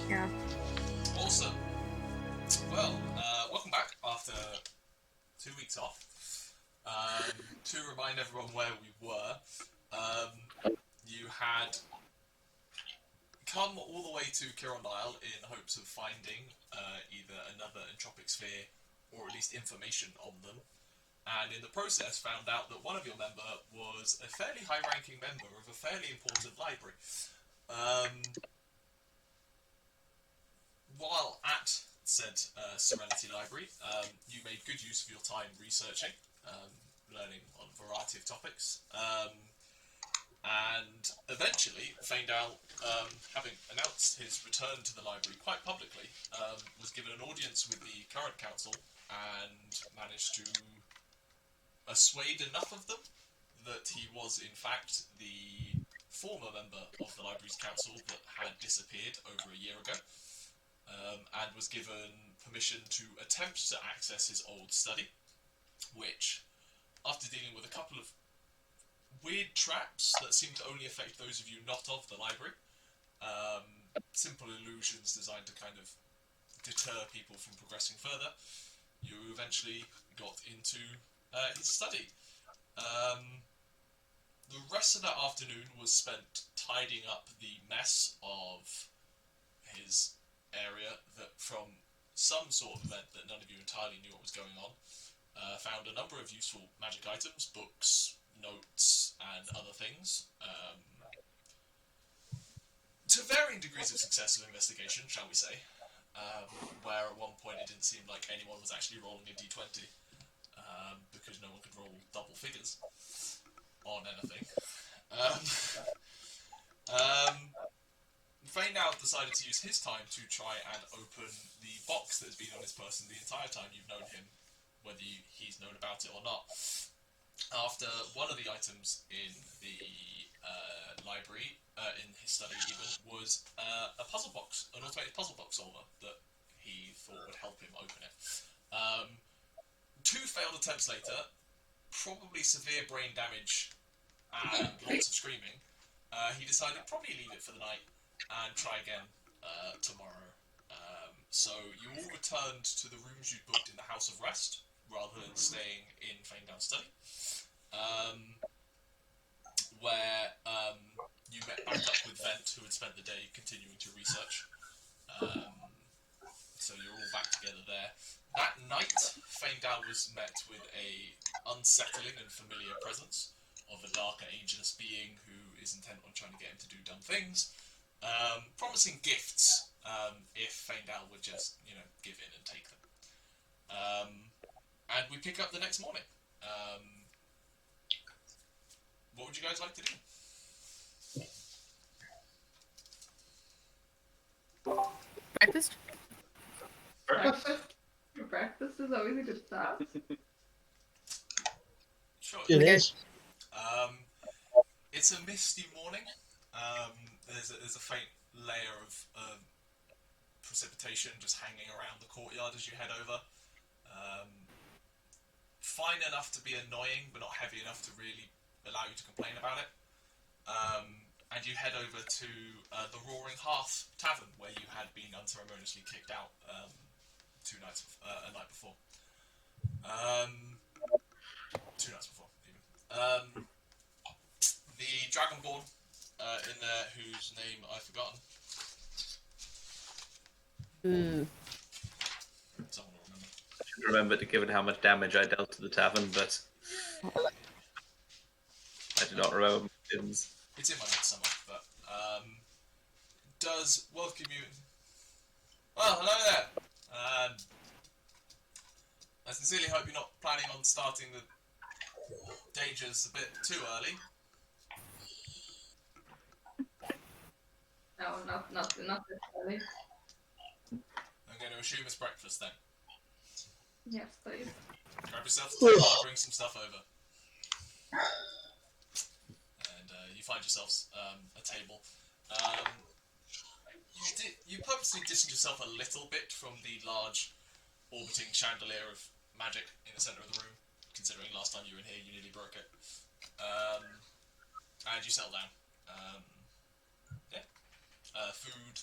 Yeah. Awesome. Well, welcome back after 2 weeks off. To remind everyone where we were, you had come all the way to Kirondile in hopes of finding either another entropic sphere or at least information on them, and in the process found out that one of your member was a fairly high-ranking member of a fairly important library. While at said Serenity Library, you made good use of your time researching, learning on a variety of topics, and eventually Faendal, having announced his return to the library quite publicly, was given an audience with the current council and managed to assuade enough of them that he was in fact the former member of the library's council that had disappeared over a year ago. And was given permission to attempt to access his old study, which, after dealing with a couple of weird traps that seem to only affect those of you not of the library, simple illusions designed to kind of deter people from progressing further, you eventually got into his study. The rest of that afternoon was spent tidying up the mess of his area that, from some sort of event that none of you entirely knew what was going on, found a number of useful magic items, books, notes, and other things. To varying degrees of success of investigation, shall we say, where at one point it didn't seem like anyone was actually rolling a d20, because no one could roll double figures on anything. Faendal decided to use his time to try and open the box that has been on his person the entire time you've known him, whether he's known about it or not. After one of the items in the library, in his study even, was a puzzle box, an automated puzzle box solver that he thought would help him open it. 2 failed attempts later, probably severe brain damage and lots of screaming, he decided probably leave it for the night and try again tomorrow. So you all returned to the rooms you booked in the House of Rest, rather than staying in Faendal's study, where you met back up with Vent, who had spent the day continuing to research. So you're all back together there. That night, Faendal was met with a unsettling and familiar presence of a darker, ageless being who is intent on trying to get him to do dumb things. Promising gifts if Faendal would just, give in and take them. And we pick up the next morning. What would you guys like to do? Breakfast? Breakfast is always a good start. Sure. It is. It's a misty morning. There's a faint layer of precipitation just hanging around the courtyard as you head over. Fine enough to be annoying, but not heavy enough to really allow you to complain about it. And you head over to the Roaring Hearth Tavern, where you had been unceremoniously kicked out a night before. 2 nights before, even. The Dragonborn in there, whose name I've forgotten. Someone will remember. I should remember to given how much damage I dealt to the tavern, but I do not remember my sins. It's in my notes somewhere, but does welcome you. Well, hello there. I sincerely hope you're not planning on starting the dangers a bit too early. No, not this early. I'm going to assume it's breakfast then. Yes, please. Grab yourself a table, I'll bring some stuff over. And you find yourselves a table. You purposely distanced yourself a little bit from the large orbiting chandelier of magic in the centre of the room, considering last time you were in here you nearly broke it. And you settle down. Food,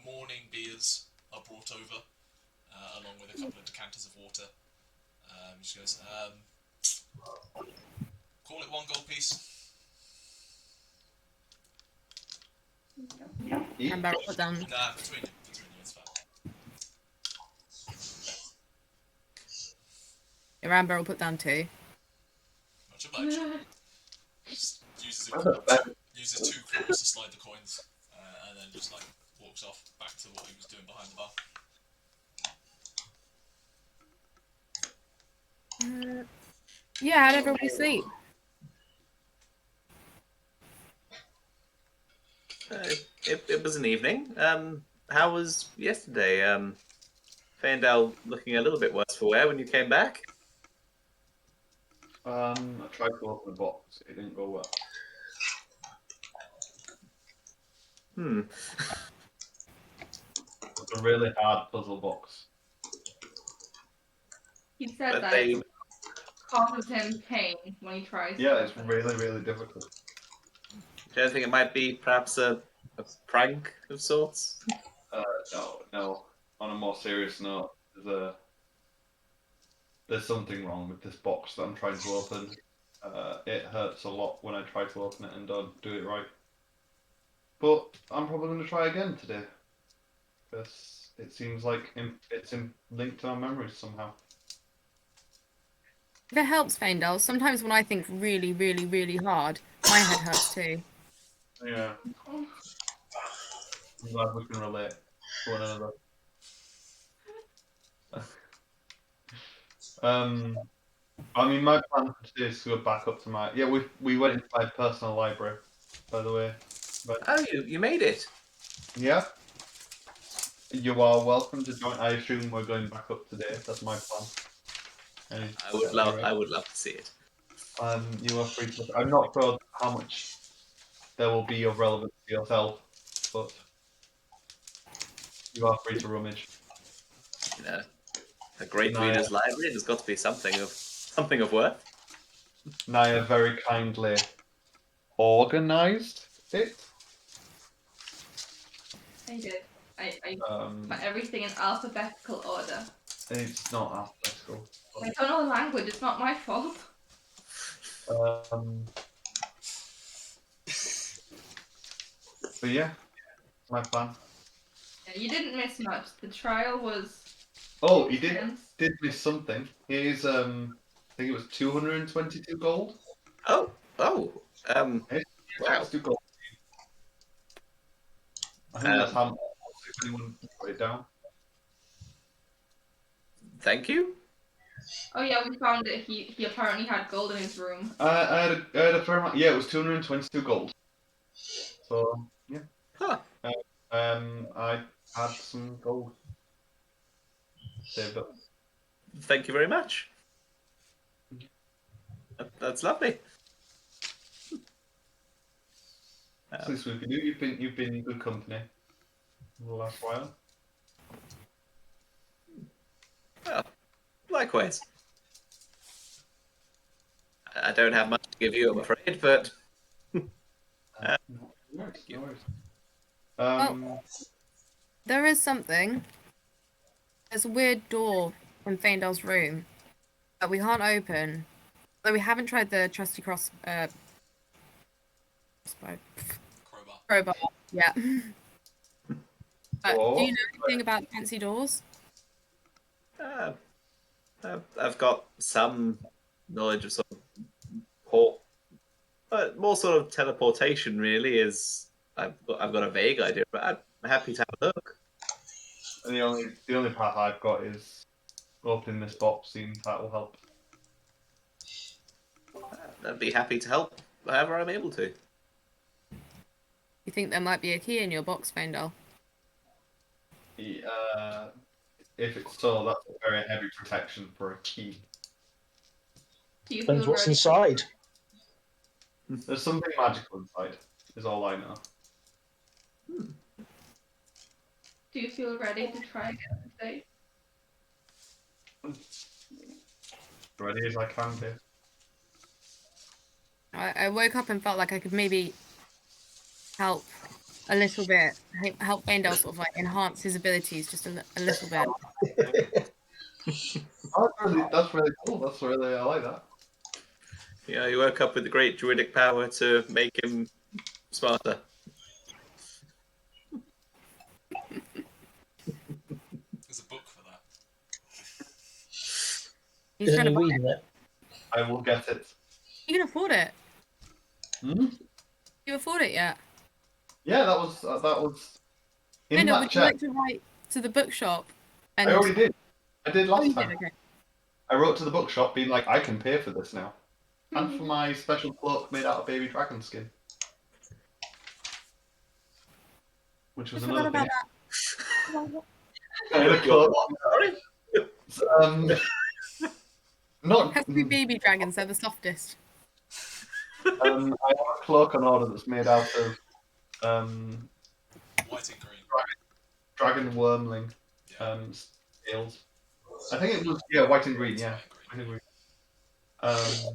morning beers are brought over, along with a couple of decanters of water. He just goes, call it 1 gold piece. Rambear will put down. Nah, between you, it's fine. Rambear will put down 2. Much obliged. Just uses 2 claws to slide the coins, and then just like walks off back to what he was doing behind the bar. Yeah, how'd everybody sleep? It was an evening. How was yesterday? Faendal looking a little bit worse for wear when you came back. I tried to open the box. It didn't go well. It's a really hard puzzle box. He said But that they, it causes him pain when he tries. Yeah, to it's open really, really difficult. do you think it might be perhaps a prank of sorts? No. On a more serious note, there's something wrong with this box that I'm trying to open. It hurts a lot when I try to open it and don't do it right. But I'm probably going to try again today. Because it seems like it's linked to our memories somehow. If it helps, Faendal, sometimes when I think really, really, really hard, my head hurts too. Yeah. I'm glad we can relate to one another. I mean, my plan for today is to go back up to my... Yeah, we went into my personal library, by the way. But Oh, you made it. yeah, you are welcome to join. I assume we're going back up today. That's my plan. I would love to see it. You are free to. I'm not sure how much there will be of relevance to yourself, but you are free to rummage. You know, a great Nyah. reader's library. There's got to be something of worth. Nyah very kindly organised it. I did. I Um, put everything in alphabetical order. it's not alphabetical. I don't know the language. It's not my fault. But yeah, my plan. Yeah, you didn't miss much. The trial was. Oh, he did intense. miss something. Here's I think it was 222 gold. Oh, Wow. 22 gold. I think that's how much, if anyone can put it down. thank you. Oh yeah, we found it. He apparently had gold in his room. I had a fair amount. Yeah, it was 222 gold. So yeah. Huh. I had some gold saved up. Thank you very much. That's lovely. Since we can do, you've been in good company in the last while. Well, likewise. I don't have much to give you, I'm afraid, but No worries, no worries. There is something. There's a weird door in Faendal's room that we can't open. Though we haven't tried the trusty crowbar. Crowbar. Yeah. Do Oh. you know anything about fancy doors? I've got some knowledge of sort of port, but more sort of teleportation. Really, is I've got a vague idea, but I'm happy to have a look. And the only path I've got is opening this box, seeing if that will help. I'd be happy to help however I'm able to. You think there might be a key in your box, Faendal? If it's so, that's a very heavy protection for a key. Do you Depends feel what's ready? inside. There's something magical inside, is all I know. Do you feel ready to try again today? Ready as I can be. I woke up and felt like I could maybe help a little bit. Help Faendal sort of like enhance his abilities just a little bit. Oh, that's really cool. That's really, I like that. Yeah, you woke up with the great druidic power to make him smarter. There's a book for that. He's trying to buy it. reading it. I will get it. You can afford it. Hmm? You afford it yet? Yeah, that was in Faendal, that would you check. like to write to the bookshop? And I already did. I did Oh, last you time. did, okay. I wrote to the bookshop being like, I can pay for this now. And for my special cloak made out of baby dragon skin. Which was I forgot another about thing. that. I had a cloak. Not. Has to be baby dragons, they're the softest. I have a cloak on order that's made out of White and green. dragon wormling Yeah. scales. I think it was white and green. Yeah, White white and green. and green.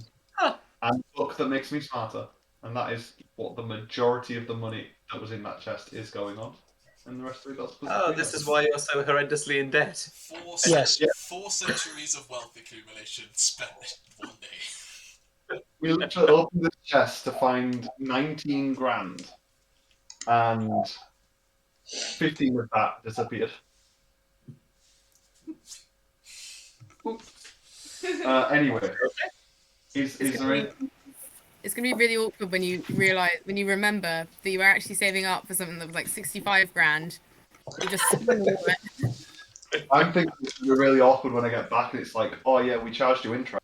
And a book that makes me smarter, and that is what the majority of the money that was in that chest is going on, and the rest of it got split. Oh, between this us. is why you're so horrendously in debt. Yes. 4 centuries of wealth accumulation spent in one day. We literally opened this chest to find 19 grand, and 15 of that disappeared. Anyway, is there any... It's gonna be really awkward when you remember that you were actually saving up for something that was like 65 grand. You just spend all of it. I'm thinking it's gonna be really awkward when I get back and it's like, oh yeah, we charged you interest.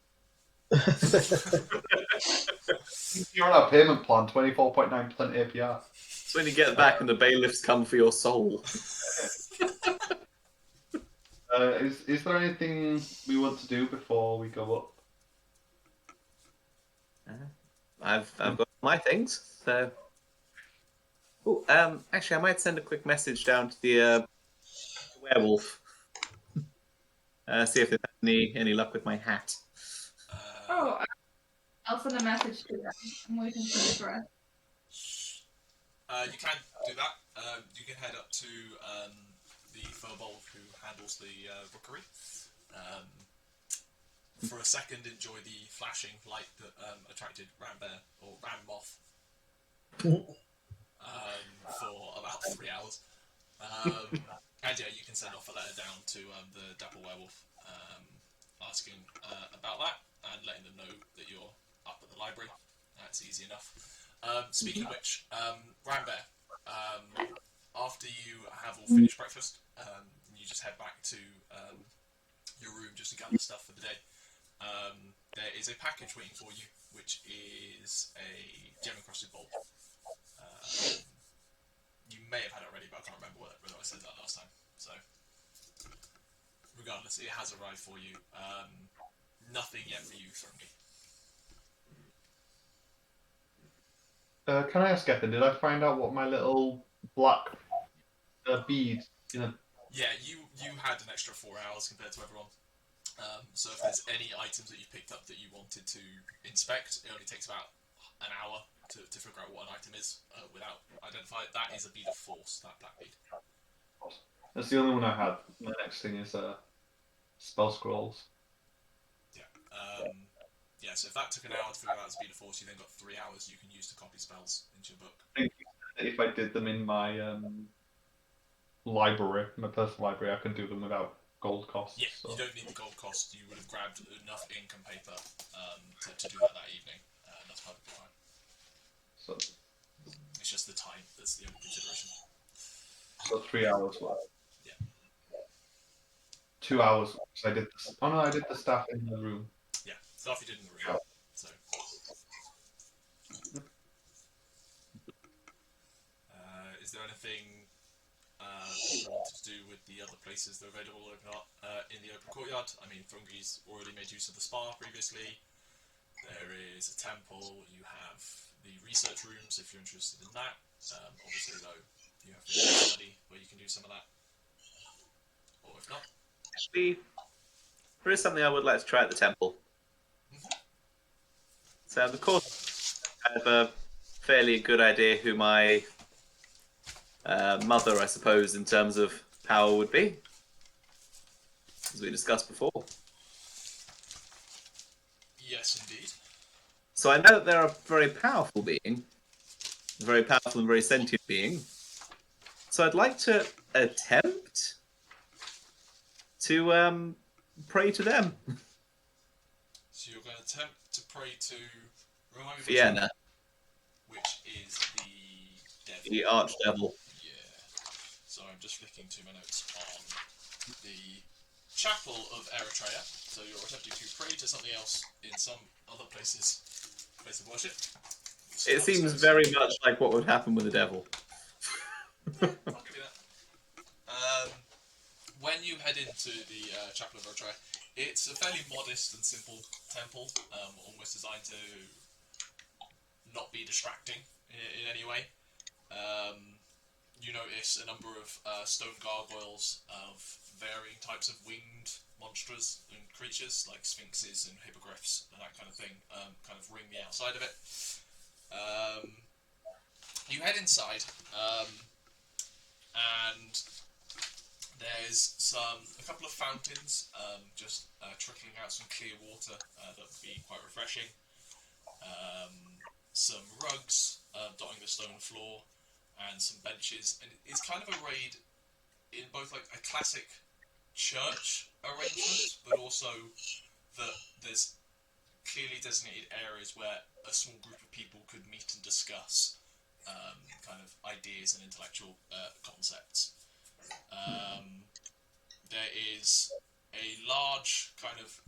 You're on our payment plan, 24.9% APR. It's when you get back and the bailiffs come for your soul. Is there anything we want to do before we go up? I've got my things, so. Ooh, actually, I might send a quick message down to the werewolf. See if they've had any luck with my hat. Oh, I'll send a message to them. I'm waiting for the address. You can do that. You can head up to the Furbolg who handles the rookery. For a second, enjoy the flashing light that attracted Rambear or Ram Moth for about 3 hours. And yeah, you can send off a letter down to the Dapple Werewolf asking about that and letting them know that you're up at the library. That's easy enough. Speaking of which, Rambear, after you have all finished breakfast, you just head back to your room just to gather stuff for the day. There is a package waiting for you, which is a gem-encrusted bolt. You may have had it already, but I can't remember whether I said that last time. So, regardless, it has arrived for you. Nothing yet for you, Thrungi. Can I ask, Ethan, did I find out what my little black bead in a... Yeah, you had an extra 4 hours compared to everyone. So if there's any items that you picked up that you wanted to inspect, it only takes about an hour to figure out what an item is without identifying it. That is a bead of force, that black bead. That's the only one I had. My next thing is spell scrolls. Yeah. Yeah, so if that took an hour to figure out as a bead of force, you then got 3 hours you can use to copy spells into your book. I think if I did them in my library, my personal library, I can do them without gold costs. Yeah, so. you don't need the gold cost. You would have grabbed enough ink and paper to do that evening. That's perfectly fine. So it's just the time that's the only consideration. So 3 hours worth. Yeah. 2 hours. I did. I did the stuff in the room. Yeah, stuff you did in the room. So. Is there anything you wanted to do with the other places that are available in the open courtyard? I mean, Thrungi's already made use of the spa previously. There is a temple. You have the research rooms if you're interested in that. Obviously, though, you have the study where you can do some of that. Or if not. Actually, there is something I would like to try at the temple. So, of course, I have a fairly good idea who my mother, I suppose, in terms of power would be, as we discussed before. Yes, indeed. So I know that they're a very powerful being, very powerful and very sentient being. So I'd like to attempt to pray to them. So you're going to attempt to pray to... Remind me Vienna, which is the devil. the archdevil. Yeah. So I'm just flicking to my notes on the Chapel of Eritrea. So you're attempting to pray to something else in some other place of worship. So It seems very much like what would happen with the devil. I'll give you that. When you head into the Chapel of Eritrea, it's a fairly modest and simple temple, almost designed to not be distracting in any way. You notice a number of stone gargoyles of varying types of winged monsters and creatures, like sphinxes and hippogriffs and that kind of thing, kind of ring the outside of it. You head inside, and there's a couple of fountains just trickling out some clear water that would be quite refreshing. Some rugs dotting the stone floor, and some benches, and it's kind of arrayed in both like a classic church arrangement, but also that there's clearly designated areas where a small group of people could meet and discuss kind of ideas and intellectual concepts. There is a large kind of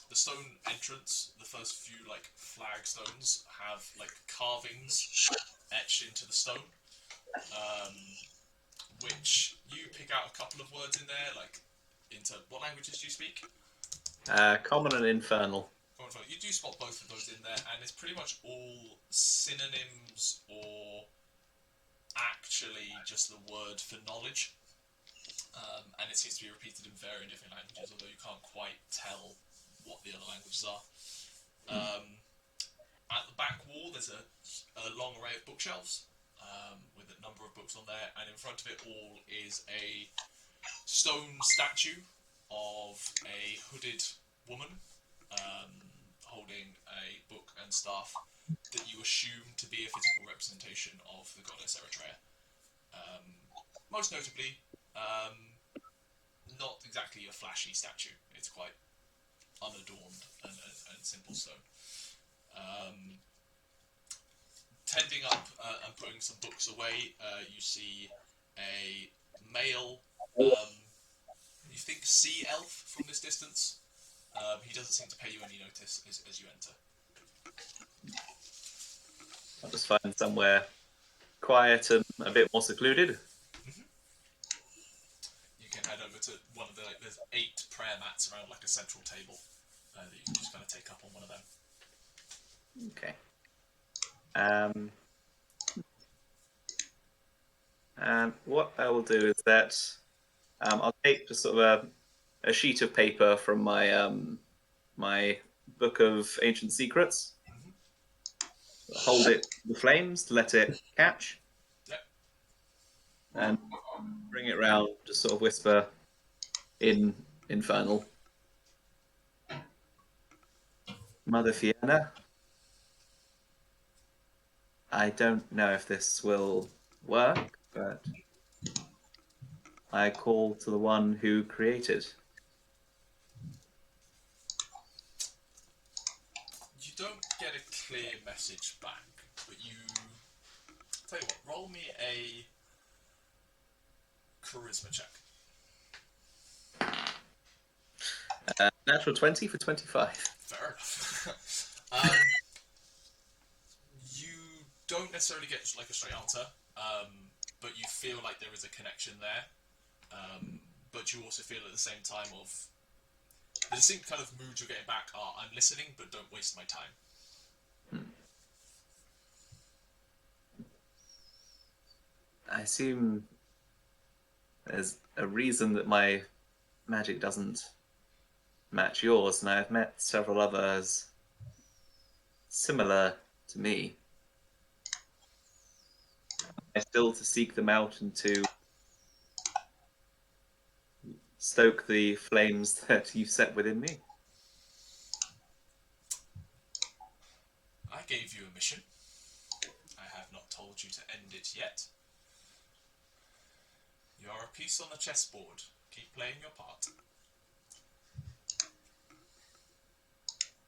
the stone entrance. The first few like flagstones have like carvings etched into the stone, which you pick out a couple of words in there. Like, into what languages do you speak? Common and infernal. You do spot both of those in there, and it's pretty much all synonyms or actually just the word for knowledge. And it seems to be repeated in varying different languages, although you can't quite tell what the other languages are. At the back wall, there's a long array of bookshelves with a number of books on there, and in front of it all is a stone statue of a hooded woman holding a book and staff that you assume to be a physical representation of the goddess Eritrea. Most notably, not exactly a flashy statue. It's quite unadorned and simple stone. Tending up and putting some books away, you see a male, you think sea elf from this distance. He doesn't seem to pay you any notice as you enter. I'll just find somewhere quiet and a bit more secluded. You can head over to one of there's 8 prayer mats around like a central table that you can just kind of take up on one of them. Okay. And what I will do is that I'll take just sort of a sheet of paper from my my book of ancient secrets. Hold it to the flames to let it catch. Yep. And bring it round, just sort of whisper in infernal. Mother Fiona, I don't know if this will work, but I call to the one who created. You don't get a clear message back, but you... Tell you what, roll me a charisma check. Natural 20 for 25. Fair enough. You don't necessarily get like a straight answer, but you feel like there is a connection there. But you also feel at the same time of the distinct kind of mood you're getting back are I'm listening, but don't waste my time. I assume there's a reason that my magic doesn't match yours, and I've met several others similar to me. still to seek them out and to stoke the flames that you set within me? I gave you a mission. I have not told you to end it yet. You are a piece on the chessboard. Keep playing your part.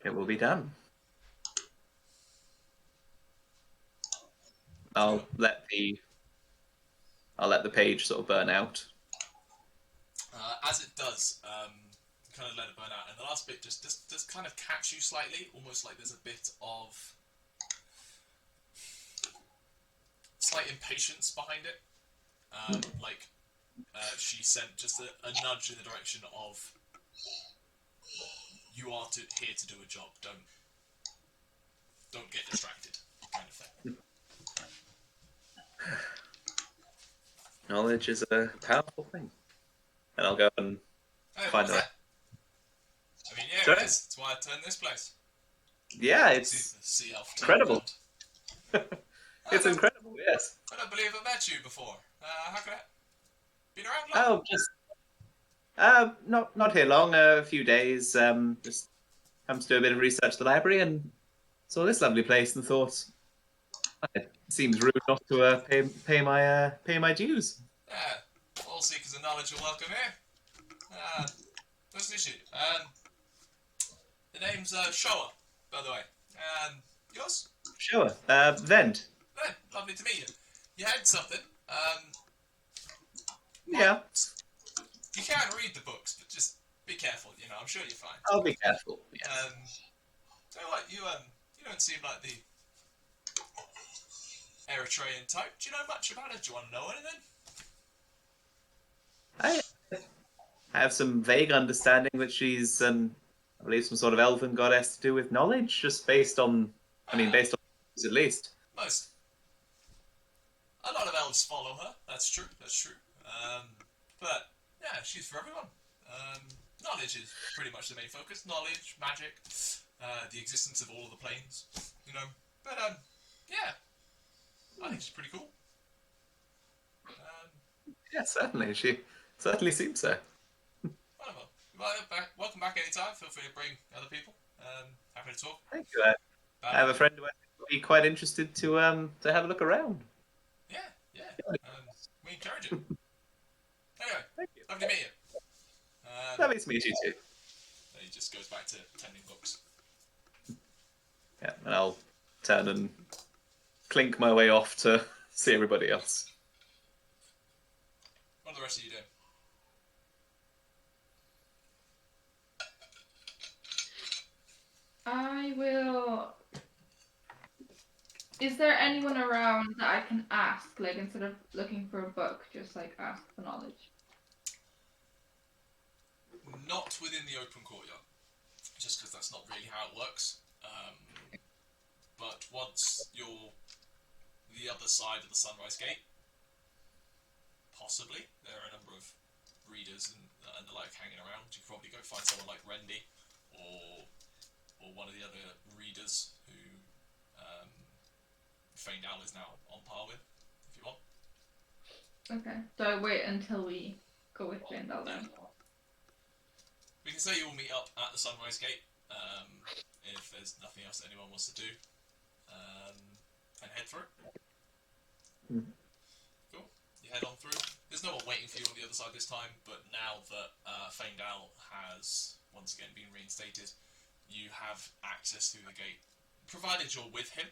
It will be done. I'll let the page sort of burn out. As it does, kind of let it burn out, and the last bit just does kind of catch you slightly, almost like there's a bit of slight impatience behind it. Like she sent just a nudge in the direction of you are here to do a job. Don't get distracted, kind of thing. Knowledge is a powerful thing. And I'll go and find What was out. that? I mean, yeah, Sorry? it is. That's why I turned this place. Yeah, See it's the sea elf incredible. around. It's incredible, yes. I don't believe I've met you before. How could I? Been around long? Oh, just not here long, a few days. Just come to do a bit of research at the library and saw this lovely place and thought it seems rude not to pay my dues. Yeah, all seekers of knowledge are welcome here. Nice to meet you. The name's Showa, by the way. Yours? Sure. Vent. Hey, lovely to meet you. You had something. Yeah, You can read the books, but just be careful. You know, I'm sure you're fine. I'll be careful. Yes. Tell you what, you don't seem like the Eritrean type. Do you know much about it? Do you want to know anything? I have some vague understanding that she's, I believe, some sort of elven goddess to do with knowledge, just based on at least. Most. A lot of elves follow her. That's true. But yeah, she's for everyone. Knowledge is pretty much the main focus. Knowledge, magic, the existence of all of the planes. You know. But yeah, I think she's pretty cool. Yeah, certainly. She certainly seems so. Wonderful. Welcome back anytime. Feel free to bring other people. Happy to talk. Thank you. I have a friend who would be quite interested to have a look around. Yeah. We encourage it. Anyway, Thank you. lovely to meet you. Lovely to meet you too. He just goes back to tending books. Yeah, and I'll turn and clink my way off to see everybody else. What are the rest of you doing? I will. Is there anyone around that I can ask, like instead of looking for a book, just like ask for knowledge? Not within the open courtyard, just because that's not really how it works. But once you're the other side of the Sunrise Gate, possibly there are a number of readers and the like hanging around. You could probably go find someone like Rendy or one of the other readers who Faendal is now on par with, if you want. Okay. So I wait until we go with Faendal then. We can say you all meet up at the Sunrise Gate if there's nothing else that anyone wants to do, and head through. Cool. You head on through. There's no one waiting for you on the other side this time, but now that Faendal has once again been reinstated, you have access through the gate, provided you're with him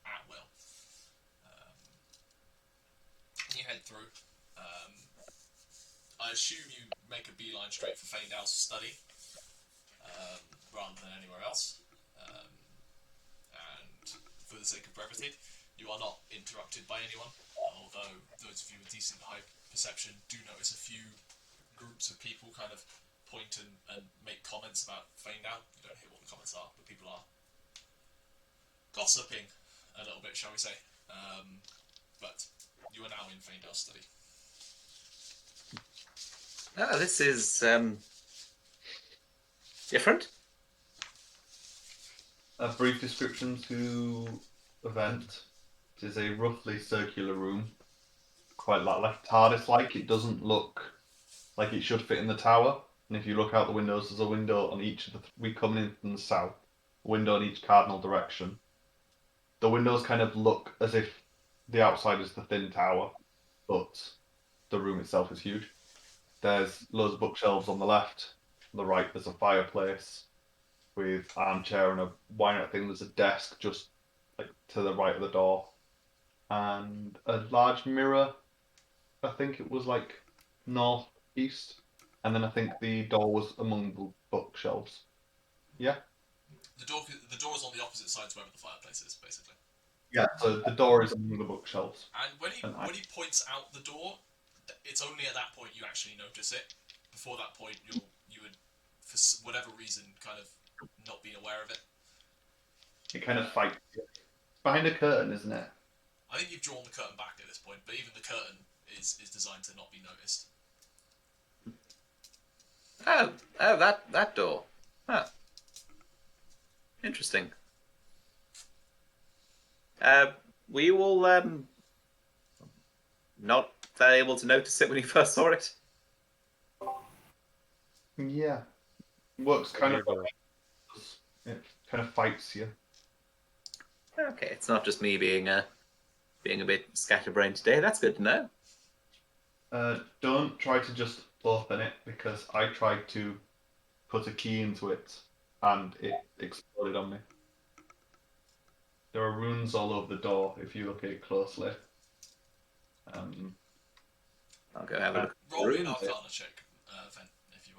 at will. You head through. I assume you make a beeline straight for Faendal's study, rather than anywhere else. And for the sake of brevity, you are not interrupted by anyone, although those of you with decent high perception do notice a few groups of people kind of point and make comments about Faendal. You don't hear what the comments are, but people are gossiping a little bit, shall we say. But you are now in Faendal's study. This is different. A brief description to the vent. It is a roughly circular room quite like TARDIS-like. It doesn't look like it should fit in the tower. And if you look out the windows, there's a window on each of the. We coming in from the south, a window in each cardinal direction. The windows kind of look as if the outside is the thin tower, but the room itself is huge. There's loads of bookshelves on the left. On the right, there's a fireplace with armchair and a wine thing. There's a desk just like to the right of the door, and a large mirror. I think it was like northeast, and then I think the door was among the bookshelves. Yeah. The door is on the opposite side to wherever the fireplace is, basically. Yeah. So the door is among the bookshelves. And when he points out the door, it's only at that point you actually notice it. Before that point, you would, for whatever reason, kind of not be aware of it. It kind of fights. It's behind a curtain, isn't it? I think you've drawn the curtain back at this point, but even the curtain is designed to not be noticed. Oh, that door. Huh. Interesting. Were you all not able to notice it when you first saw it? Yeah. Works kind of. Weird door. It kind of fights you. Okay, it's not just me being a bit scatterbrained today. That's good to know. Don't try to just open it, because I tried to put a key into it and it exploded on me. There are runes all over the door if you look at it closely. I'll go have a look. Roll me an Arcana check, Ven, if you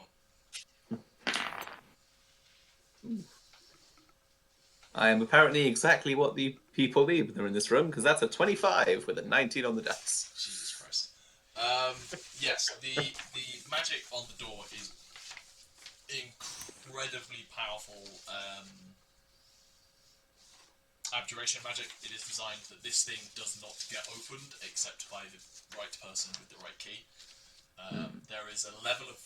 want. I am apparently exactly what the people need when they're in this room, because that's a 25 with a 19 on the dice. Jesus Christ. Yes, the magic on the door is incredibly powerful abjuration magic. It is designed that this thing does not get opened except by the right person with the right key. There is a level of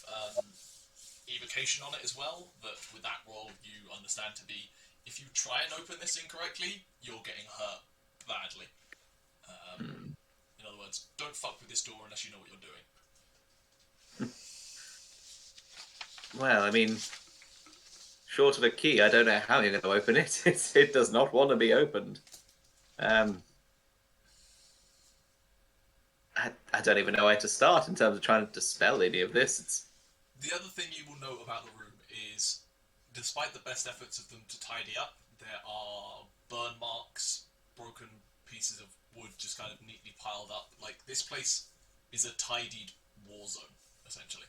evocation on it as well, that with that roll you understand to be, if you try and open this incorrectly, you're getting hurt badly. In other words, don't fuck with this door unless you know what you're doing. Well, I mean, short of a key, I don't know how you're going to open it. It does not want to be opened. I don't even know where to start in terms of trying to dispel any of this. The other thing you will note about the room is, despite the best efforts of them to tidy up, there are burn marks, broken pieces of wood just kind of neatly piled up. Like, this place is a tidied war zone, essentially.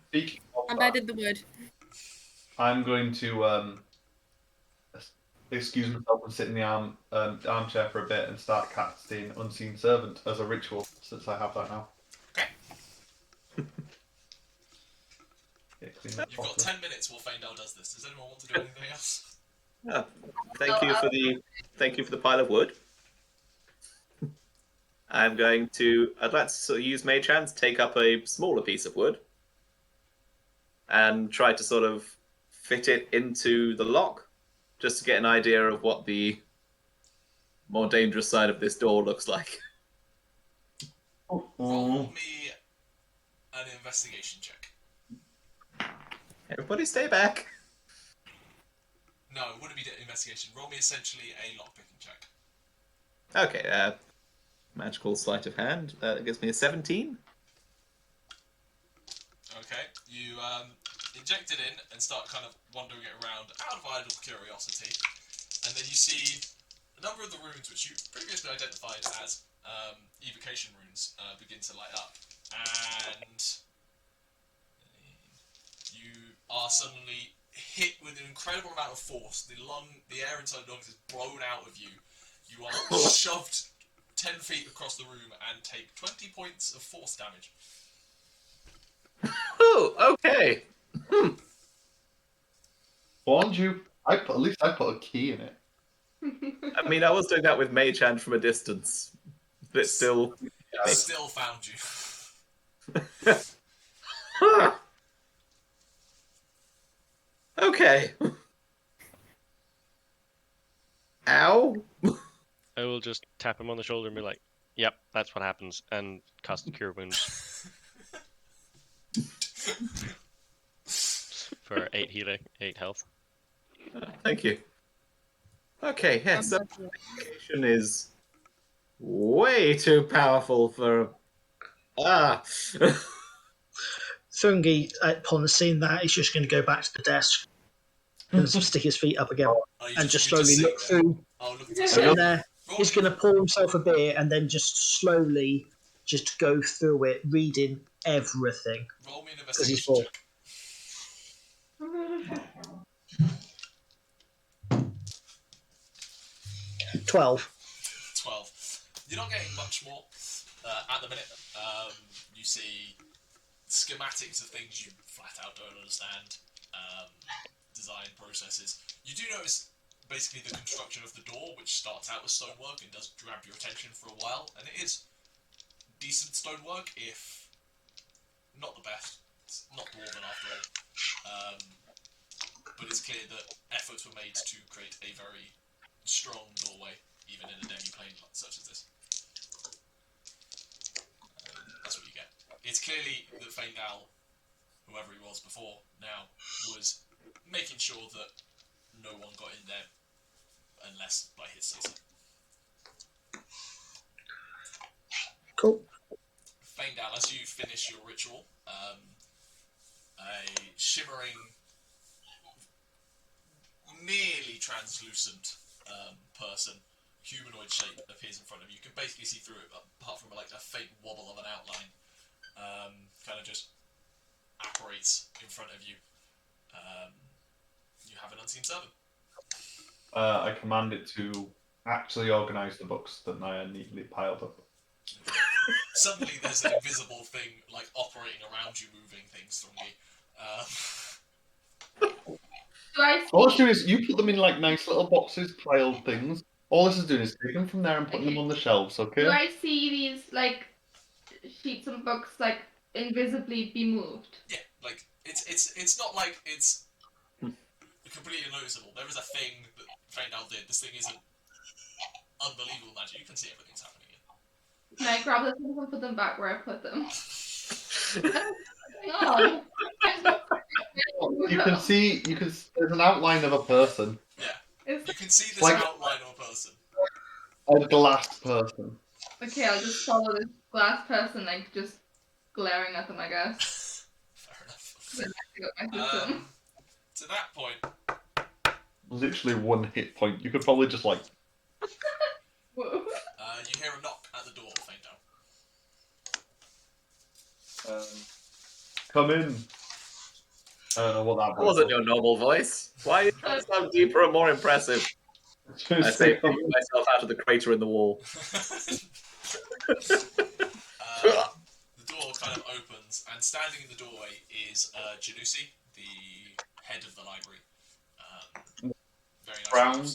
Speaking of And that, I did the wood. I'm going to excuse myself and sit in the armchair for a bit and start casting Unseen Servant as a ritual, since I have that now. Okay. Yeah, clean that You've got properly. 10 minutes while Faendal does this. Does anyone want to do anything else? Thank you for the pile of wood. I'd like to sort of use Mage Hand to take up a smaller piece of wood and try to sort of fit it into the lock, just to get an idea of what the more dangerous side of this door looks like. Roll me an investigation check. Everybody stay back. No, it wouldn't be an investigation. Roll me essentially a lockpicking check. Okay, magical sleight of hand. That gives me a 17. Okay, you inject it in and start kind of wandering it around out of idle curiosity, and then you see a number of the runes which you previously identified as evocation runes begin to light up, and you are suddenly hit with an incredible amount of force. The air inside the lungs is blown out of you. You are shoved 10 feet across the room and take 20 points of force damage. Oh, okay. Warned you. At least I put a key in it. I mean, I was doing that with Mage Hand from a distance, but it still. It still found you. Okay. Ow. I will just tap him on the shoulder and be like, Yep, that's what happens. And cast Cure Wounds for 8 healing, 8 health. Thank you. Okay, yeah, so medication is way too powerful for. Thrungi, upon seeing that, is just going to go back to the desk and stick his feet up again and just slowly look through. Sitting there, he's going to pour himself a beer and then just slowly just go through it, reading everything. Roll me an Because he's investigation check. 12. 12. You're not getting much more at the minute. You see schematics of things you flat out don't understand, design processes. You do notice basically the construction of the door, which starts out with stonework and does grab your attention for a while, and it is decent stonework, if not the best. It's not dwarven after all. But it's clear that efforts were made to create a very strong doorway, even in a demi-plane such as this. That's what you get. It's clearly that Faendal, whoever he was before now, was making sure that no one got in there unless by his say-so. Cool. Faendal, as you finish your ritual, a shimmering, nearly translucent person, humanoid shape, appears in front of you. You can basically see through it, apart from like a faint wobble of an outline. Kind of just apparates in front of you. You have an unseen servant. I command it to actually organise the books that Nyah neatly piled up. Suddenly there's an invisible thing like operating around you, moving things from you. Do I see? All it's doing is you put them in like nice little boxes, piled things. All this is doing is taking them from there and putting them on the shelves, okay? Do I see these like sheets of books like invisibly be moved? Yeah, like it's not like it's completely noticeable. There is a thing that Faendal did. This thing isn't unbelievable magic. You can see everything's happening here. Can I grab the things and put them back where I put them? Hang on. You can see, there's an outline of a person. Yeah, you can see this like outline of a person. A glass person. Okay, I'll just follow this glass person, like just glaring at them, I guess. Fair enough. I got my system. To that point, Literally one hit point. You could probably just like. Whoa. You hear a knock at the door, Faendal. Come in. I don't know what that That wasn't your normal voice. Why are you trying to sound deeper and more impressive? I say, picking myself out of the crater in the wall. The door kind of opens, and standing in the doorway is Janusi, the head of the library. Very nice. Brown.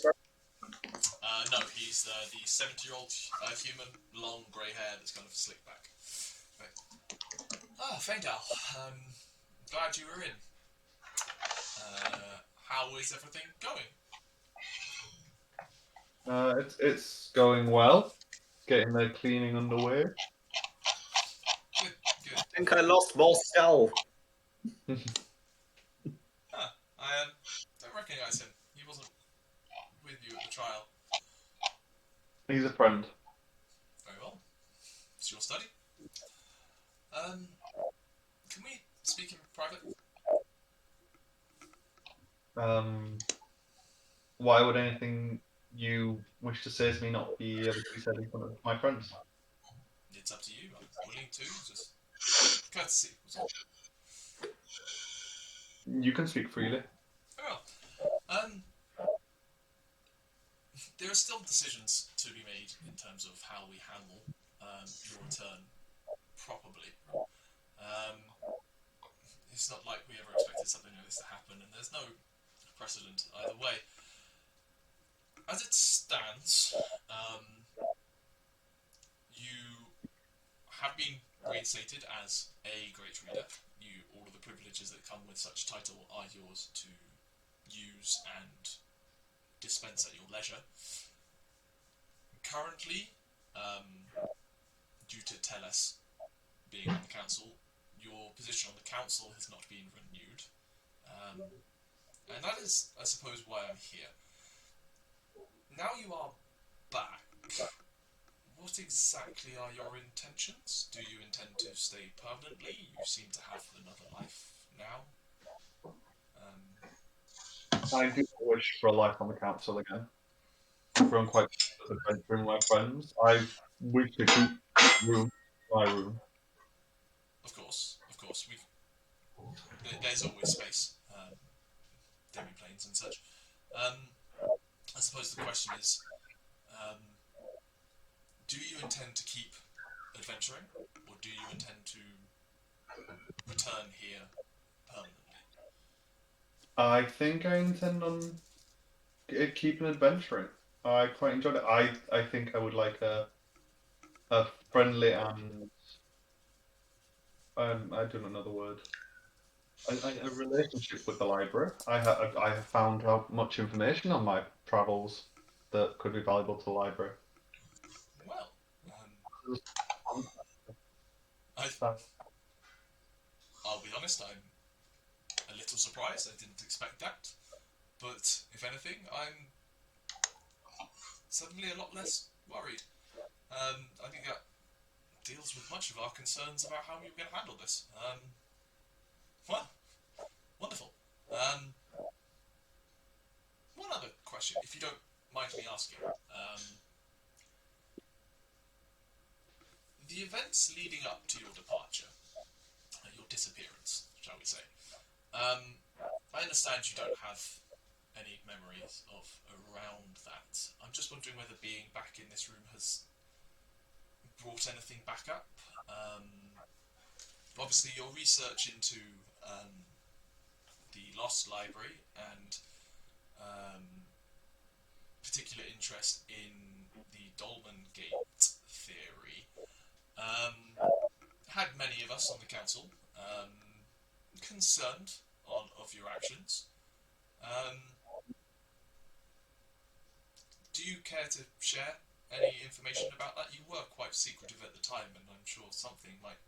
No, he's the 70-year-old human, long grey hair that's kind of slicked back. Right. Ah, Faendal. Glad you were in. How is everything going? It's going well. Getting their cleaning underway. Good, good. I think I lost more skull. I don't recognise him. He wasn't with you at the trial. He's a friend. Very well. It's your study. Can we speak in private? Why would anything you wish to say to me not be able to be said in front of my friends? It's up to you. I'm willing to. Just courtesy. Was all. You can speak freely. Very well. There are still decisions to be made in terms of how we handle your return properly. It's not like we ever expected something like this to happen, and there's no precedent either way. As it stands, you have been reinstated as a great reader. All of the privileges that come with such title are yours to use and dispense at your leisure. Currently, due to Teles being on the council, your position on the council has not been renewed. And that is, I suppose, why I'm here. Now you are back. What exactly are your intentions? Do you intend to stay permanently? You seem to have another life now. I do wish for a life on the council again. I've grown quite adventuring with my friends. I wish to keep my room. Of course. There's always space. Demi-planes and such. I suppose the question is, do you intend to keep adventuring, or do you intend to return here permanently? I think I intend on keeping adventuring. I quite enjoyed it. I think I would like a friendly and I don't know the word. A relationship with the library. I have found out much information on my travels that could be valuable to the library. Well, So, I'll be honest, I'm a little surprised. I didn't expect that. But, if anything, I'm suddenly a lot less worried. I think that deals with much of our concerns about how you're going to handle this. Well, wonderful. One other question, if you don't mind me asking. The events leading up to your departure, your disappearance, shall we say. I understand you don't have any memories of around that. I'm just wondering whether being back in this room has brought anything back up. Obviously, your research into the Lost Library and particular interest in the Dolmen Gate theory had many of us on the council concerned of your actions. Do you care to share any information about that? You were quite secretive at the time, and I'm sure something might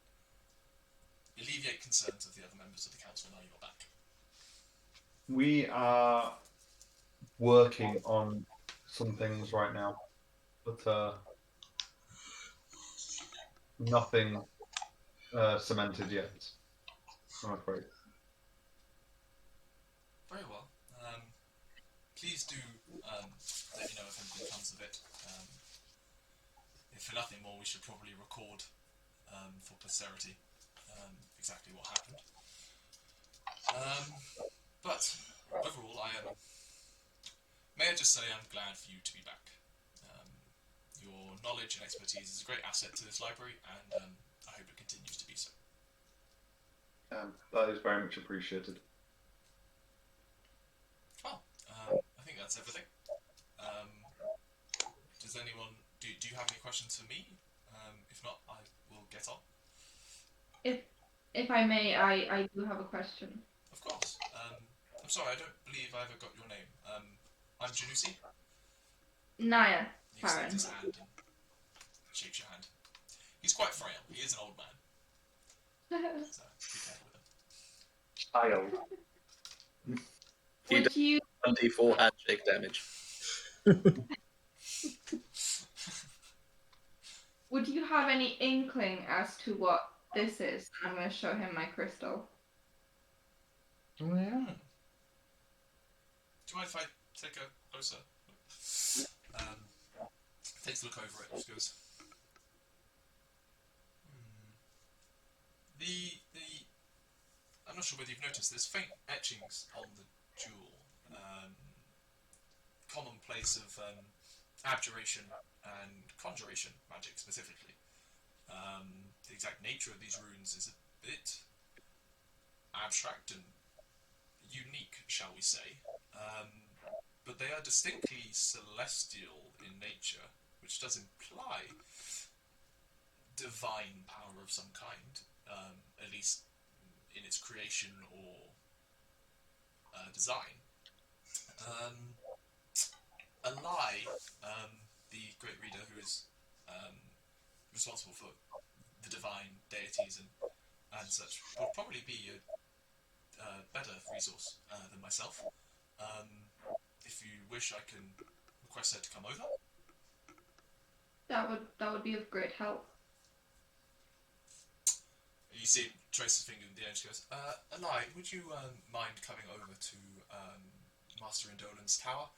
alleviate concerns of the other members of the council now you're back. we are working on some things right now, but nothing cemented yet, I'm afraid. Very well. Please do let me know if anything comes of it. If for nothing more, we should probably record for posterity exactly what happened. But overall, may I just say I'm glad for you to be back. Your knowledge and expertise is a great asset to this library, and I hope it continues to be so. That is very much appreciated. Well, I think that's everything. Does anyone do you have any questions for me? If not, I will get on. If I may, I do have a question. Of course. I'm sorry, I don't believe I ever got your name. I'm Janusi. Nyah. He extends his hand and shakes your hand. He's quite frail. He is an old man. So be careful with him. Child. Would you 24 handshake damage. Would you have any inkling as to what this is? I'm going to show him my crystal. Oh yeah. Do you mind if I take a closer look? Takes a look over it. Just goes. I'm not sure whether you've noticed. There's faint etchings on the jewel. Commonplace of abjuration and conjuration magic specifically. The exact nature of these runes is a bit abstract and unique, shall we say. But they are distinctly celestial in nature, which does imply divine power of some kind, at least in its creation or design. Ally, the great reader who is responsible for the divine deities and such, would probably be a better resource than myself. If you wish, I can request her to come over. That would be of great help. You see Trace's finger in the air and she goes, Eli, would you mind coming over to Master Indolan's tower?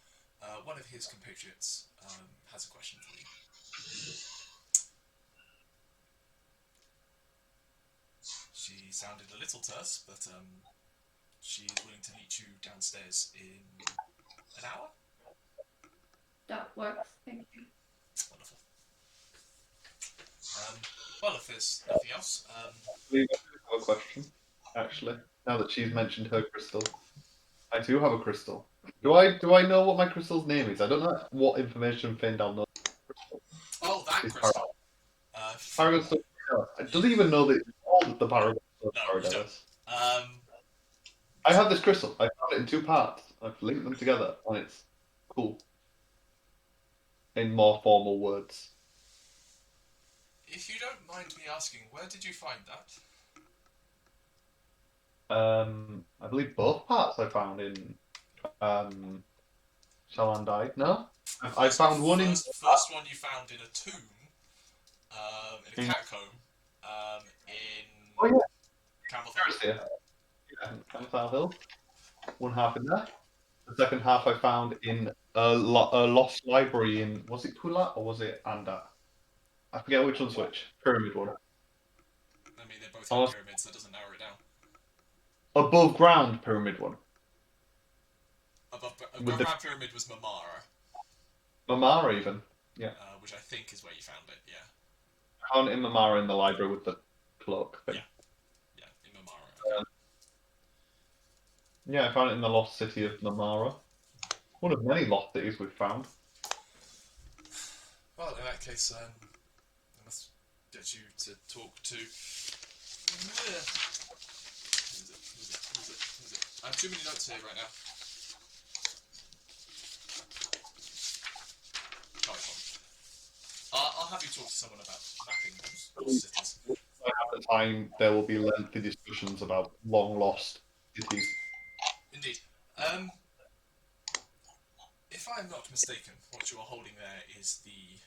One of his compatriots has a question for you. She sounded a little terse, but she is willing to meet you downstairs in an hour. That works, thank you. Wonderful. Well, if there's nothing else, I have a question, actually. Now that she's mentioned her crystal, I do have a crystal. Do I know what my crystal's name is? I don't know what information Faendal knows. oh, that It's crystal. Paragon Stone. It doesn't even know that it's called the Paragon Stone. No, you don't. I have this crystal. I found it in 2 parts. I've linked them together, and it's cool. In more formal words. If you don't mind me asking, where did you find that? I believe both parts I found in Shalandai. No? I found one in... First one you found in a tomb, in a catacomb, in Oh, yeah. Campbell. Yeah, Campbell Hill. One half in there. The second half I found in a lost library in... Was it Pulat or was it Anda? I forget which one's which. Pyramid one. I mean, they both have pyramids, so that doesn't narrow it down. Above ground pyramid one. Above With ground pyramid was Mamara. Mamara even. Yeah. Which I think is where you found it, yeah. I found it in Mamara in the library with the cloak thing. Yeah, in Mamara. Okay. Yeah, I found it in the lost city of Mamara. One of many lost cities we've found. Well, in that case, I must get you to talk to... Who is it? I have too many notes here right now. I'll have you talk to someone about mapping those cities. At the time, there will be lengthy discussions about long lost cities. Indeed. If I am not mistaken, what you are holding there is the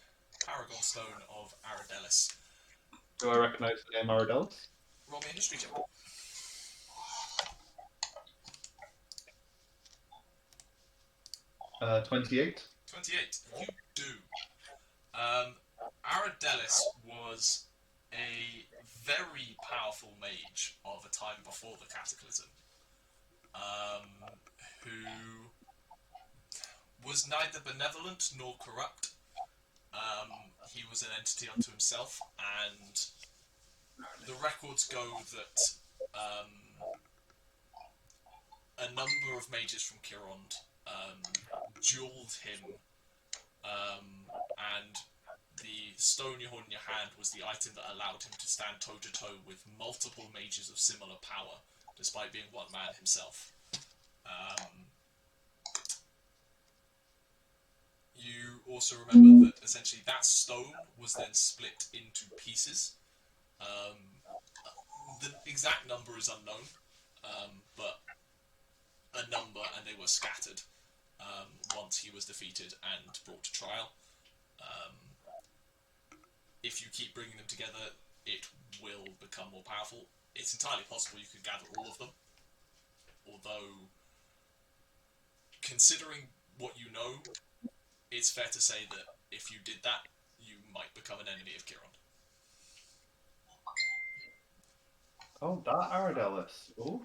Paragon Stone of Aradelis. Do I recognise the name Aradelis? Roll me a history check. 28. 28. You do. Aradelis was a very powerful mage of a time before the Cataclysm, who was neither benevolent nor corrupt. He was an entity unto himself, and the records go that a number of mages from Kirond duelled him, and the stone you hold in your hand was the item that allowed him to stand toe-to-toe with multiple mages of similar power, despite being one man himself. You also remember that essentially that stone was then split into pieces. The exact number is unknown, but a number, and they were scattered once he was defeated and brought to trial. If you keep bringing them together, it will become more powerful. It's entirely possible you could gather all of them, although, considering what you know, it's fair to say that if you did that, you might become an enemy of Kirond. Oh, that Aradelis. Oh,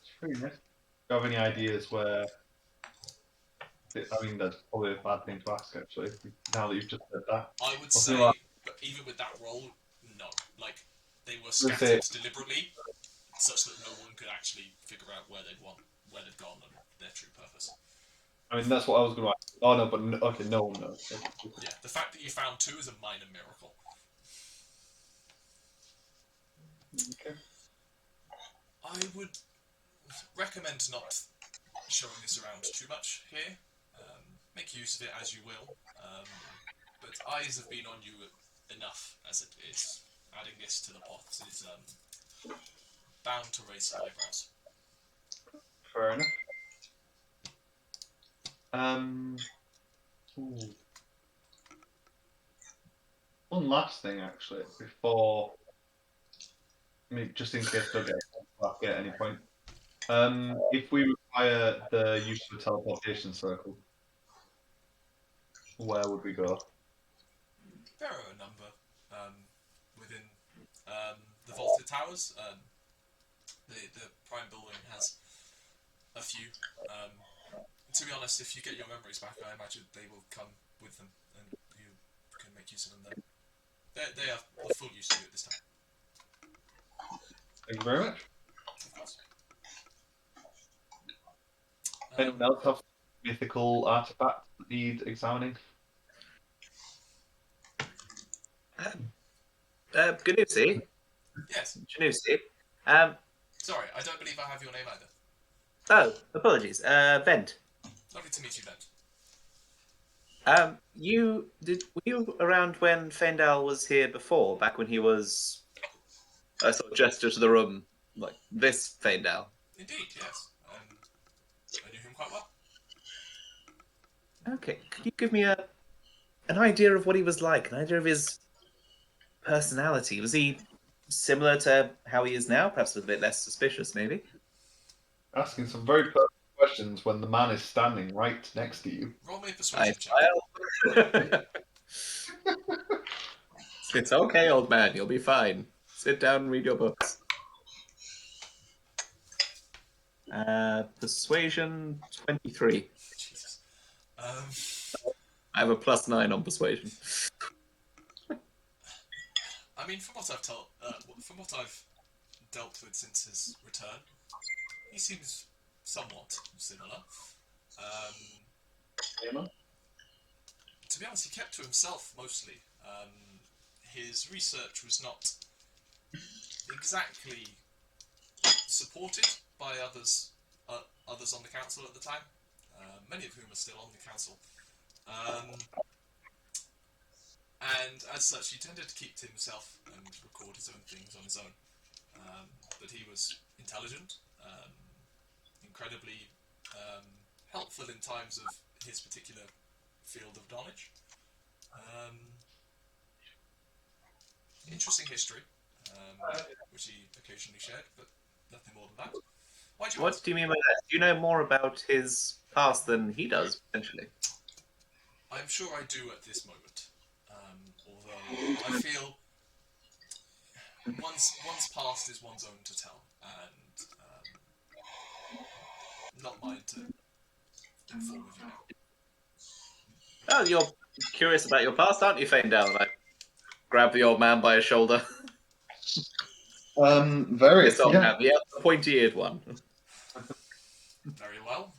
it's pretty nice. Do you have any ideas where... I mean, that's probably a bad thing to ask, actually, now that you've just said that. I would say, but even with that roll, no. Like, they were scattered deliberately, such that no one could actually figure out where they'd gone and their true purpose. I mean, that's what I was going to ask. Oh, no, but okay, no one knows. Yeah, the fact that you found 2 is a minor miracle. Okay. I would recommend not showing this around too much here. Make use of it as you will. But eyes have been on you enough as it is. Adding this to the pot is bound to raise some eyebrows. Fair enough. Ooh. One last thing, actually, before, just in case I don't get at any point. If we require the use of a teleportation circle, where would we go? There are a number within the vaulted towers. The prime building has a few. To be honest, if you get your memories back, I imagine they will come with them, and you can make use of them then. They are the full use to it this time. Thank you very much. Of course. Anyone else have mythical artifacts that need examining? Ganusi? Yes. Janusi? Sorry, I don't believe I have your name either. Oh, apologies. Vent. Lovely to meet you, Vent. Were you around when Faendal was here before, back when he was I sort of gesture to the room, like this Faendal? Indeed, yes. I knew him quite well. Okay, could you give me an idea of what he was like, an idea of his personality? Was he similar to how he is now? Perhaps a bit less suspicious, maybe? Asking some very personal questions when the man is standing right next to you. Roll me a persuasion check. It's okay, old man. You'll be fine. Sit down and read your books. Persuasion 23. Jesus. I have a +9 on persuasion. I mean, from what I've dealt with since his return, he seems somewhat similar. To be honest, he kept to himself mostly. His research was not exactly supported by others on the council at the time, many of whom are still on the council. And as such, he tended to keep to himself and record his own things on his own. But he was intelligent, incredibly helpful in times of his particular field of knowledge. Interesting history, which he occasionally shared, but nothing more than that. What do you mean by that? Do you know more about his past than he does, potentially? I'm sure I do at this moment. Although I feel one's past is one's own to tell, and not mine to inform of you now. Oh, you're curious about your past, aren't you, Faendal? I grab the old man by his shoulder. Very. This old man, the pointy-eared one. Very well.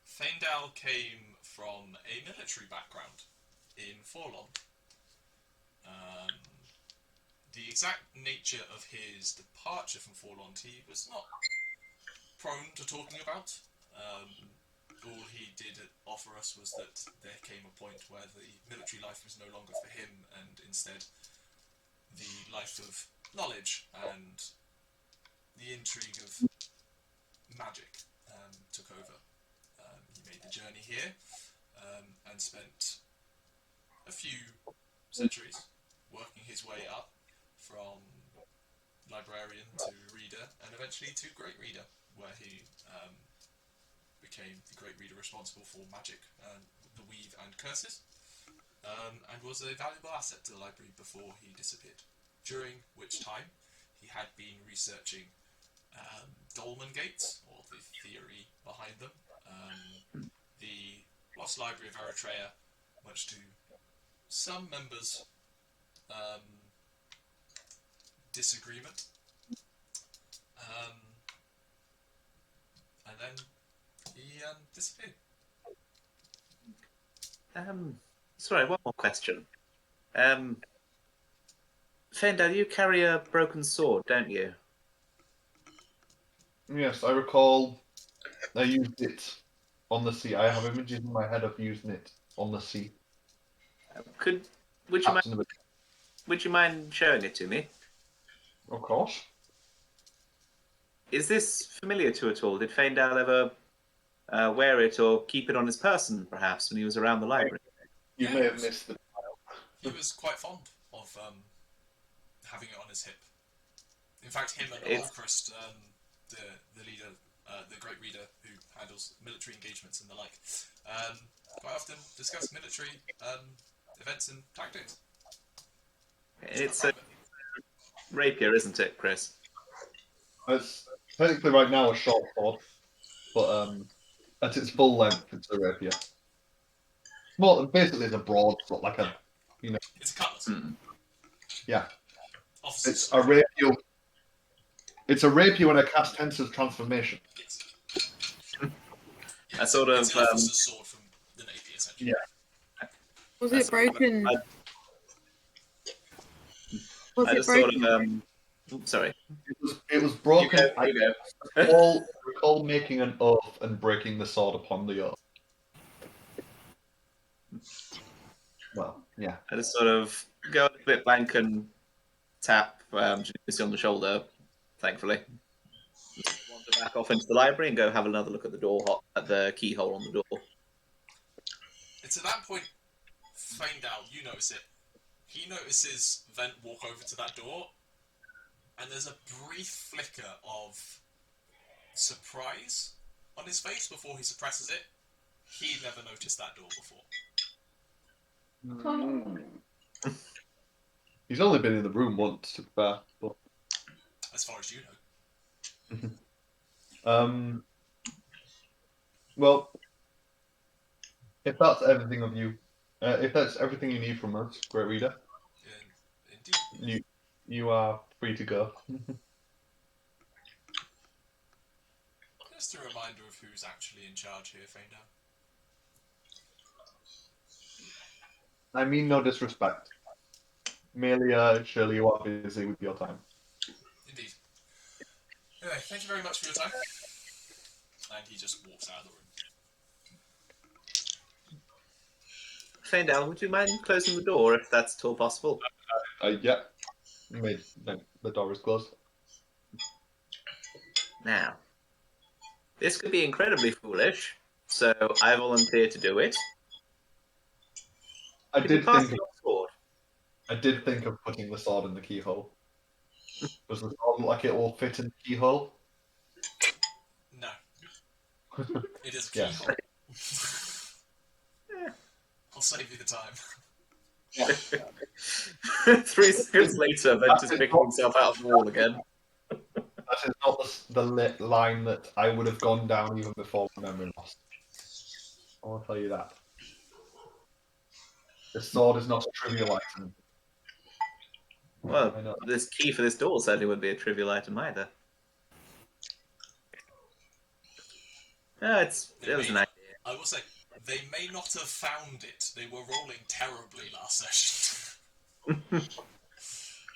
Faendal came from a military background in Forlon. The exact nature of his departure from Forlon, he was not prone to talking about. All he did offer us was that there came a point where the military life was no longer for him, and instead the life of knowledge and the intrigue of magic took over. He made the journey here and spent a few centuries working his way up from librarian to reader and eventually to great reader, where he became the great reader responsible for magic, the weave and curses, and was a valuable asset to the library before he disappeared, during which time he had been researching dolmen gates, or the theory behind them, the Lost Library of Eritrea, much to some members' disagreement, and then he disappeared. Sorry, one more question. Faendal, you carry a broken sword, don't you? Yes, I recall I used it on the sea. I have images in my head of using it on the sea. Could Would you mind showing it to me? Of course. Is this familiar to you at all? Did Faendal ever wear it or keep it on his person, perhaps, when he was around the library? You may have missed the. He was quite fond of having it on his hip. In fact, him and Olchrist, the leader, the great reader who handles military engagements and the like, quite often discuss military events and tactics. It's a rapier, isn't it, Chris? It's technically right now a short sword, but at its full length, it's a rapier. Well, basically, it's a broad, but like a, It's a cutlass. Yeah. Officer's It's sword. a rapier. It's a rapier when I cast Tensor's transformation. Yes. A sort of It's an officer's sword from the Navy, essentially. Yeah. Was it broken? Was I it just sort broken? of sorry. It was broken. You I go. recall making an oath and breaking the sword upon the oath. Well, yeah. I just sort of go a bit blank and tap Janice on the shoulder, thankfully. Wander back off into the library and go have another look at the door, at the keyhole on the door. It's at that point, Faendal, you notice it. He notices Vent walk over to that door, and there's a brief flicker of surprise on his face before he suppresses it. He never noticed that door before. He's only been in the room once, to be fair. But... As far as you know. Well, if that's everything of you, if that's everything you need from us, great reader, Indeed. you are free to go. Just a reminder of who's actually in charge here, Faendal. I mean no disrespect. Merely, surely you are busy with your time. Indeed. Anyway, thank you very much for your time. And he just walks out of the room. Faendal, would you mind closing the door if that's at all possible? Yeah. The door is closed. Now, this could be incredibly foolish, so I volunteer to do it. I did sword. think of putting the sword in the keyhole. Does the sword look like it will fit in the keyhole? No. It is a keyhole. I'll save you the time. 3 seconds later, Vent is picking himself out of the wall again. That is not the line that I would have gone down even before memory loss. I want to tell you that. This sword is not a trivial item. Well, this key for this door certainly wouldn't be a trivial item either. No, it was an idea. I will say, they may not have found it. They were rolling terribly last session.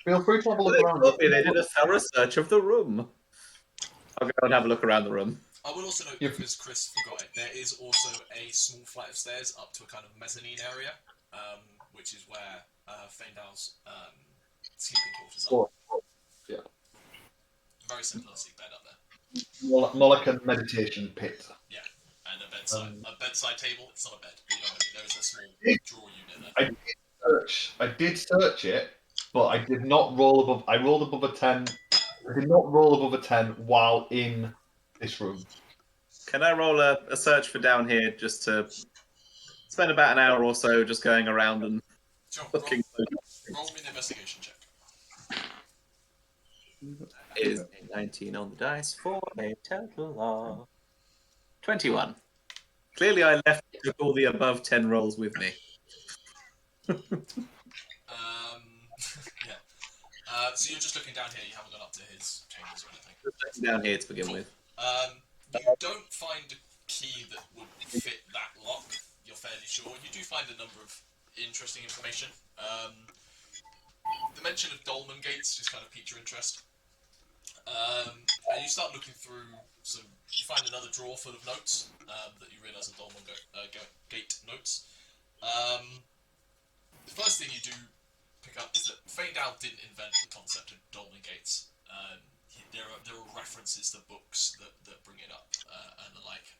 Feel free to have a look around. They did a thorough search of the room. I'll go and have a look around the room. I will also note, because Chris forgot it, there is also a small flight of stairs up to a kind of mezzanine area, which is where Faendal's sleeping quarters are. Yeah. Very similar sick bed up there. More like a meditation pit. Yeah, and a bedside table. It's not a bed, but you know what I mean. There is a small drawer unit there. I did search it, but I did not roll above. I rolled above a 10. I did not roll above a 10 while in this room. Can I roll a search for down here just to spend about an hour or so just going around and looking? Roll me an investigation check. Is a 19 on the dice for a total of 21. Clearly, I left all the above 10 rolls with me. Yeah. So you're just looking down here. You haven't gone up to his chambers or anything. Just looking down here to begin with. You don't find a key that would fit that lock. You're fairly sure. You do find a number of interesting information. The mention of dolmen gates just kind of piqued your interest. And you start looking through some. You find another drawer full of notes that you realise are dolmen gate notes. the first thing you do pick up is that Faendal didn't invent the concept of dolmen gates. There are references to books that bring it up and the like.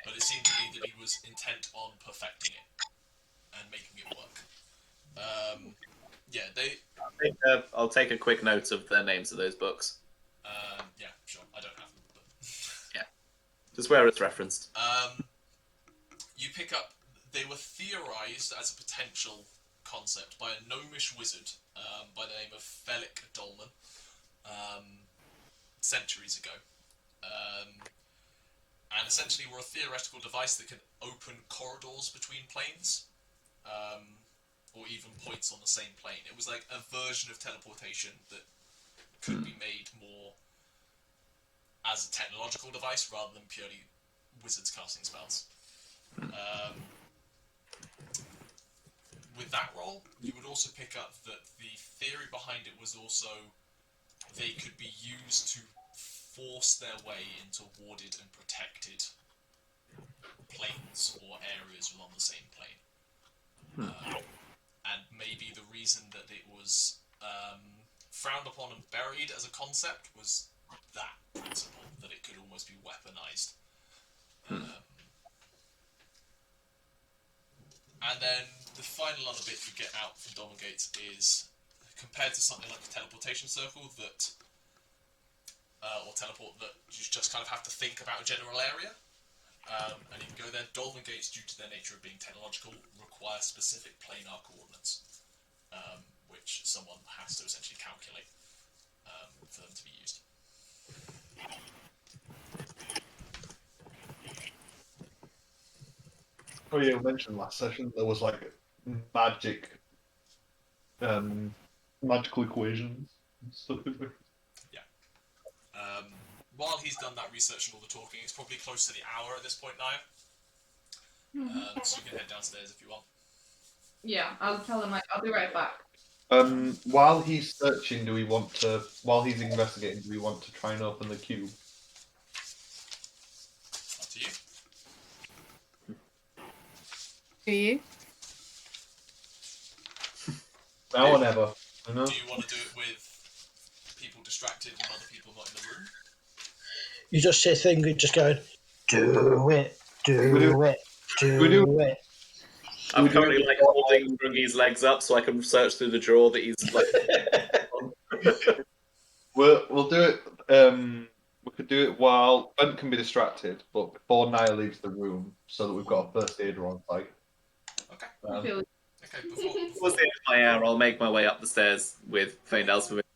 But it seemed to me that he was intent on perfecting it and making it work. I'll take a quick note of the names of those books. Yeah, sure. I don't have them, but yeah, just where it's referenced. You pick up. They were theorized as a potential concept by a gnomish wizard by the name of Felic Dolmen centuries ago. And essentially were a theoretical device that can open corridors between planes, or even points on the same plane. It was like a version of teleportation that could be made more as a technological device rather than purely wizards casting spells. With that role, you would also pick up that the theory behind it was also they could be used to force their way into warded and protected planes or areas on the same plane. And maybe the reason that it was frowned upon and buried as a concept was that principle, that it could almost be weaponized. And then the final other bit you get out from Dolmen Gates is, compared to something like a teleportation circle that, or teleport that you just kind of have to think about a general area, and you can go there. Dolmen Gates, due to their nature of being technological, require specific planar coordinates, which someone has to essentially calculate for them to be used. Oh yeah, you mentioned last session there was like magical equations and stuff. Yeah. While he's done that research and all the talking, it's probably close to the hour at this point, Nyah. So you can head downstairs if you want. Yeah, I'll tell him I'll be right back. While he's searching, while he's investigating, do we want to try and open the cube? Up to you. Do you? Now or never. I know. Do you want to do it with people distracted and other people not in the room? You just hear Thrungi just going, do it, do it, do it. I'm currently like holding Thrungi's legs up so I can search through the drawer that he's like. We'll do it. We could do it while Bent can be distracted, but before Nyah leaves the room, so that we've got a first aider on site. Okay. Feel- Okay. Towards the end of my hour, I'll make my way up the stairs with Faendal's permission.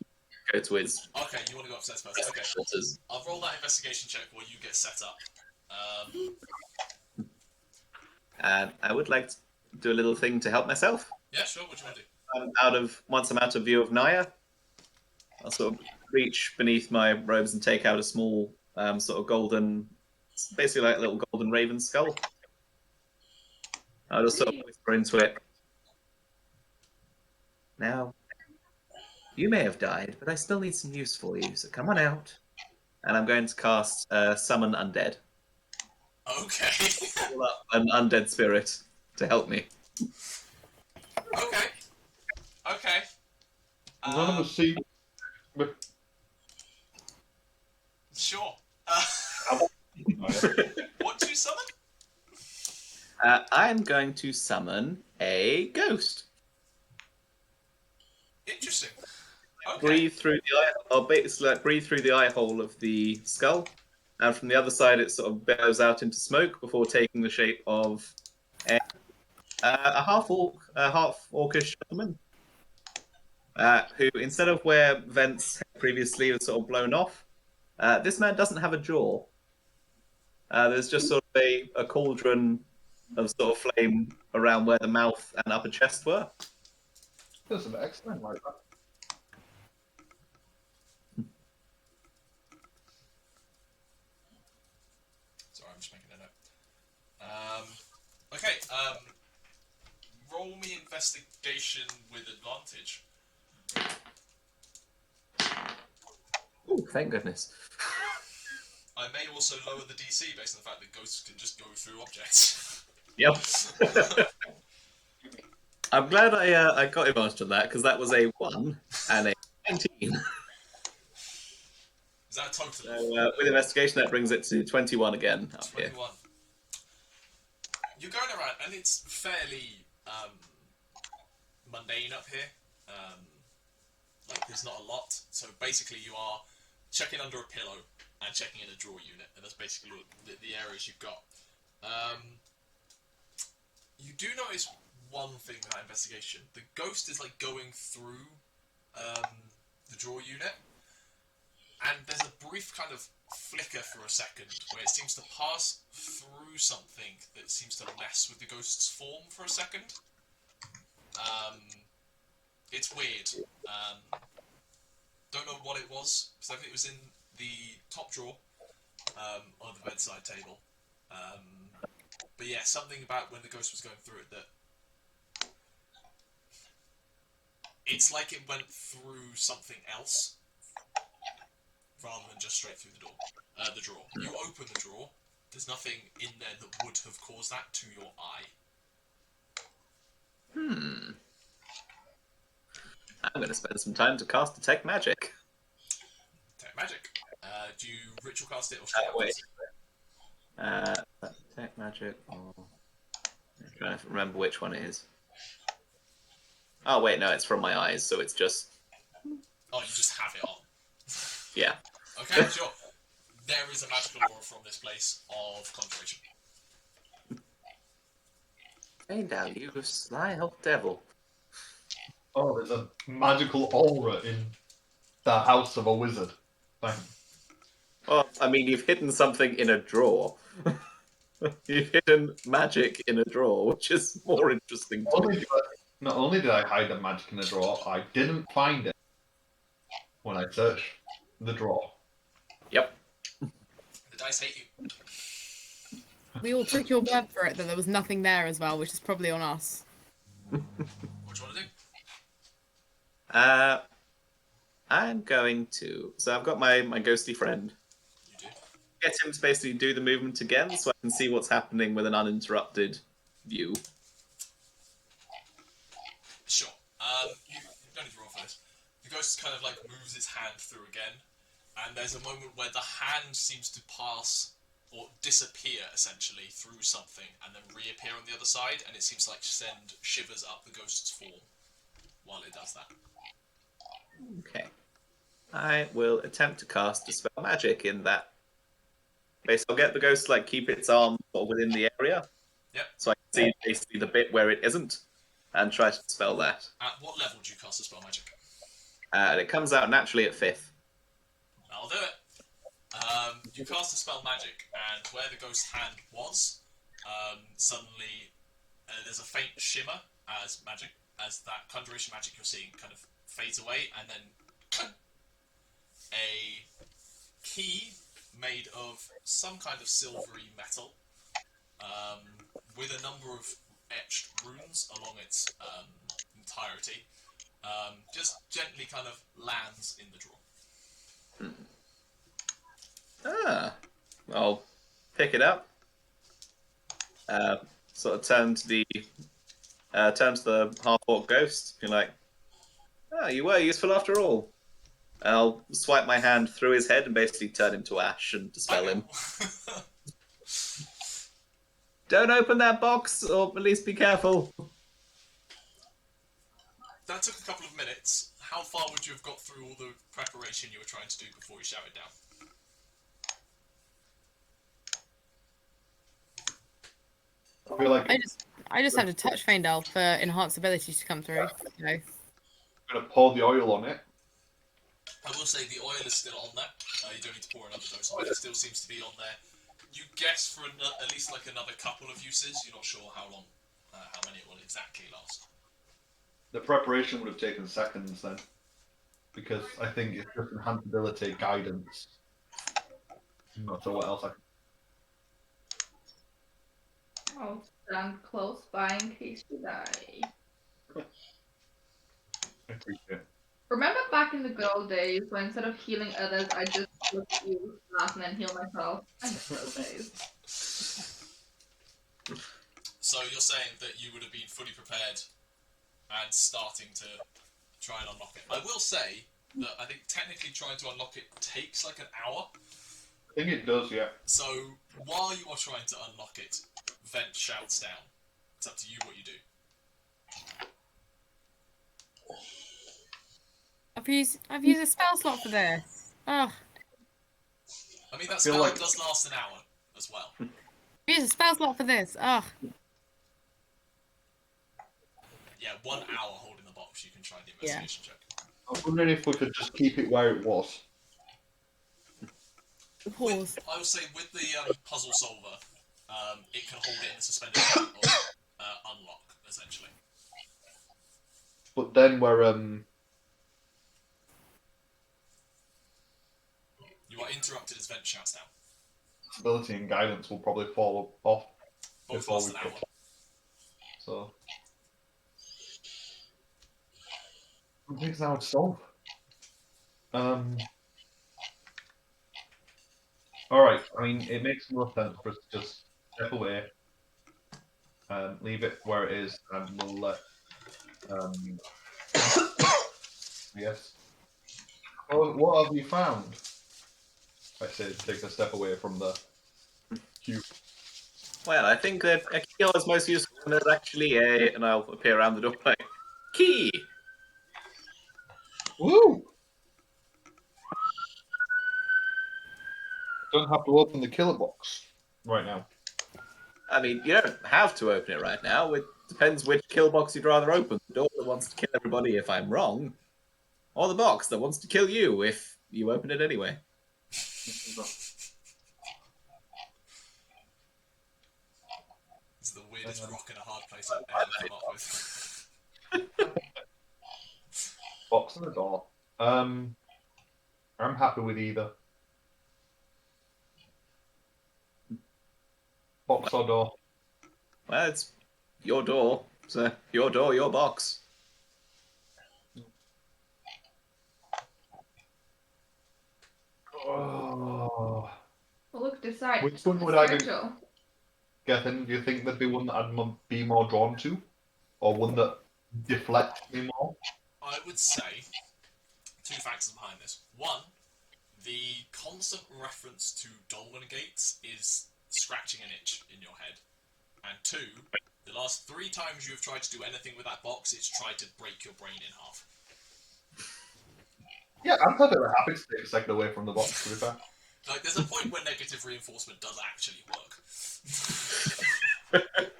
Go to his. Okay, you want to go upstairs first. Okay. Quarters. I'll roll that investigation check while you get set up. And I would like to do a little thing to help myself. Yeah, sure. What do you want to do? Once I'm out of view of Nyah, I'll sort of reach beneath my robes and take out a small sort of golden, basically like a little golden raven skull. I'll just sort of whisper into it. Now, you may have died, but I still need some use for you, so come on out. And I'm going to cast Summon Undead. Okay. Pull up an undead spirit to help me. Okay. Okay. None of us see. Sure. What do you summon? I'm going to summon a ghost. Interesting. Okay. Breathe through the eye. I'll basically breathe through the eye hole of the skull, and from the other side, it sort of bellows out into smoke before taking the shape of a half orcish gentleman, who, instead of where vents previously were sort of blown off, this man doesn't have a jaw. There's just sort of a cauldron of sort of flame around where the mouth and upper chest were. There's some excellent like that. Sorry, I'm just making a note. Okay. Roll me investigation with advantage. Oh, thank goodness. I may also lower the DC based on the fact that ghosts can just go through objects. Yep. I'm glad I got advantage on that, because that was a 1 and a 19. Is that a total? So, with investigation, that brings it to 21 again up 21. here. You're going around, and it's fairly mundane up here. Like, there's not a lot. So basically, you are checking under a pillow and checking in a drawer unit, and that's basically the areas you've got. You do notice one thing with that investigation. The ghost is like going through the drawer unit, and there's a brief kind of flicker for a second where it seems to pass through something that seems to mess with the ghost's form for a second. It's weird. Don't know what it was, because I think it was in the top drawer on the bedside table. But yeah, something about when the ghost was going through it that it's like it went through something else rather than just straight through the door, the drawer. You open the drawer. There's nothing in there that would have caused that to your eye. I'm going to spend some time to cast Detect Magic. Detect magic. Do you ritual cast it or Wait. cast it? Detect Magic. Or... I'm trying to remember which one it is. Oh, wait, no, it's from my eyes, so it's just... Oh, you just have it on. Yeah. Okay, sure. There is a magical aura from this place of conjuration. Faendal, you sly old devil. Oh, there's a magical aura in the house of a wizard. Thanks. Well, I mean, you've hidden something in a drawer. You've hidden magic in a drawer, which is more interesting to me. Not only did I hide the magic in the drawer, I didn't find it when I searched the drawer. Yep. The dice hate you. We all took your word for it that there was nothing there as well, which is probably on us. What do you want to do? I'm going to... So I've got my ghostly friend. You do. Get him to basically do the movement again so I can see what's happening with an uninterrupted view. Sure. You don't need to roll for this. The ghost kind of like moves its hand through again, and there's a moment where the hand seems to pass or disappear essentially through something and then reappear on the other side, and it seems to like send shivers up the ghost's form while it does that. Okay. I will attempt to cast Dispel Magic in that. Basically, I'll get the ghost to like keep its arm sort of within the area. Yep. So I can see basically the bit where it isn't, and try to dispel that. At what level do you cast a spell magic? And it comes out naturally at 5th. I'll do it. You cast a spell magic, and where the ghost's hand was, suddenly there's a faint shimmer as that conjuration magic you're seeing kind of fades away, and then a key made of some kind of silvery metal, with a number of etched runes along its entirety, just gently kind of lands in the drawer. I'll pick it up. Sort of turn to the half-orc ghost. Be like, you were useful after all. And I'll swipe my hand through his head and basically turn him to ash and dispel him. Don't open that box, or at least be careful. That took a couple of minutes. How far would you have got through all the preparation you were trying to do before you shouted down? I feel like I just had to touch Faendal for enhanced abilities to come through. You know. I'm going to pour the oil on it. I will say the oil is still on there. You don't need to pour another dose on it. It still seems to be on there. You guess for at least like another couple of uses. You're not sure how long, how many it will exactly last. The preparation would have taken seconds then, because I think it's just enhanced ability, guidance. I'm not sure what else I can. I'll stand close by in case you die. I appreciate it. Remember back in the good old days when instead of healing others, I just look at you last and then heal myself? I miss those days. So you're saying that you would have been fully prepared and starting to try and unlock it. I will say that I think technically trying to unlock it takes like an hour. I think it does, yeah. So while you are trying to unlock it, Vent shouts down. It's up to you what you do. I've used a spell slot for this. Oh, I mean, that spell does last an hour as well. I've used a spell slot for this. Oh. Yeah, 1 hour holding the box. You can try the investigation check. I was wondering if we could just keep it where it was. Pause. I would say with the puzzle solver, it can hold it in a suspended state of unlock, essentially. But then we're You are interrupted as Vent shouts down. ability and guidance will probably fall off Both before last we an hour. get. So it takes an hour to solve. Alright, I mean it makes more sense for us to just step away, leave it where it is, and we'll let yes. Well, what have you found? I say take a step away from the cube. Well, I think that a key is most useful when there's actually and I'll appear around the doorway. Key! Woo! Don't have to open the killer box right now. I mean, you don't have to open it right now. It depends which kill box you'd rather open. The door that wants to kill everybody if I'm wrong, or the box that wants to kill you if you open it anyway. It's the weirdest rock in a hard place I've ever come up with. Box and the door. I'm happy with either. Box or door. Well, it's your door, so your door, your box. Oh. Well, look, decide. Which one would I Spiritual. get in? Do you think there'd be one that I'd be more drawn to? Or one that deflects me more? I would say 2 factors behind this. One, the constant reference to Dolmen Gates is scratching an itch in your head. And 2, the last 3 times you have tried to do anything with that box, it's tried to break your brain in half. Yeah, I'm perfectly happy to take a second away from the box, to be fair. Like, there's a point where negative reinforcement does actually work.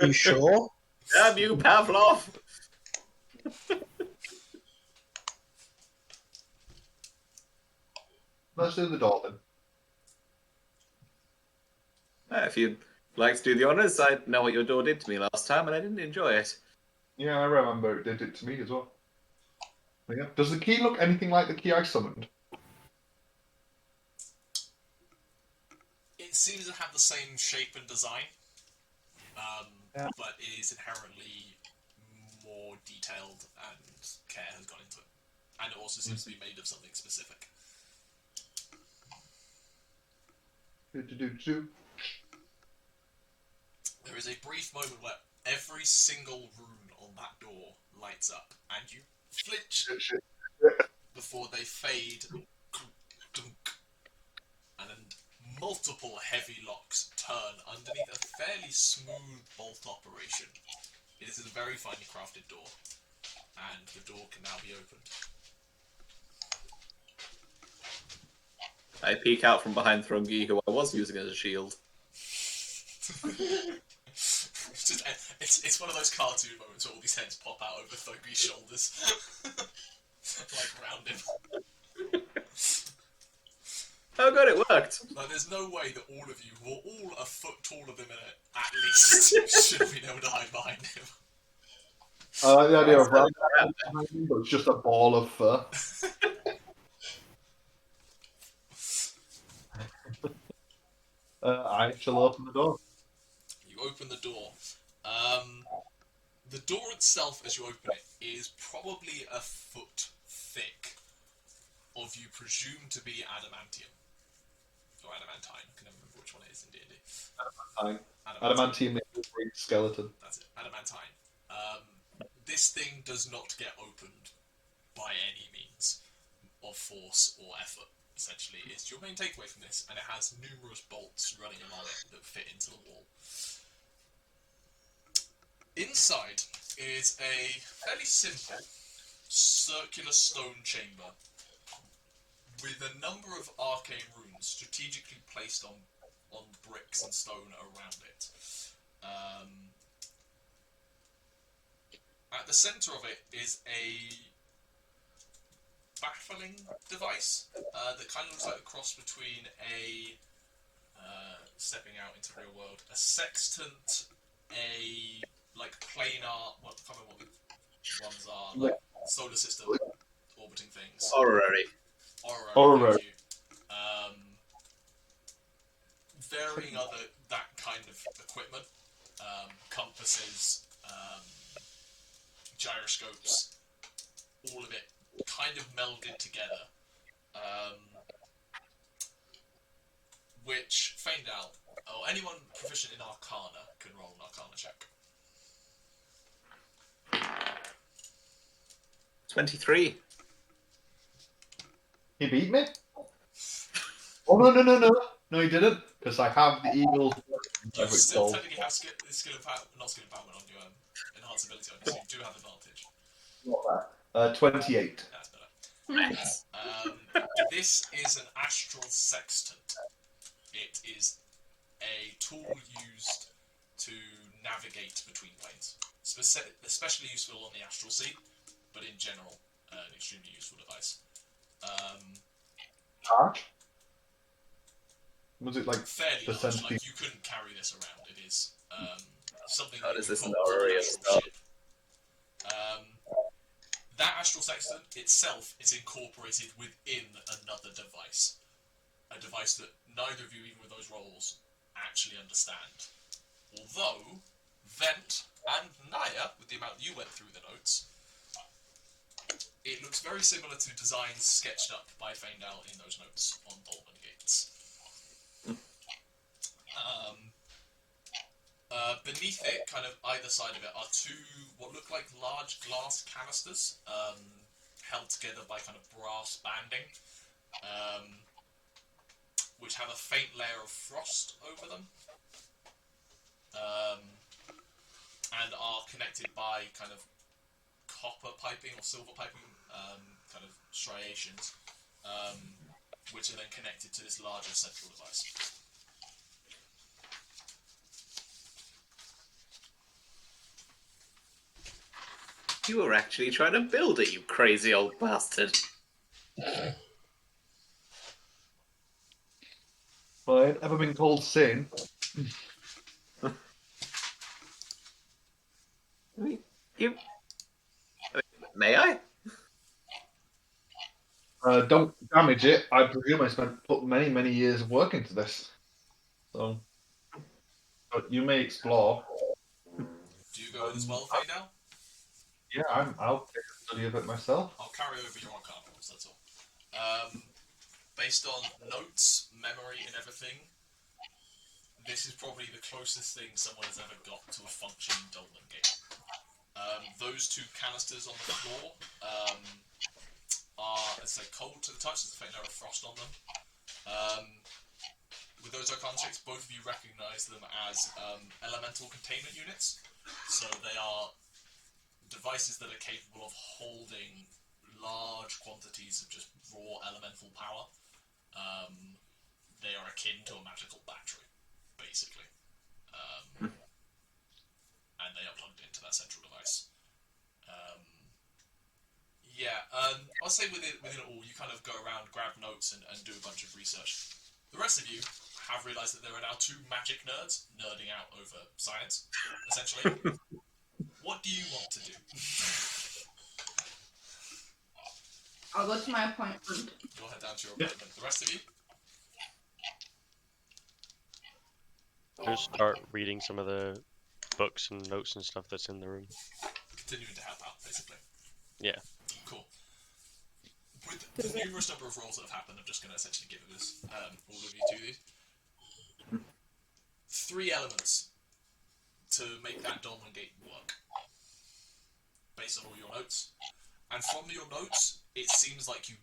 You sure? Damn you, Pavlov! Let's do the door then. If you'd like to do the honours, I know what your door did to me last time, and I didn't enjoy it. Yeah, I remember it did it to me as well. Yeah. Does the key look anything like the key I summoned? It seems to have the same shape and design, but it is inherently more detailed and care has gone into it. And it also seems to be made of something specific. There is a brief moment where every single rune on that door lights up, and you flinch before they fade, and then multiple heavy locks turn underneath a fairly smooth bolt operation. It is a very finely crafted door, and the door can now be opened. I peek out from behind Thrungi, who I was using as a shield. It's one of those cartoon moments where all these heads pop out over Thungi's shoulders. Like round him. Oh good, it worked! Like, there's no way that all of you, who are all a foot taller than him at least, should have been able to hide behind him. I like the idea of that, but it's just a ball of fur. I shall open the door. You open the door. The door itself, as you open it, is probably a foot thick of you presume to be adamantium. Or adamantine. I can never remember which one it is in D&D. Adamantium is a great skeleton. That's it. Adamantine. this thing does not get opened by any means of force or effort. Essentially, it's your main takeaway from this, and it has numerous bolts running along it that fit into the wall. Inside is a fairly simple circular stone chamber with a number of arcane runes strategically placed on bricks and stone around it. At the centre of it is a baffling device that kind of looks like a cross between a stepping out into the real world, a sextant, a like planar. What I can't remember what the ones are, like solar system orbiting things. Horary. Horary. Thank you. Varying other that kind of equipment, compasses, gyroscopes, all of it kind of melded together. Which Faendal, or anyone proficient in Arcana, can roll an Arcana check. 23. He beat me? Oh, no, he didn't, because I have the eagles. You still technically have skill empowerment on your enhanced ability on you, so you do have advantage. 28. That's better. This is an astral sextant. It is a tool used to navigate between planes. Especially useful on the astral sea, but in general, an extremely useful device. Charge? Was it like fairly large? percentage? Like you couldn't carry this around. It is something God, that is you this put an on an Aurora astral stuff? ship. That astral sextant itself is incorporated within another device. A device that neither of you, even with those rolls, actually understand. Although, Vent and Nyah, with the amount you went through the notes, it looks very similar to designs sketched up by Faendal in those notes on Dolmen Gates. Beneath it, kind of either side of it, are two what look like large glass canisters, held together by kind of brass banding, which have a faint layer of frost over them, and are connected by kind of copper piping or silver piping, kind of striations, which are then connected to this larger central device. You were actually trying to build it, you crazy old bastard. Well, I ain't ever been called sin. May I? Don't damage it. I presume I put many years of work into this. So, but you may explore. Do you go in as well, Faendal? Yeah, I'll take a study of it myself. I'll carry over your Arcana rolls, that's all. Based on notes, memory, and everything, this is probably the closest thing someone has ever got to a functioning Dolmen Gate. Those two canisters on the floor are, let's say, cold to the touch. There's a faint layer of frost on them. With those Arcana checks, both of you recognise them as elemental containment units. So they are devices that are capable of holding large quantities of just raw elemental power. They are akin to a magical battery, basically. And they are plugged into that central device. I'll say within it all, you kind of go around, grab notes, and do a bunch of research. The rest of you have realised that there are now two magic nerds nerding out over science, essentially. What do you want to do? I'll go to my appointment. You'll head down to your appointment. The rest of you? Just start reading some of the books and notes and stuff that's in the room. Continuing to help out, basically. Yeah. Cool. With the numerous number of rolls that have happened, I'm just going to essentially give this, all of you to these. 3 elements to make that Dolmen Gate work. based on all your notes. And from your notes, it seems like you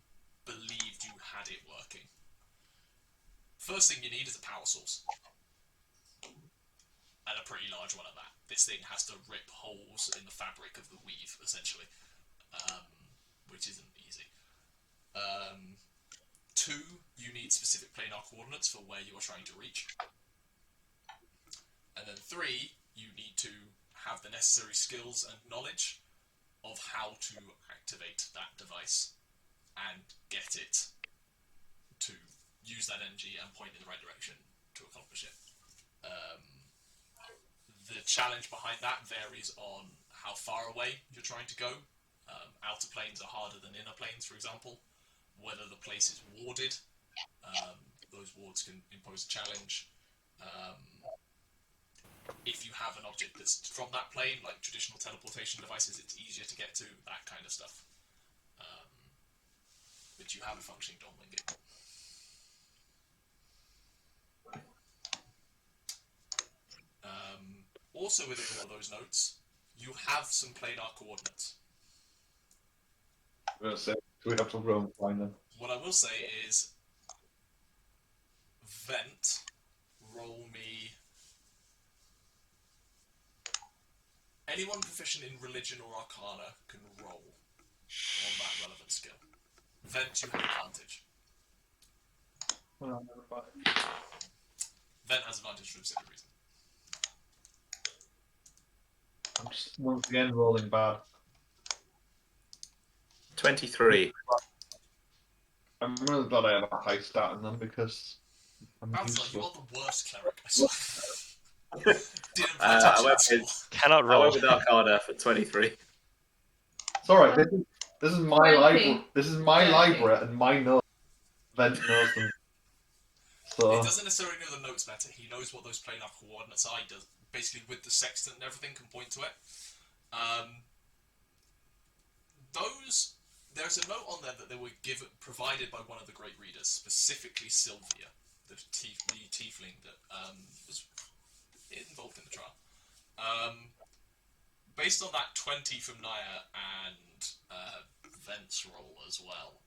believed you had it working. First thing you need is a power source. And a pretty large one at that. This thing has to rip holes in the fabric of the weave, essentially. Which isn't easy. 2, you need specific planar coordinates for where you are trying to reach. And then 3, you need to have the necessary skills and knowledge of how to activate that device and get it to use that energy and point in the right direction to accomplish it. The challenge behind that varies on how far away you're trying to go. Outer planes are harder than inner planes, for example. Whether the place is warded, those wards can impose a challenge. If you have an object that's from that plane, like traditional teleportation devices, it's easier to get to, that kind of stuff. But you have a functioning Dawn Winged. Also within all of those notes, you have some planar coordinates. I'm gonna say, do we have to roll and find them? What I will say is, Vent, roll me... Anyone proficient in religion or arcana can roll on that relevant skill. Vent, you have advantage. Well, I'll never find. Vent has advantage for a specific reason. I'm just once again rolling bad. 23. I'm really glad I have a high stat in them because I'm Balthazar, you useless. are the worst cleric, I swear. Didn't pay I attention went at school. with, Cannot I roll. went with Arcana for 23. It's alright, this is my 20. library. This is my 20. library and my notes. Vent knows them. So He doesn't necessarily know the notes better, he knows what those planar coordinates are, he does, basically with the sextant and everything can point to it. There's a note on there that they were provided by one of the great readers, specifically Sylvia, the tiefling that was involved in the trial. Based on that 20 from Nyah and Vent's roll as well,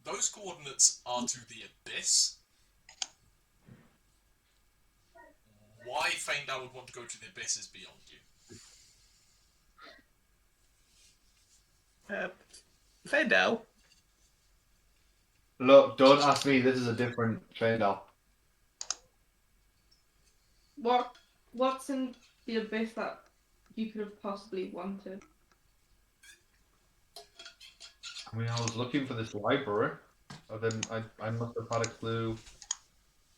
those coordinates are to the Abyss. Why Faendal would want to go to the Abyss is beyond you. Faendal? look, don't ask me. This is a different Faendal. What's in the abyss that you could have possibly wanted? I mean, I was looking for this library. And then I must have had a clue.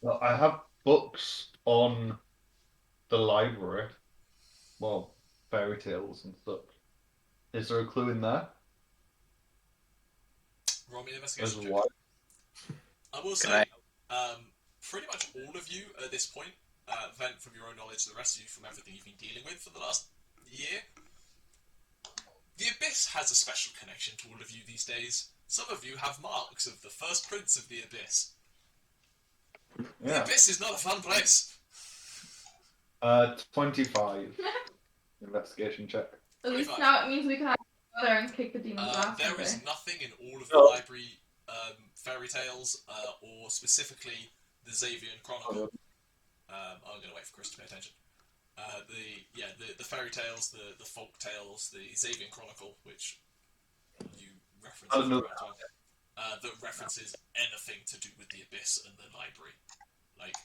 Well, I have books on the library. Well, fairy tales and stuff. Is there a clue in there? Roll me an There's investigation a check. what? I will say, pretty much all of you at this point, Vent from your own knowledge, the rest of you from everything you've been dealing with for the last year, the Abyss has a special connection to all of you these days. Some of you have marks of the first prince of the Abyss. The Yeah. Abyss is not a fun place. 25. Investigation check. At least 25. now it means we can have go there and kick the demon's ass. There one is day. nothing in all of the No. library fairy tales, or specifically the Xavian Chronicle. I'm going to wait for Chris to pay attention. The fairy tales, the folk tales, the Xavian Chronicle, which you reference I don't know. throughout time, that references anything to do with the Abyss and the library. Like,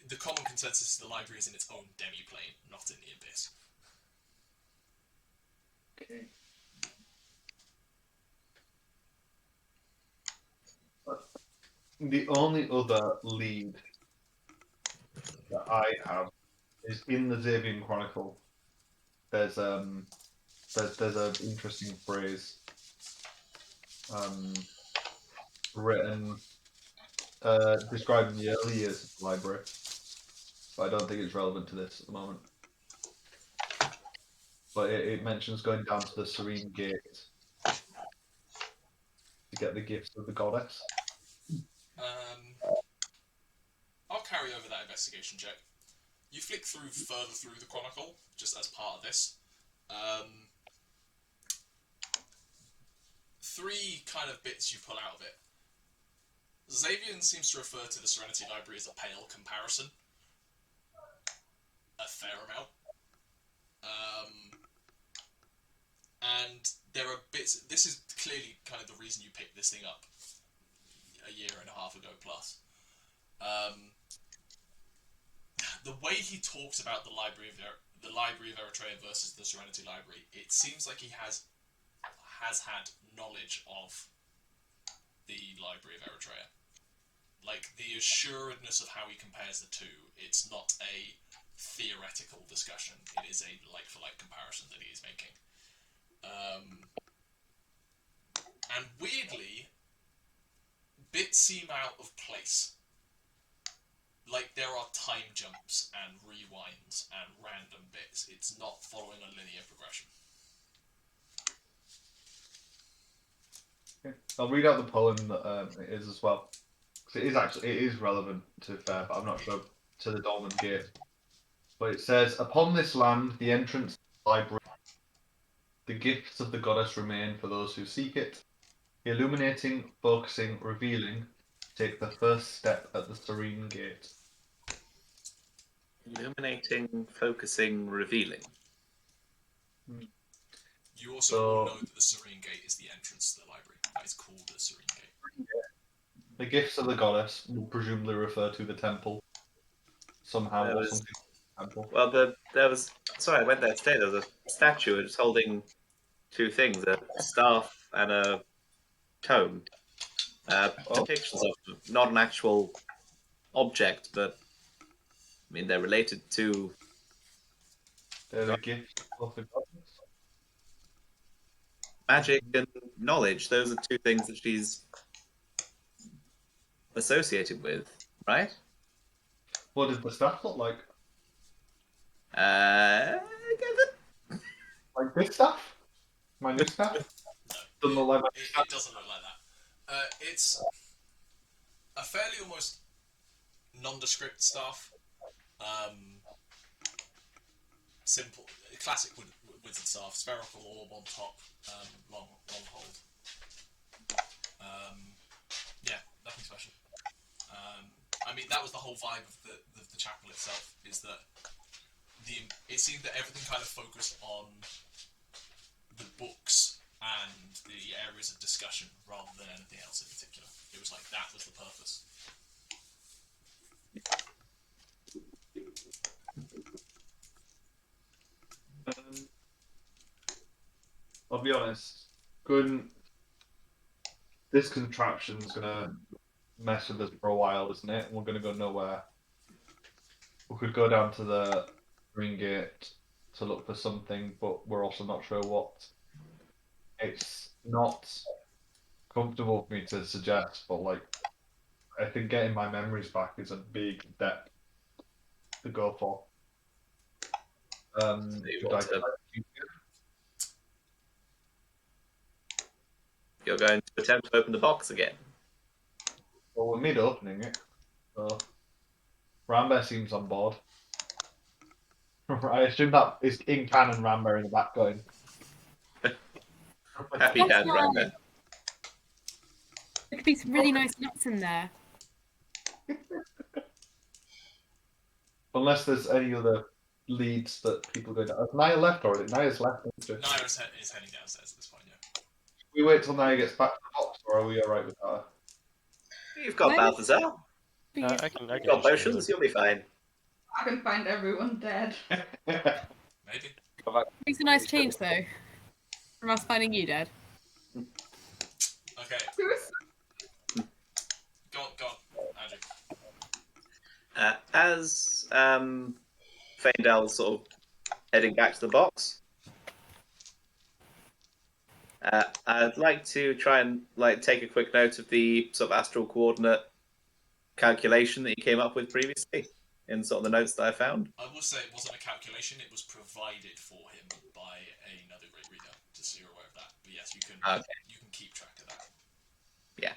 the common consensus is the library is in its own demi-plane, not in the Abyss. Okay. The only other lead that I have is in the Xavian Chronicle. There's an interesting phrase written describing the early years of the library, but I don't think it's relevant to this at the moment. But it mentions going down to the Serene Gate to get the gifts of the goddess. I'll carry over that investigation check. You flick further through the Chronicle, just as part of this. Three kind of bits you pull out of it. Xavier seems to refer to the Serenity Library as a pale comparison. A fair amount. And there are bits... This is clearly kind of the reason you picked this thing up a year and a half ago plus. The way he talks about the Library of Eritrea versus the Serenity Library, it seems like he has had knowledge of the Library of Eritrea. Like, the assuredness of how he compares the two, it's not a theoretical discussion, it is a like-for-like comparison that he is making. And weirdly, bits seem out of place. Like, there are time jumps and rewinds and random bits. It's not following a linear progression. Okay. I'll read out the poem that it is as well. Because it is relevant to fair, but I'm not sure to the Dolmen Gate. But it says, upon this land, the entrance to the library, the gifts of the goddess remain for those who seek it. Illuminating, focusing, revealing, take the first step at the serene gate. Illuminating, focusing, revealing. You also all know that the Serene Gate is the entrance to the library. That is called the Serene Gate. The gifts of the goddess will presumably refer to the temple somehow or something. Temple. Well, there was... Sorry, I went there today. There was a statue just holding two things, a staff and a tome. Depictions of not an actual object, but I mean, they're related to... They're the gifts of the goddess. Magic and knowledge, those are two things that she's associated with, right? What does the staff look like? Like this staff? My new staff? Doesn't look like that. It doesn't look like that. It's a fairly almost nondescript staff. Simple, classic wizard staff, spherical orb on top, long hold. Yeah, nothing special. I mean, that was the whole vibe of the chapel itself. Is that it seemed that everything kind of focused on the books and the areas of discussion rather than anything else in particular. It was like that was the purpose. I'll be honest. This contraption's gonna mess with us for a while, isn't it? We're gonna go nowhere. We could go down to the Green Gate to look for something, but we're also not sure what. It's not comfortable for me to suggest, but like, I think getting my memories back is a big step to go for. You're going to attempt to open the box again. Well, we're mid-opening it, so Rambear seems on board. I assume that is in canon Rambear in the back going. Happy That's dad, nice. Rambear. There could be some really nice nuts in there. Unless there's any other leads that people go down. Has Nyah left already? Nyah's left. Nyah is heading downstairs at this point, yeah. We wait till Nyah gets back to the box, or are we alright with that? You've got Balthazar. I can You've got potions, you'll be fine. I can find everyone dead. Maybe. Makes a nice change though, from us finding you dead. Okay, go on, Andrew. As Faendal's sort of heading back to the box, I'd like to try and take a quick note of the sort of astral coordinate calculation that you came up with previously in sort of the notes that I found. I will say it wasn't a calculation, it was provided for him by another great reader, just so you're aware of that. But yes, you can keep track of that. Yeah.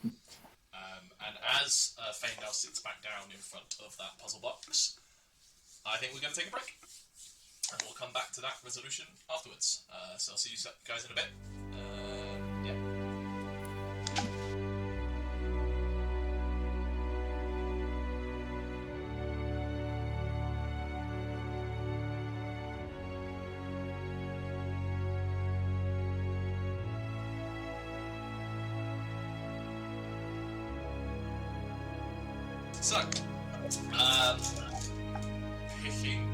And as Faendal sits back down in front of that puzzle box, I think we're going to take a break. and we'll come back to that resolution afterwards. So I'll see you guys in a bit. Yeah. So, picking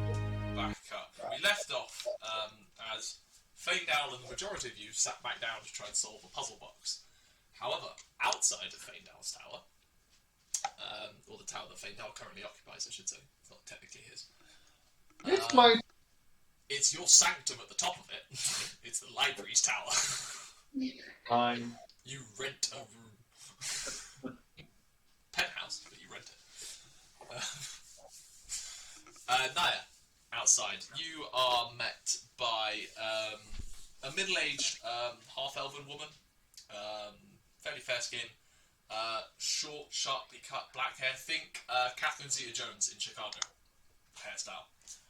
back up, we left off as Faendal and the majority of you sat back down to try and solve a puzzle box. However, outside of Faendal's tower, or the tower that Faendal currently occupies, I should say, it's not technically his. It's my. It's your sanctum at the top of it. It's the library's tower. Fine. You rent a room. Penthouse, but you rent it. Nyah, outside, you are met by a middle-aged half-elven woman, fairly fair skin, short, sharply cut black hair. Think Catherine Zeta-Jones in Chicago hairstyle.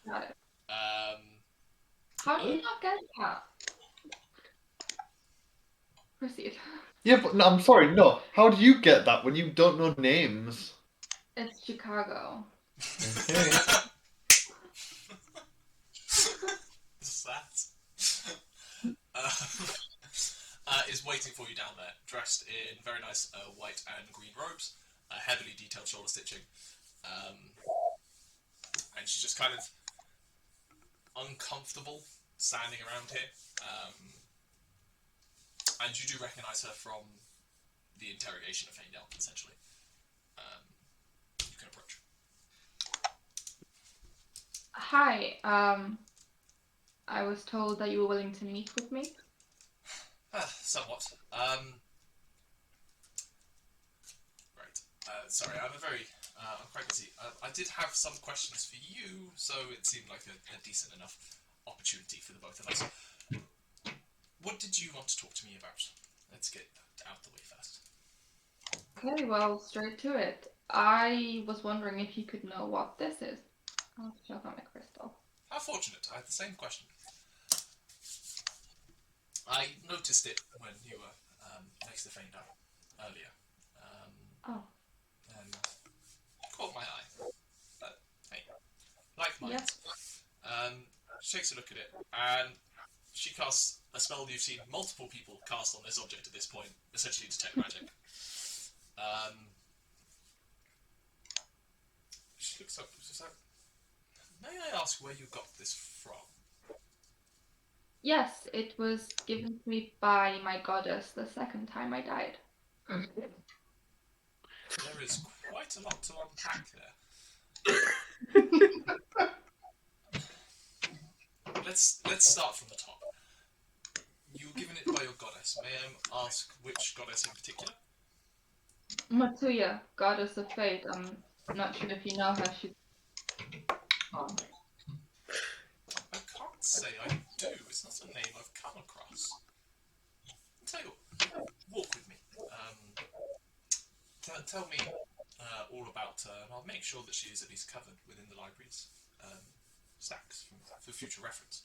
Got it. How do you not get that? Proceed. Yeah, but no, I'm sorry. No, how do you get that when you don't know names? It's Chicago. Okay. Is waiting for you down there, dressed in very nice white and green robes, heavily detailed shoulder stitching, and she's just kind of uncomfortable standing around here. And you do recognise her from the interrogation of Faendal, essentially. You can approach. Hi, I was told that you were willing to meet with me. Somewhat. Right. Sorry, I'm quite busy. I did have some questions for you, so it seemed like a decent enough opportunity for the both of us. What did you want to talk to me about? Let's get that out the way first. Okay, well, straight to it. I was wondering if you could know what this is. I'll check out my crystal. How fortunate. I had the same question. I noticed it when you were next to Faendal earlier. Oh. And caught my eye. But hey, like mine. Yep. She takes a look at it, and she casts a spell you've seen multiple people cast on this object at this point, essentially detect magic. She looks up. She's like, "May I ask where you got this from?" Yes, it was given to me by my goddess the second time I died. There is quite a lot to unpack there. Let's start from the top. You were given it by your goddess. May I ask which goddess in particular? Matuya, goddess of fate. I'm not sure if you know her. She. Oh. I can't say I do. It's not a name I've come across. I'll tell you what, walk with me. Tell me all about her, and I'll make sure that she is at least covered within the library's stacks for future reference.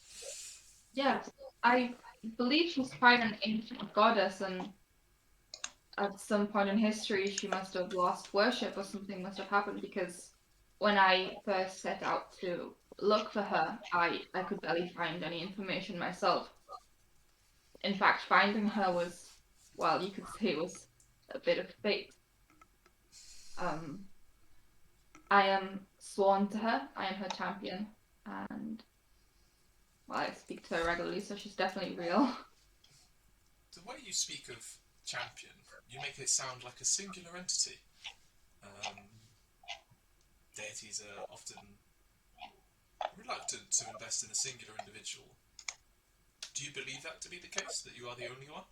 Yes, I believe she's quite an ancient goddess, and at some point in history she must have lost worship or something must have happened, because when I first set out to look for her, I could barely find any information myself. In fact, finding her was, well, you could say it was a bit of fate. I am sworn to her, I am her champion, and well, I speak to her regularly, so she's definitely real. The way you speak of champion, you make it sound like a singular entity. Deities are often reluctant to invest in a singular individual. Do you believe that to be the case, that you are the only one?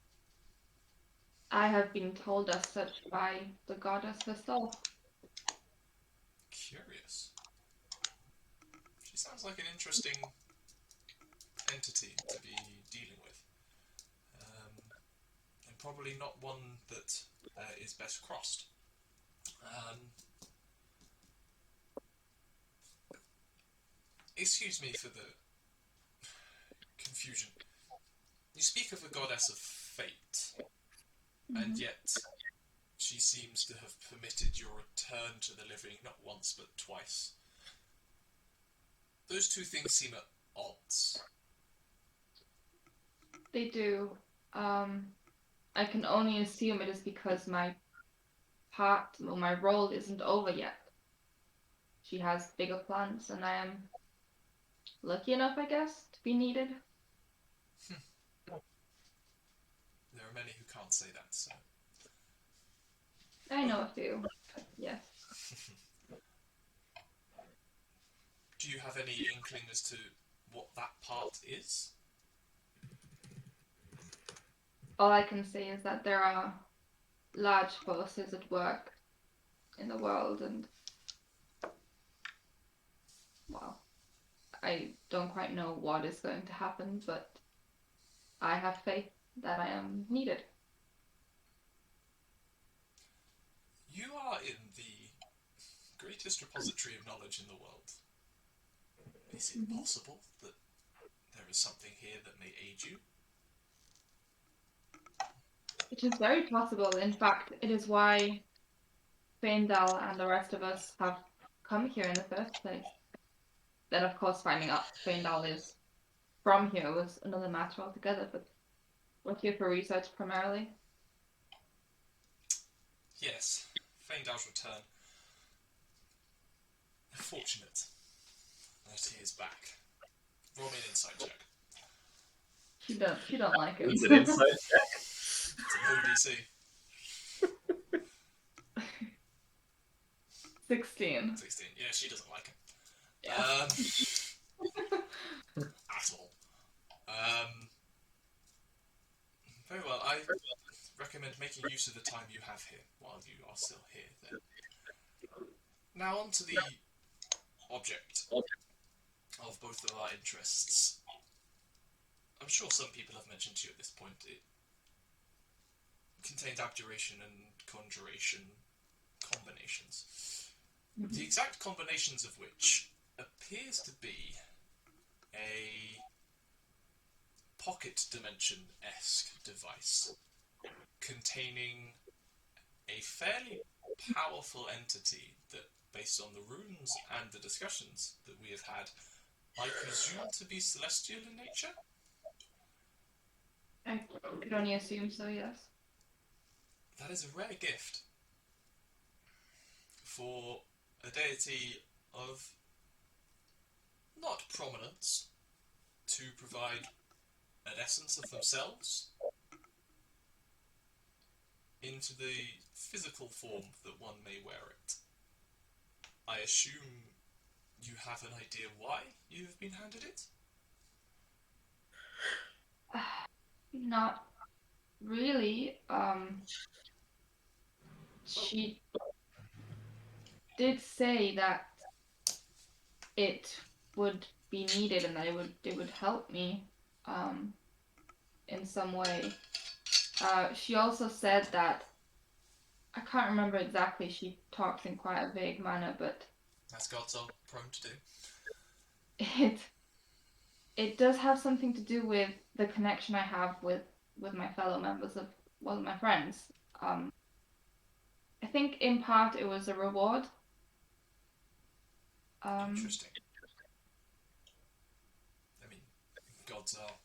I have been told as such by the goddess herself. Curious. She sounds like an interesting entity to be dealing with. And probably not one that is best crossed. Excuse me for the confusion. You speak of a goddess of fate, and yet she seems to have permitted your return to the living not once but twice. Those two things seem at odds. They do. I can only assume it is because my role isn't over yet. She has bigger plans, and I am lucky enough, I guess, to be needed. There are many who can't say that, so... I know a few, but yes. Do you have any inkling as to what that part is? All I can say is that there are large forces at work in the world, and well, I don't quite know what is going to happen, but I have faith that I am needed. You are in the greatest repository of knowledge in the world. Is it possible that there is something here that may aid you? It is very possible. In fact, it is why Faendal and the rest of us have come here in the first place. Then, of course, finding out Faendal is from here was another matter altogether, but we're here for research primarily. Yes, Faendal's return. Fortunate that he is back. Roll me an insight check. She don't like it. It's an insight check. It's a low DC. 16. 16. Yeah, she doesn't like him. Yeah. At all. Very well. I recommend making use of the time you have here while you are still here. Then. Now on to the object of both of our interests. I'm sure some people have mentioned to you at this point it contains abjuration and conjuration combinations. The exact combinations of which appears to be a pocket dimension-esque device containing a fairly powerful entity that, based on the runes and the discussions that we have had, I presume to be celestial in nature? I could only assume so, yes. That is a rare gift for a deity of not prominence to provide an essence of themselves into the physical form that one may wear it. I assume you have an idea why you have been handed it? Not really. She did say that it would be needed and that it would help me in some way. She also said that, I can't remember exactly, she talks in quite a vague manner, but as gods are prone to do. It does have something to do with the connection I have with my fellow members of my friends. I think in part it was a reward. Interesting. I mean, gods are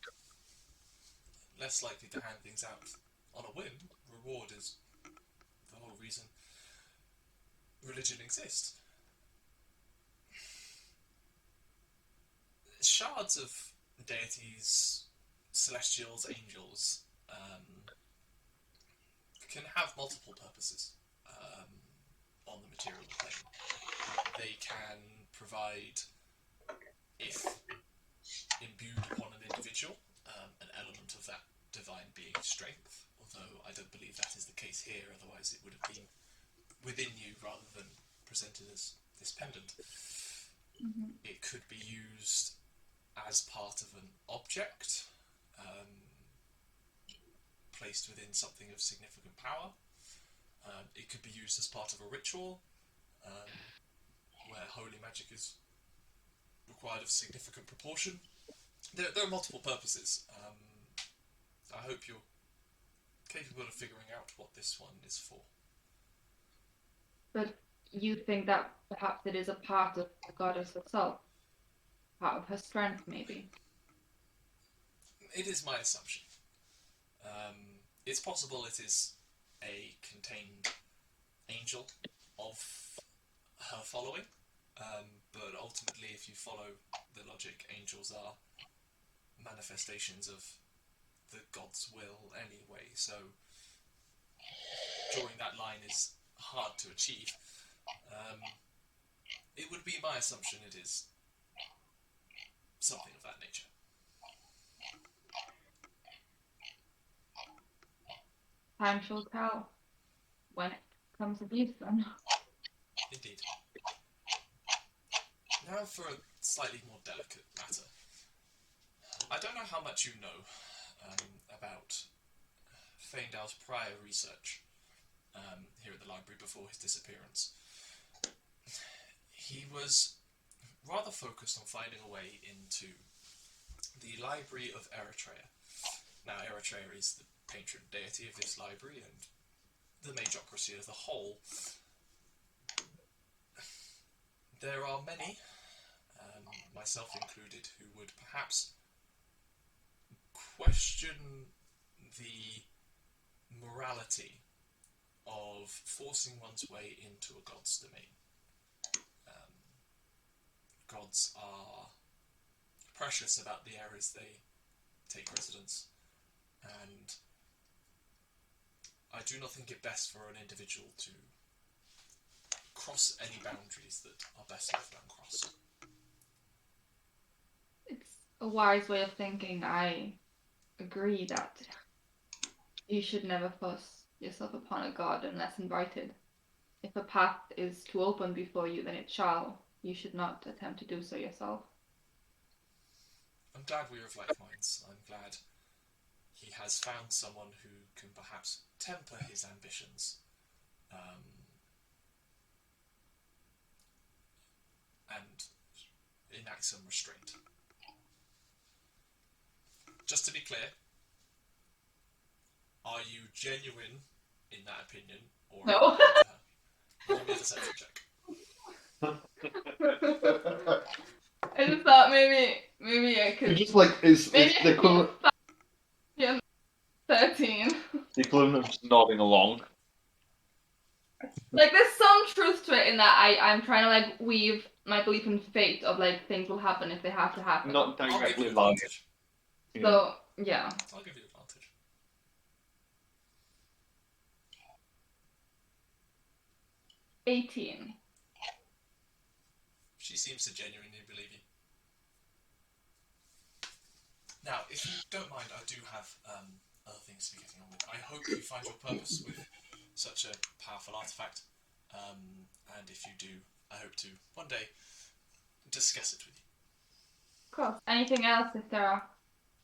less likely to hand things out on a whim. Reward is the whole reason religion exists. Shards of deities, celestials, angels, can have multiple purposes on the material plane. They can provide, if imbued upon an individual, an element of that divine being strength, although I don't believe that is the case here, otherwise it would have been within you rather than presented as this pendant. It could be used as part of an object, placed within something of significant power. It could be used as part of a ritual, where holy magic is required of significant proportion. there are multiple purposes. I hope you're capable of figuring out what this one is for. But you think that perhaps it is a part of the goddess herself? Part of her strength, maybe? It is my assumption. It's possible it is a contained angel of her following, but ultimately, if you follow the logic, angels are manifestations of the god's will anyway, so drawing that line is hard to achieve. It would be my assumption it is something of that nature. Time shall tell when it comes of use, then. Indeed. Now for a slightly more delicate matter. I don't know how much you know about Faendal's prior research here at the library before his disappearance. He was rather focused on finding a way into the library of Eritrea. Now, Eritrea is the patron deity of this library and the magocracy as a whole. There are many, myself included, who would perhaps question the morality of forcing one's way into a god's domain. Gods are precious about the areas they take residence, and I do not think it best for an individual to cross any boundaries that are best left uncrossed. It's a wise way of thinking. I agree that you should never force yourself upon a god unless invited. If a path is to open before you, then it shall. You should not attempt to do so yourself. I'm glad we are of like minds. I'm glad he has found someone who can perhaps temper his ambitions and enact some restraint. Just to be clear, are you genuine in that opinion, or No. roll me a deception check? I just thought maybe I could. It's just like it's Maybe the equivalent. Yeah, 13. The equivalent of just nodding along. Like, there's some truth to it in that I'm trying to like weave my belief in fate of like things will happen if they have to happen. Not I'll give directly you lying. advantage. So yeah. I'll give you advantage. 18. She seems to genuinely believe you. Now, if you don't mind, I do have other things to be getting on with. I hope you find your purpose with such a powerful artifact, and if you do, I hope to one day discuss it with you. Of course. Anything else, if there are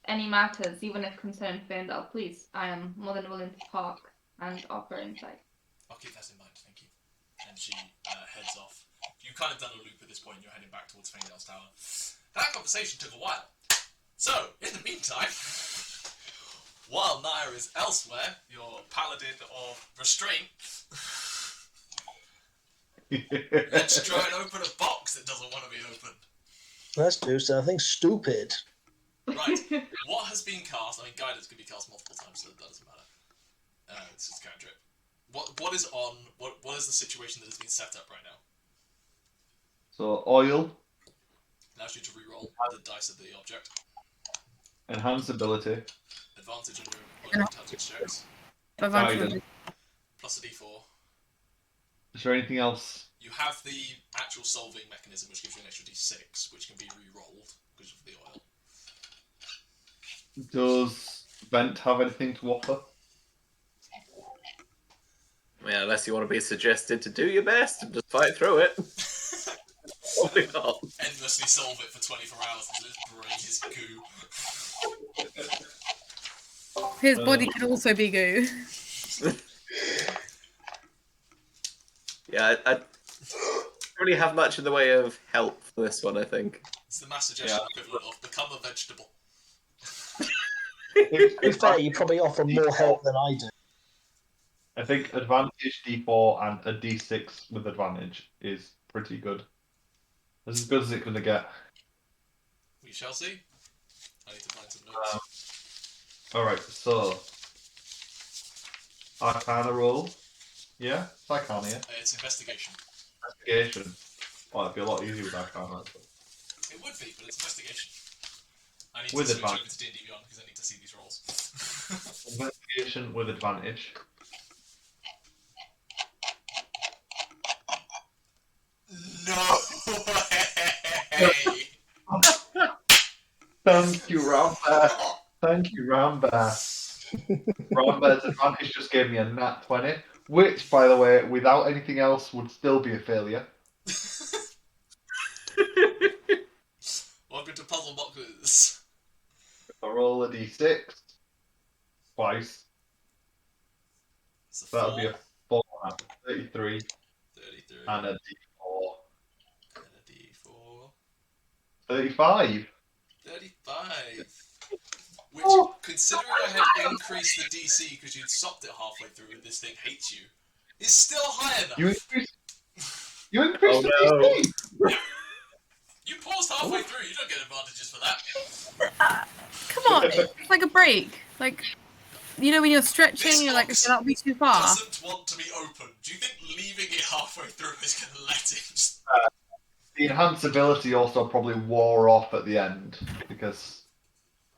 any matters, even if concerning Faendal, please. I am more than willing to talk and offer insight. I'll keep that in mind, thank you. And she heads off. You've kind of done a loop at this point, you're heading back towards Faendal's tower. That conversation took a while. So, in the meantime, while Nyah is elsewhere, your paladin of restraint, let's try and open a box that doesn't want to be opened. Let's do something stupid. Right, what has been cast? I mean, guidance can be cast multiple times, so that doesn't matter. This is cantrip. What is on? What is the situation that has been set up right now? So oil, Allows you to reroll the dice of the object. enhanced ability, Advantage on your intelligence checks. guidance. Plus a d4. Is there anything else? You have the actual solving mechanism, which gives you an extra d6, which can be re-rolled because of the oil. Does Vent have anything to offer? Yeah, unless you want to be suggested to do your best and just fight through it. Probably not. Endlessly solve it for 24 hours until its brain is goo. His body could also be goo. Yeah, I don't really have much in the way of help for this one, I think. It's the mass suggestion equivalent of become a vegetable. To be fair, you probably offer more help than I do. I think advantage D4 and a D6 with advantage is pretty good. As good as it's going to get. We shall see. I need to find some notes. Alright, so. Arcana roll. Yeah? It's Arcana, yeah? It's investigation. Investigation. Oh, it'd be a lot easier with Arcana. It would be, but it's investigation. I need With to switch advantage. over to D&D Beyond because I need to see these rolls. Investigation with advantage. No way! Thank you, Rambear. Thank you, Rambear. Rambear's advantage just gave me a nat 20, which, by the way, without anything else, would still be a failure. Welcome to Puzzle Boxes. I roll a d6 twice. It's a That would 4, be a 4 out of 33, 33, and a d4. and a D4. 35. 35. Which, considering I had increased the DC because you'd stopped it halfway through and this thing hates you, is still high enough. You increased the DC? You paused halfway through, you don't get advantages for that. Come on, it's like a break. Like, you know, when you're stretching, you're like, okay, that'll be too far. Doesn't want to be open. Do you think leaving it halfway through is going to let it just... The enhanced ability also probably wore off at the end because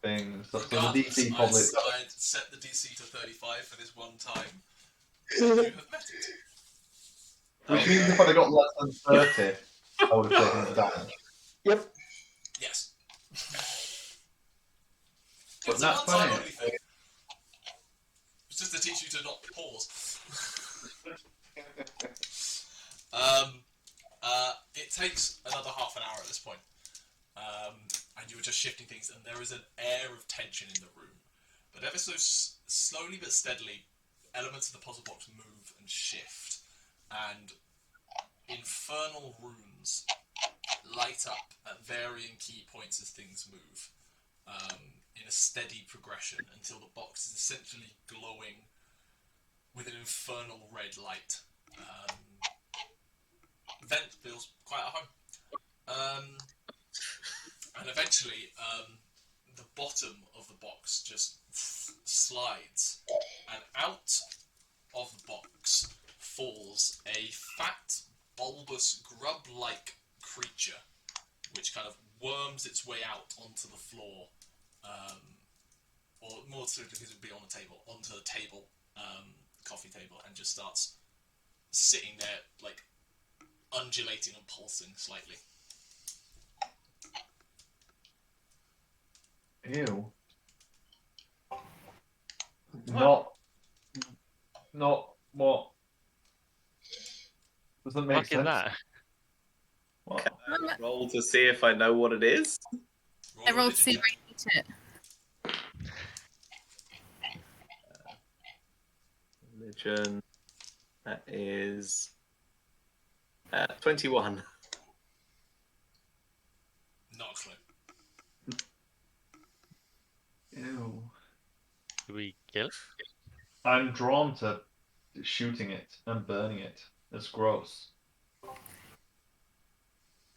things. So the DC probably. I set the DC to 35 for this one time. You have met it. Which means if I'd have got less than 30, I would have taken the damage. Yep. Yes. But It's a that's one-time funny. only thing. It's just to teach you to not pause. It takes another half an hour at this point. And you were just shifting things, and there is an air of tension in the room. But ever so slowly but steadily, elements of the puzzle box move and shift. And infernal runes light up at varying key points as things move. In a steady progression until the box is essentially glowing with an infernal red light. Vent feels quite at home. And eventually, the bottom of the box just slides, and out of the box falls a fat, bulbous, grub-like creature, which kind of worms its way out onto the floor, or more so because it would be on the table, onto the table, coffee table, and just starts sitting there, like, undulating and pulsing slightly. Ew. Not what? Doesn't make Fuck is sense. that? What? Roll to see if I know what it is. I rolled to see if I eat it. Religion. That is 21. Not a clue. Ew. Do we kill it? I'm drawn to shooting it and burning it. It's gross.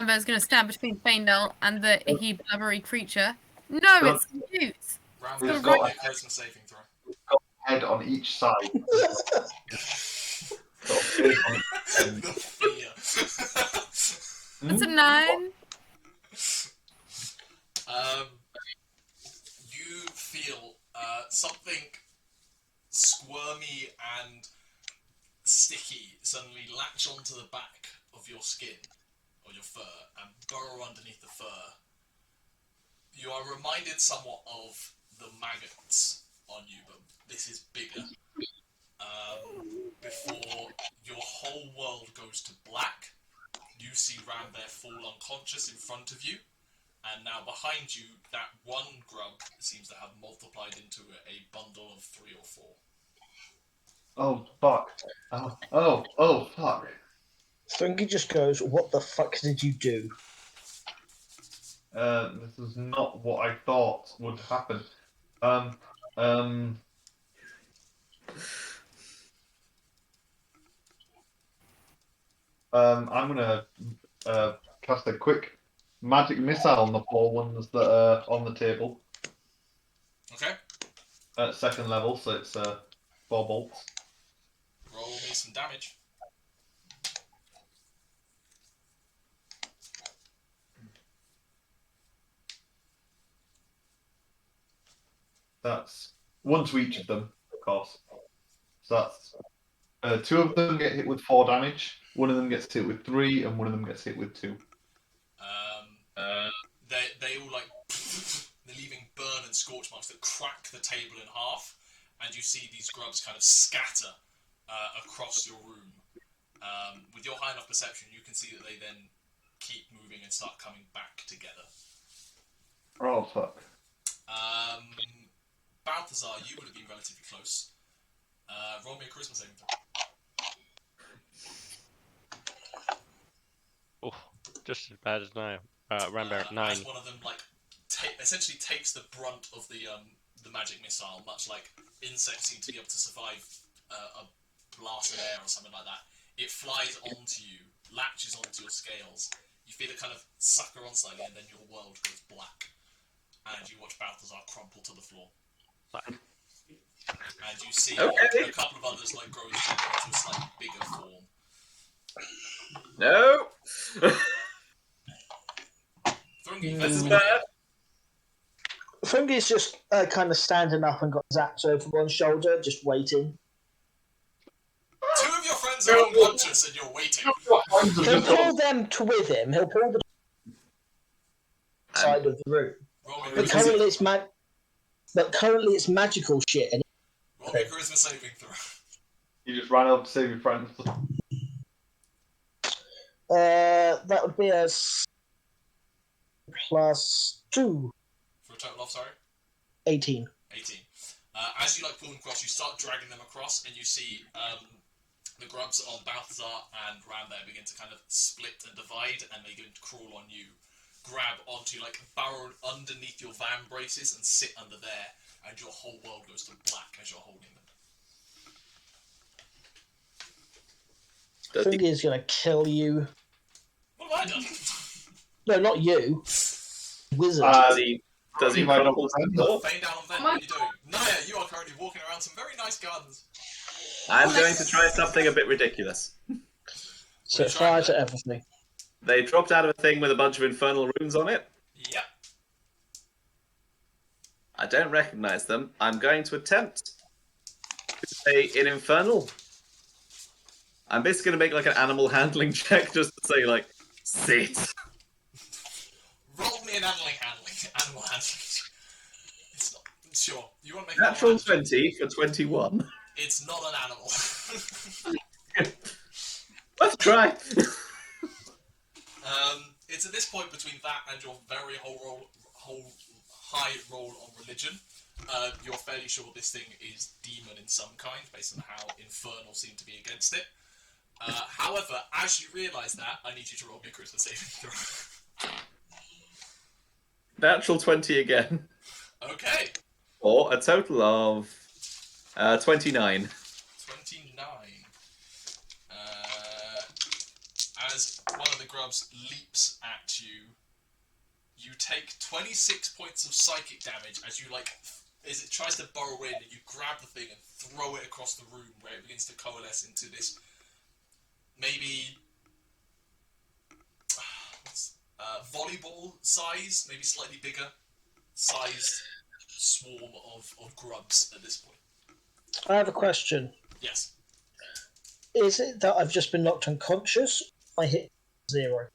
Rambear's going to stand between Faendal and the icky, blubbery creature. No, Don't- it's cute. Round We've one, got- make a charisma saving throw. Head on each side. The fear. That's a 9. You feel something squirmy and sticky suddenly latch onto the back of your skin, or your fur, and burrow underneath the fur. You are reminded somewhat of the maggots on you, but this is bigger. Before your whole world goes to black, you see Rambear fall unconscious in front of you, and now behind you, that one grub seems to have multiplied into a bundle of 3 or 4. Oh fuck. Oh fuck. Thrungi just goes, "What the fuck did you do?" This is not what I thought would happen. I'm gonna cast a quick magic missile on the 4 ones that are on the table. Okay. At 2nd level, so it's 4 bolts. Roll me some damage. That's 1 to each of them, of course. So that's 2 of them get hit with 4 damage, 1 of them gets hit with 3, and 1 of them gets hit with 2. They all like they're leaving burn and scorch marks that crack the table in half, and you see these grubs kind of scatter across your room. With your high enough perception, you can see that they then keep moving and start coming back together. Oh fuck. Balthazar, you would have been relatively close. Roll me a charisma saving throw. Oh, just as bad as now. Rambear, 9. As one of them like essentially takes the brunt of the magic missile, much like insects seem to be able to survive a blast of air or something like that. It flies onto you, latches onto your scales. You feel it kind of sucker on slightly, and then your world goes black. And you watch Balthazar crumple to the floor. And you see a couple of others like grow into a slightly bigger form. No. Thrungi, This is bad. Thrungi's just kind of standing up and got his axe over one shoulder, just waiting. 2 of your friends are unconscious and you're waiting. He'll pull them with him. He'll pull the side of the room. But currently it's magical shit. And roll me a charisma saving throw. You just ran up to save your friends. that would be a +2. For a total of, sorry? 18. 18. As you like pull them across, you start dragging them across, and you see the grubs on Balthazar and Rambear begin to kind of split and divide, and they begin to crawl on you, grab onto you, like burrow underneath your van braces and sit under there, and your whole world goes to black as you're holding them. Thrungi is going to kill you. What have I done? No, not you. Wizard. Does he crumple to the floor? Faendal and Ven, what are you doing? Nyah, you are currently walking around some very nice gardens. I'm going to try something a bit ridiculous. Set fire to everything. They dropped out of a thing with a bunch of infernal runes on it. Yep. I don't recognize them. I'm going to attempt to say in infernal. I'm basically going to make like an animal handling check just to say like, sit. Roll me an animal handling. It's not sure. You want to make Natural 20 for 21. It's not an animal. Let's try. It's at this point between that and your very high roll on religion. You're fairly sure this thing is demon in some kind, based on how infernal seem to be against it. However, as you realise that, I need you to roll me a charisma saving throw. Natural 20 again. Okay. Or a total of 29. 29. As one of the grubs leaps at you, you take 26 points of psychic damage as you as it tries to burrow in, and you grab the thing and throw it across the room where it begins to coalesce into this maybe volleyball size, maybe slightly bigger sized swarm of grubs at this point. I have a question. Yes. Is it that I've just been knocked unconscious? I hit 0.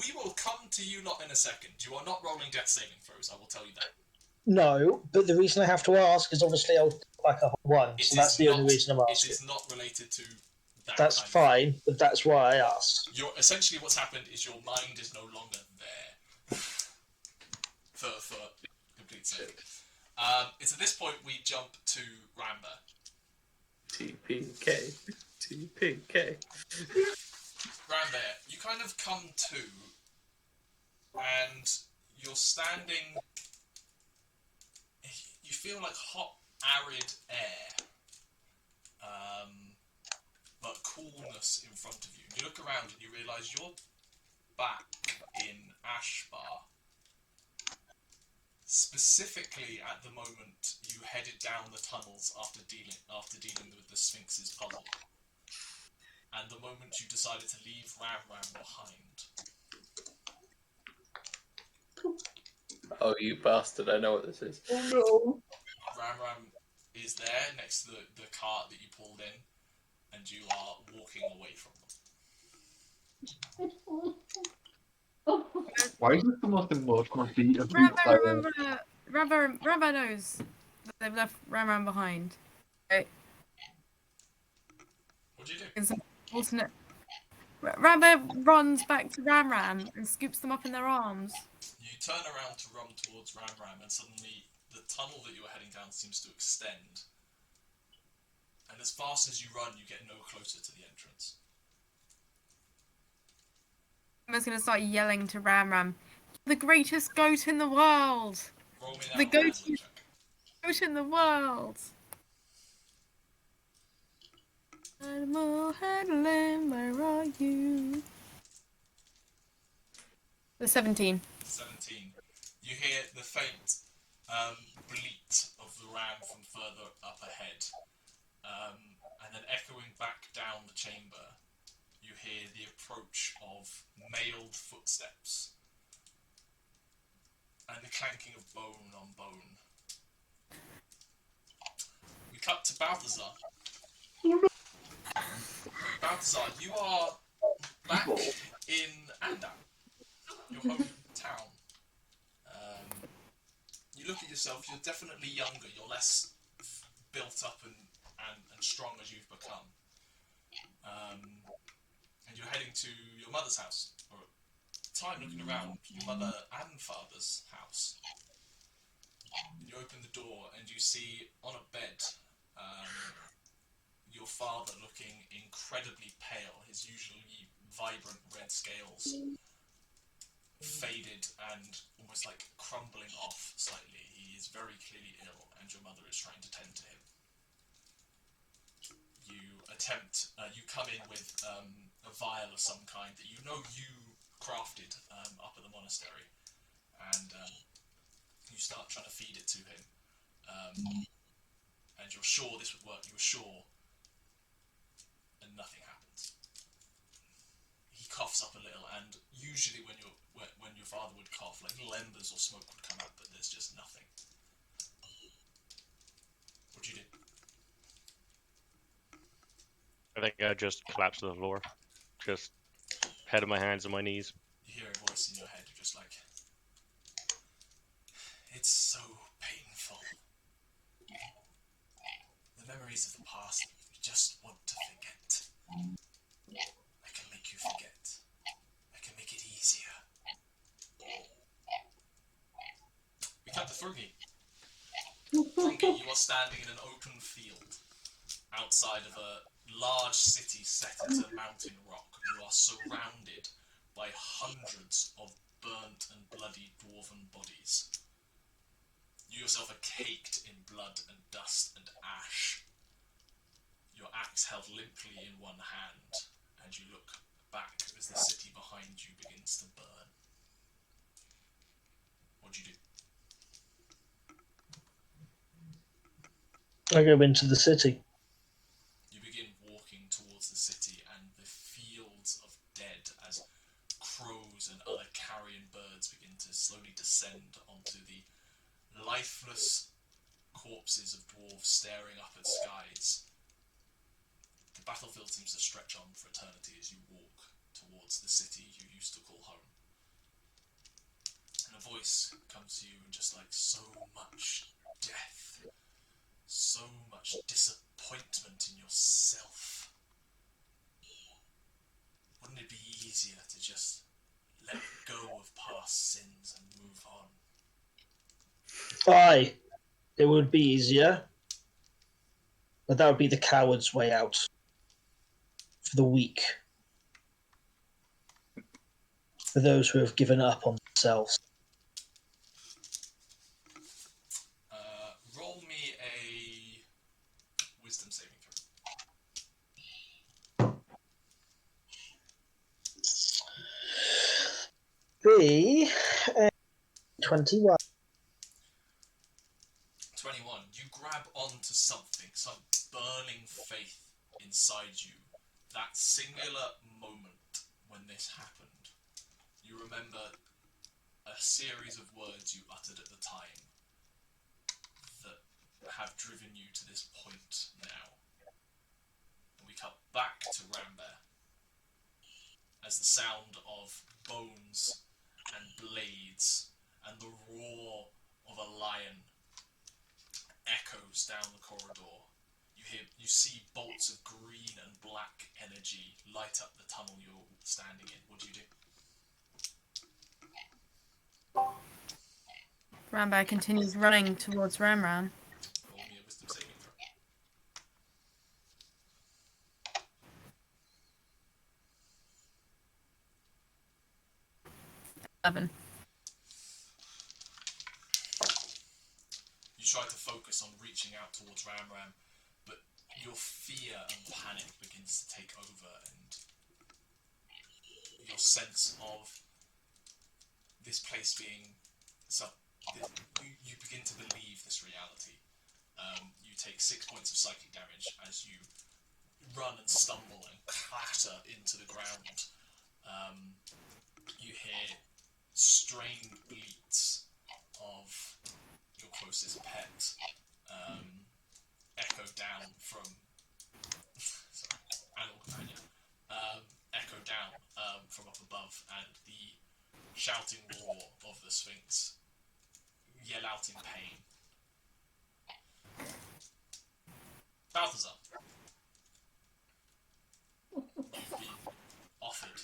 We will come to you lot in a second. You are not rolling death saving throws, I will tell you that. No, but the reason I have to ask is obviously I'll back a 1, so that's the only reason I'm asking. It is not related to that. That's fine, but that's why I asked. Essentially what's happened is your mind is no longer there. for complete sake. It's at this point we jump to Rambear. TPK. Rambear, you kind of come to and you're standing. You feel like hot, arid air, but coolness in front of you. You look around and you realise you're back in Ashbar. Specifically, at the moment, you headed down the tunnels after dealing with the Sphinx's puzzle, and the moment you decided to leave Ram behind. Oh, you bastard! I know what this is. Oh no! Ram is there next to the cart that you pulled in, and you are walking away from them. Why is this the most emotional beat of Rambear knows that they've left Ram behind. Okay. What do you do? In some alternate. Rambear runs back to Ram and scoops them up in their arms. You turn around to run towards Ram, and suddenly the tunnel that you were heading down seems to extend. And as fast as you run, you get no closer to the entrance. I'm just going to start yelling to Ram, the greatest goat in the world! Roll me The now a goat handling check. in the world! Animal handling, where are you? The 17. 17. You hear the faint bleat of the ram from further up ahead. And then echoing back down the chamber, you hear the approach of mailed footsteps. And the clanking of bone on bone. We cut to Balthazar. Balthazar, you are back in Andam, your hometown. You look at yourself, you're definitely younger, you're less built up and strong as you've become. And you're heading to your mother's house, or at the time looking around, your mother and father's house. And you open the door and you see on a bed your father looking incredibly pale, his usually vibrant red scales faded and almost like crumbling off slightly. He is very clearly ill, and your mother is trying to tend to him. You come in with a vial of some kind that you know you crafted up at the monastery, and you start trying to feed it to him. And you're sure this would work, you're sure, and nothing happens. He coughs up a little, and usually when your father would cough, like little embers or smoke would come out, but there's just nothing. What do you do? I think I just collapsed to the floor. Just head on my hands and my knees. You hear a voice in your head, you're just like, it's so painful. The memories of the past, you just want to forget. I can make you forget. I can make it easier. We cut to Thrungi. Thrungi, you are standing in an open field outside of a large city set into mountain rock. You are surrounded by hundreds of burnt and bloody dwarven bodies. You yourself are caked in blood and dust and ash. Your axe held limply in one hand, and you look back as the city behind you begins to burn. What do you do? I go into the city. You begin walking towards the city and the fields of dead as crows and other carrion birds begin to slowly descend onto the lifeless corpses of dwarves staring up at skies. The battlefield seems to stretch on for eternity as you walk towards the city you used to call home. And a voice comes to you and just like, so much death, so much disappointment in yourself. Wouldn't it be easier to just let go of past sins and move on? Aye, it would be easier, but that would be the coward's way out. For the weak. for those who have given up on themselves. Roll me a wisdom saving throw. Be 21. 21. You grab onto something, some burning faith inside you. That singular moment when this happened. You remember a series of words you uttered at the time that have driven you to this point now. And we cut back to Rambear as the sound of bones and blades and the roar of a lion echoes down the corridor. You see bolts of green and black energy light up the tunnel you're standing in. What do you do? Rambear continues running towards Ramram. Roll me a wisdom saving throw. Seven. You try to focus on reaching out towards Ramram, but your fear and panic begins to take over, and your sense of this place being you begin to believe this reality. You take 6 points of psychic damage as you run and stumble and clatter into the ground. You hear strained bleats of your closest pet echo down from animal companion echo down from up above, and the shouting roar of the Sphinx yell out in pain. Balthazar, you've been offered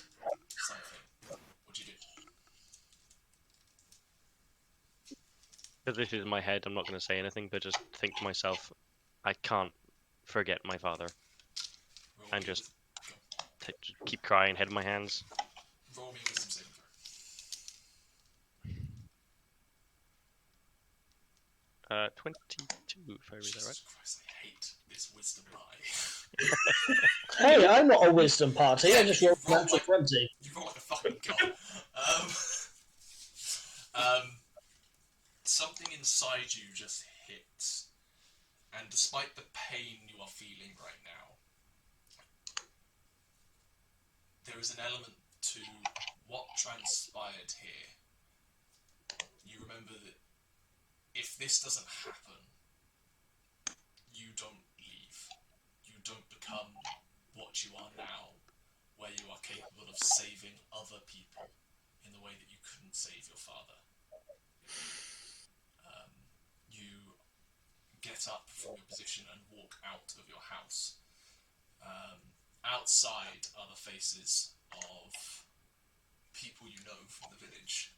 something. What do you do? Because this is in my head, I'm not going to say anything, but just think to myself, I can't forget my father. Roll And me a just go. keep crying, head in my hands. Roll me a wisdom saving throw. 22, if I read that right. Jesus Christ, I hate this wisdom lie. Hey, I'm not a wisdom party. I just you rolled roll natural 20. You roll like a fucking god. Something inside you just hits, and despite the pain you are feeling right now, there is an element to what transpired here. You remember that if this doesn't happen, you don't leave. You don't become what you are now, where you are capable of saving other people in the way that you couldn't save your father. You get up from your position and walk out of your house. Outside are the faces of people you know from the village,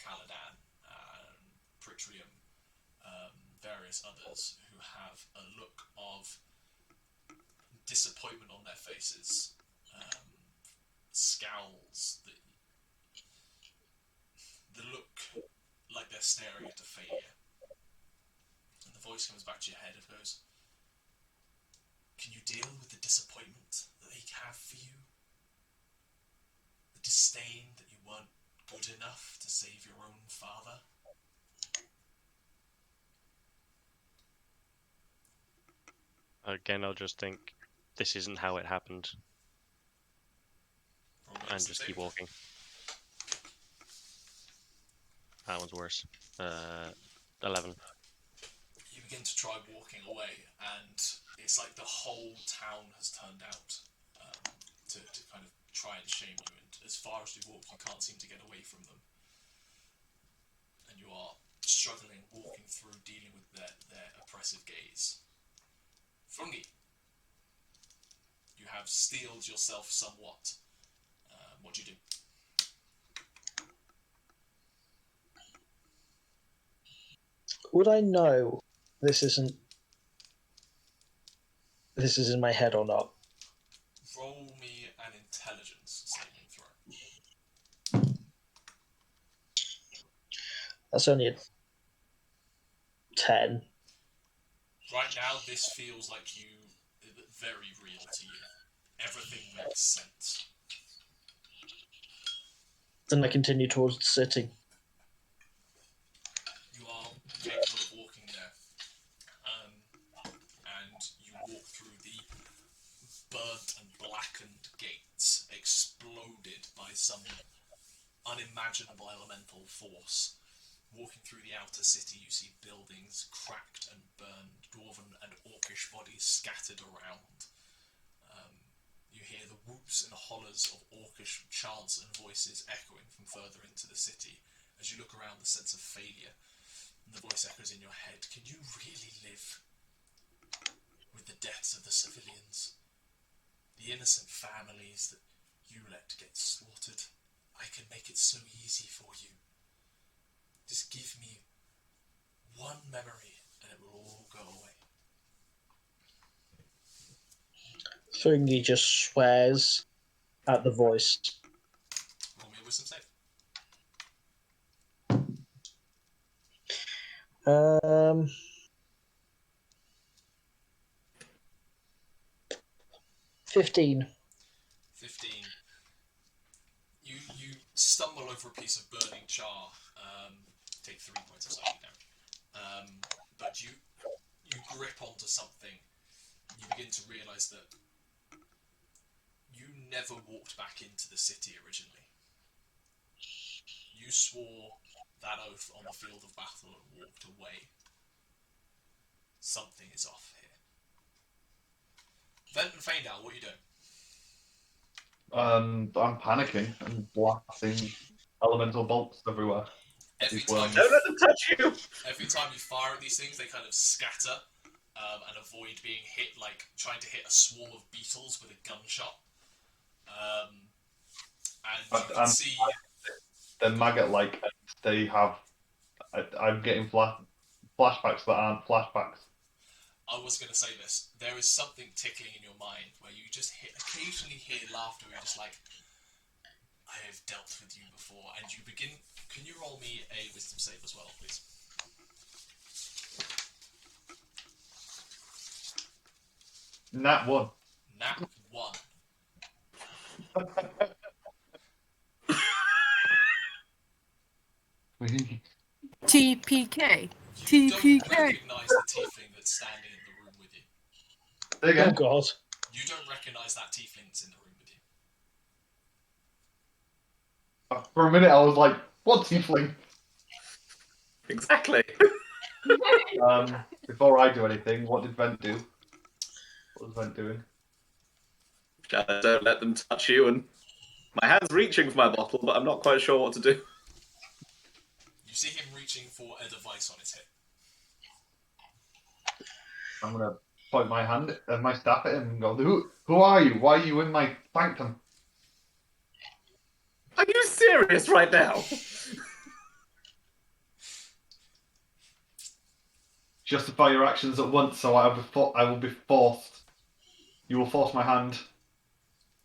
Paladin and Pritrium, various others who have a look of disappointment on their faces, scowls, the look like they're staring at a failure. And the voice comes back to your head and goes, can you deal with the disappointment that they have for you? The disdain that you weren't good enough to save your own father? Again, I'll just think, this isn't how it happened, and just keep walking. That one's worse. 11. You begin to try walking away, and it's like the whole town has turned out to kind of try and shame you, and as far as you walk, you can't seem to get away from them. And you are struggling, walking through, dealing with their oppressive gaze. Thrungi, you have steeled yourself somewhat. What do you do? Would I know this is in my head or not? Roll me an intelligence saving throw. That's only a 10. Right now, this feels like very real to you. Everything makes sense. Then I continue towards the city. You are capable of walking there. And you walk through the burnt and blackened gates, exploded by some unimaginable elemental force. Walking through the outer city, you see buildings cracked and burned, dwarven and orcish bodies scattered around. You hear the whoops and hollers of orcish chants and voices echoing from further into the city. As you look around, the sense of failure, and the voice echoes in your head. Can you really live with the deaths of the civilians? The innocent families that you let get slaughtered? I can make it so easy for you. Just give me one memory and it will all go away. Thrungi just swears at the voice. Roll me a wisdom save. 15. 15. You stumble over a piece of burning char. Take 3 points of psychic damage. But you grip onto something. You begin to realise that you never walked back into the city originally. You swore that oath on the field of battle and walked away. Something is off here. Vent and Faendal, what are you doing? I'm panicking and blasting elemental bolts everywhere. Every Well, time, Don't let them touch you! every time you fire at these things, they kind of scatter and avoid being hit, like trying to hit a swarm of beetles with a gunshot. And you can see... They're maggot-like. They have... I'm getting flashbacks that aren't flashbacks. I was going to say this. There is something tickling in your mind where you just occasionally hear laughter where you're just like, I have dealt with you before. And you begin... Can you roll me a wisdom save as well, please? Nat 1. Nat 1. TPK. You don't TPK. recognise the tiefling that's standing in the room with you. There you Oh go. god. You don't recognise that tiefling that's in the room with you. For a minute I was like, what tiefling? Exactly. Before I do anything, what did Vent do? What was Vent doing? Don't let them touch you, and my hand's reaching for my bottle, but I'm not quite sure what to do. You see him reaching for a device on his hip. I'm gonna point my hand and my staff at him and go, who are you? Why are you in my sanctum? Are you serious right now? Justify your actions at once, so I will be forced. You will force my hand.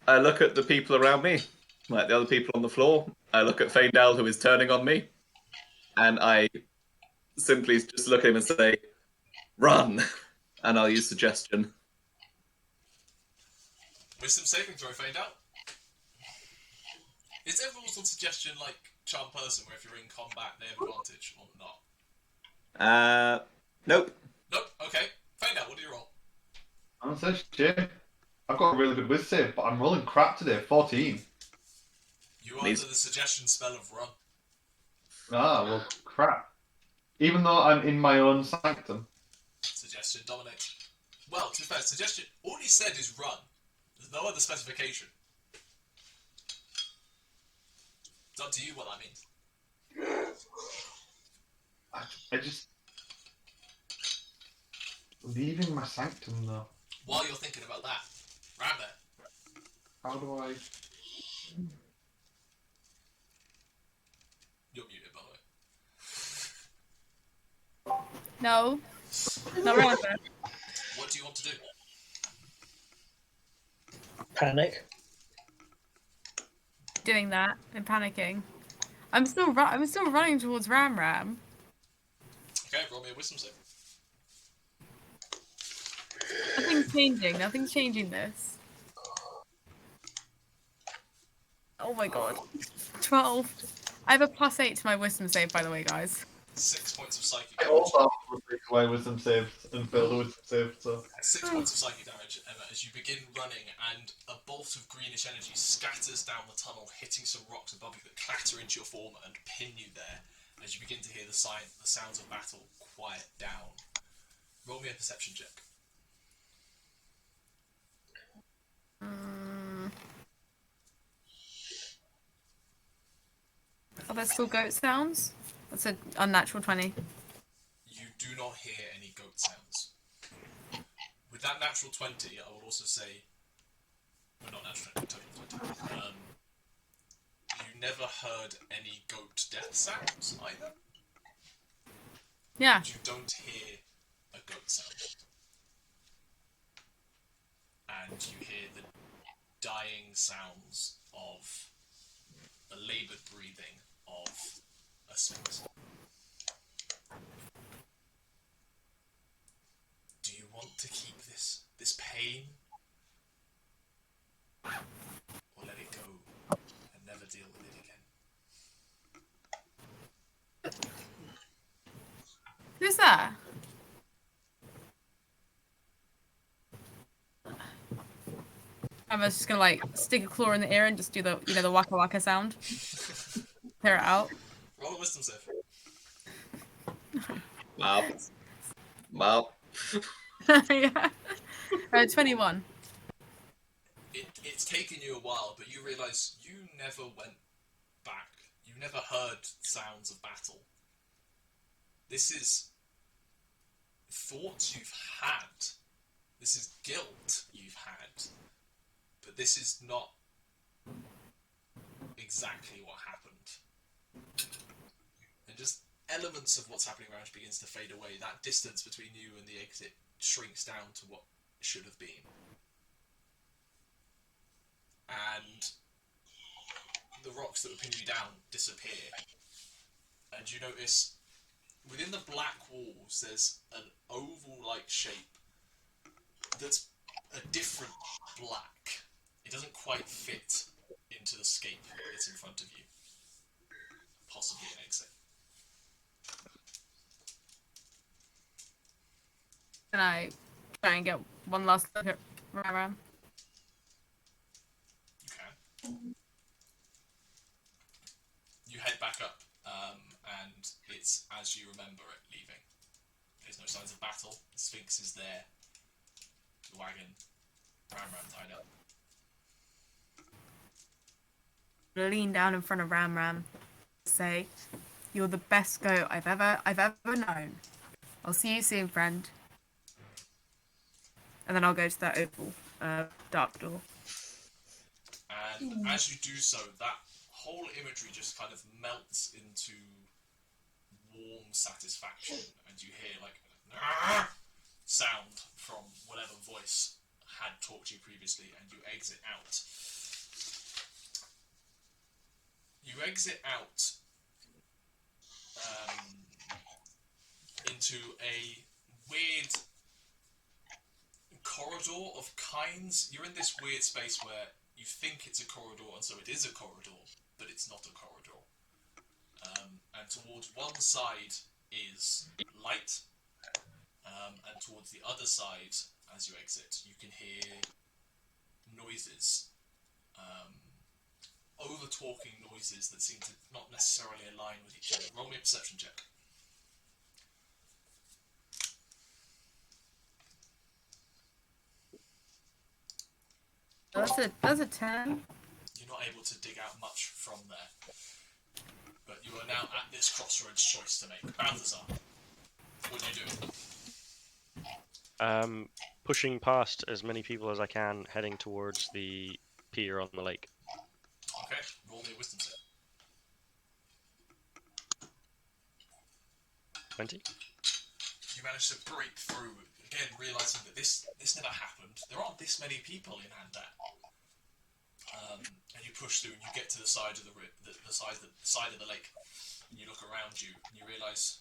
I look at the people around me, like the other people on the floor. I look at Faendal, who is turning on me, and I simply just look at him and say, run! And I'll use suggestion. Wisdom saving throw, Faendal. Is there rules on suggestion like Charm Person, where if you're in combat they have advantage or not? Nope. Nope, okay. Faendal, what do you roll? I'm so shit. I've got a really good whiz save, but I'm rolling crap today. 14. You are under the suggestion spell of run. Ah, well, crap. Even though I'm in my own sanctum. Suggestion dominates. Well, to be fair, suggestion, all he said is run. There's no other specification. It's up to you what that means. I just... Leaving my sanctum, though. While you're thinking about that, Rambear. How do I... You're muted, by the way. No. Not Rambear. What do you want to do? Panic. Doing that and panicking. I'm still running towards Ram Ram. Okay, roll me a wisdom save. Nothing's changing. Nothing's changing this. Oh my god. 12. I have a +8 to my wisdom save, by the way, guys. 6 points of psychic I damage. also take away wisdom saves and fail the wisdom save, so 6 points of psychic damage, Emma, as you begin running, and a bolt of greenish energy scatters down the tunnel, hitting some rocks above you that clatter into your form and pin you there, as you begin to hear the sounds of battle quiet down. Roll me a perception check. Are there still goat sounds? That's an unnatural 20. You do not hear any goat sounds. With that natural 20, I will also say... Well, not natural 20, total 20. You never heard any goat death sounds, either? Yeah. You don't hear a goat sound. And you hear the dying sounds of the laboured breathing of a sphinx. Do you want to keep this pain? Or let it go and never deal with it again? Who's that? I'm just gonna like stick a claw in the ear and just do the the waka waka sound. Clear it out. Roll a wisdom save. Well. Yeah. 21. It's taken you a while, but you realise you never went back. You never heard sounds of battle. This is thoughts you've had. This is guilt you've had. But this is not exactly what happened. And just elements of what's happening around you begins to fade away. That distance between you and the exit shrinks down to what it should have been. And the rocks that would pin you down disappear. And you notice within the black walls there's an oval-like shape that's a different black. It doesn't quite fit into the scape that's in front of you. Possibly an exit. Can I try and get one last look at Ram? You can. You head back up, and it's as you remember it leaving. There's no signs of battle. The Sphinx is there. The wagon. Ram tied up. Lean down in front of Ram. Say, "You're the best goat I've ever known. I'll see you soon, friend." And then I'll go to that oval, dark door. And as you do so, that whole imagery just kind of melts into warm satisfaction, and you hear like a sound from whatever voice had talked to you previously, and you exit out. You exit out into a weird corridor of kinds. You're in this weird space where you think it's a corridor, and so it is a corridor, but it's not a corridor. And towards one side is light, and towards the other side, as you exit, you can hear noises, over-talking noises that seem to not necessarily align with each other. Roll me a perception check. That's a 10. You're not able to dig out much from there. But you are now at this crossroads choice to make. Balthazar, what do you do? Pushing past as many people as I can, heading towards the pier on the lake. Okay, roll me a wisdom save. 20? You manage to break through, again realising that this never happened. There aren't this many people in Andad. and you push through, and you get to the side of the side of the lake, and you look around you, and you realise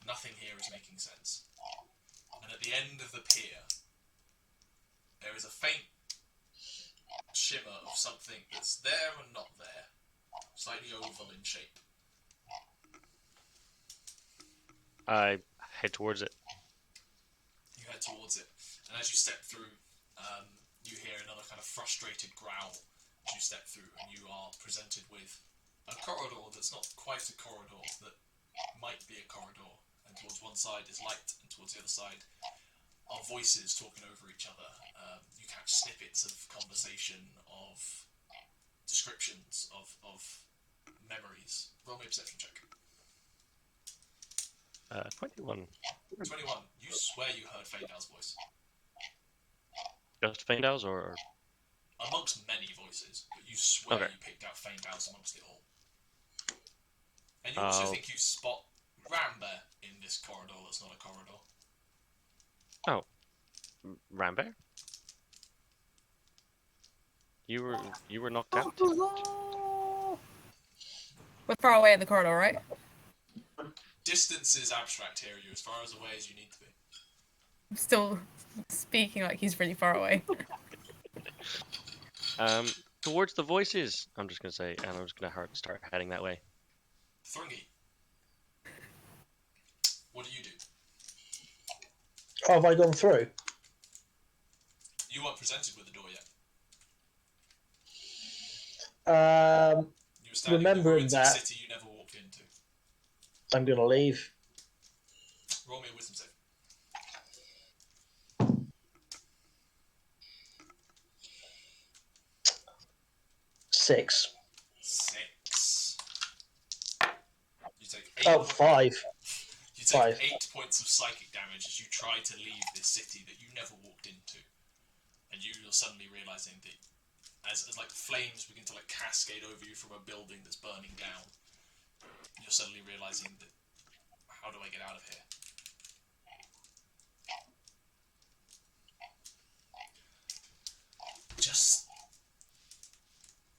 nothing here is making sense. And at the end of the pier, there is a faint shimmer of something that's there and not there, slightly oval in shape. I head towards it. You head towards it, and as you step through, you hear another kind of frustrated growl as you step through, and you are presented with a corridor that's not quite a corridor, that might be a corridor, and towards one side is light, and towards the other side are voices talking over each other. You catch snippets of conversation, of descriptions, of memories. Roll me a perception check. 21. 21. You swear you heard Faendal's voice. Just Faendal's or? Amongst many voices, but you swear Okay. you picked out Faendal's amongst it all. And you also think you spot Rambear in this corridor that's not a corridor. Oh. Rambear? You were knocked out? We're far away in the corridor, right? Distance is abstract here. You're as far as away as you need to be. I'm still speaking like he's really far away. Towards the voices, I'm just gonna say, and I'm just gonna start heading that way. Thrungi, what do you do? Oh, have I gone through? You weren't presented with the door yet. You were standing in the Remembering ruins of a that, city you never walked into. I'm going to leave. Roll me a wisdom save. 6. 6. You take 8. Oh, 5. You take 5. 8 points of psychic damage as you try to leave this city that you never walked into, and you're suddenly realizing that as like flames begin to like cascade over you from a building that's burning down, you're suddenly realizing that how do I get out of here? Just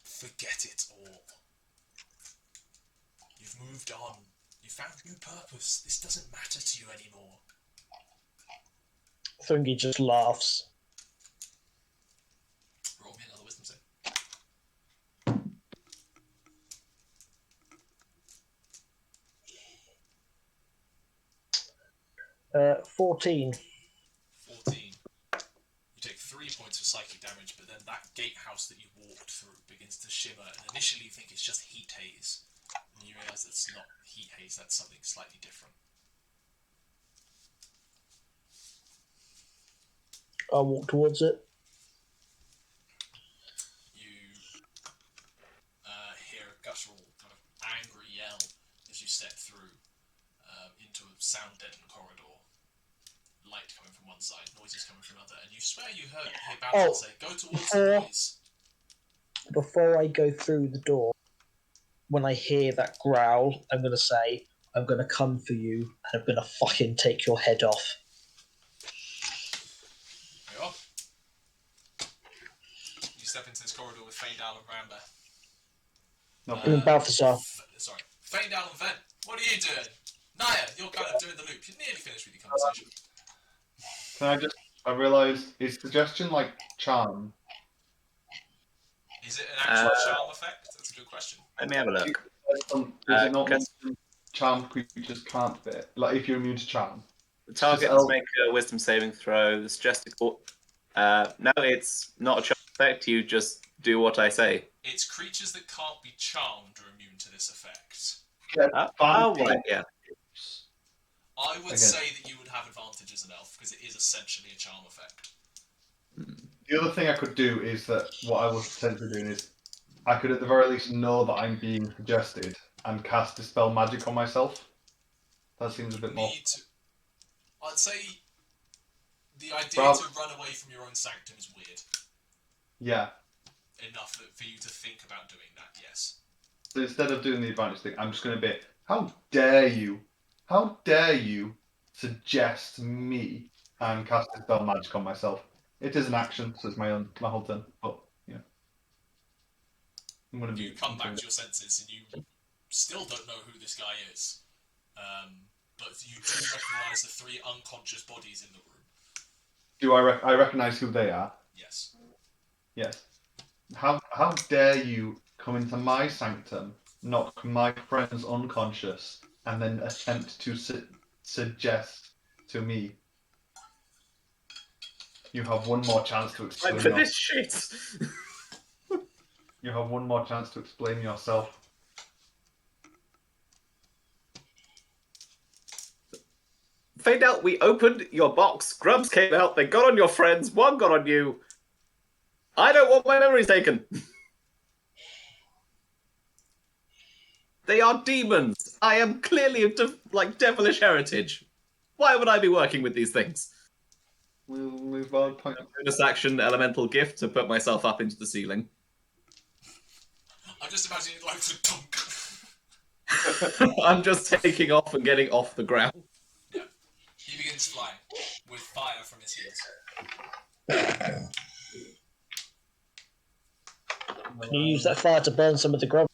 forget it all. You've moved on. You found new purpose. This doesn't matter to you anymore. Thrungi just laughs. Roll me another wisdom save. 14. 14. You take 3 points of psychic damage, but then that gatehouse that you walked through begins to shimmer, and initially you think it's just heat haze. And you realise that's not heat haze, that's something slightly different. I'll walk towards it. You hear a guttural, kind of angry yell as you step through into a sound-deadened corridor. Light coming from one side, noises coming from another, and you swear you hear Balthazar say, "Go towards the noise." Before I go through the door, when I hear that growl, I'm going to say, I'm going to come for you, and I'm going to fucking take your head off. There you are. You step into this corridor with Faendal and Rambear. Balthazar. Sorry. Faendal and Ven, what are you doing? Nyah, you're kind of doing the loop. You're nearly finished with your conversation. I realised, is suggestion like charm? Is it an actual charm effect? That's a good question. Let me have a look. Is it not mentioned charmed creatures can't be? Like if you're immune to charm? The target must make a wisdom saving throw. The suggested. No, it's not a charm effect. You just do what I say. It's creatures that can't be charmed are immune to this effect. Yeah. I would say that you would have advantage as an elf because it is essentially a charm effect. The other thing I could do is that what I was potentially doing is I could at the very least know that I'm being suggested and cast Dispel Magic on myself. That seems a bit more. I'd say the idea to run away from your own sanctum is weird. Yeah. Enough for you to think about doing that, yes. So instead of doing the advantage thing, I'm just going to be, how dare you suggest me and cast Dispel Magic on myself? It is an action, so it's my whole turn. But yeah. You come back to your senses and you still don't know who this guy is. But you do recognise the 3 unconscious bodies in the room. Do I recognise who they are? Yes. Yes. How dare you come into my sanctum, knock my friends unconscious, and then attempt to suggest to me you have one more chance to explain I'm for this shit. You have one more chance to explain yourself. Faendal, we opened your box. Grubs came out. They got on your friends. One got on you. I don't want my memories taken. They are demons. I am clearly of devilish heritage. Why would I be working with these things? We'll move on. Bonus action elemental gift to put myself up into the ceiling. I'm just imagining it like to dunk. I'm just taking off and getting off the ground. Yeah. He begins flying with fire from his heels. Can you use that fire to burn some of the grub?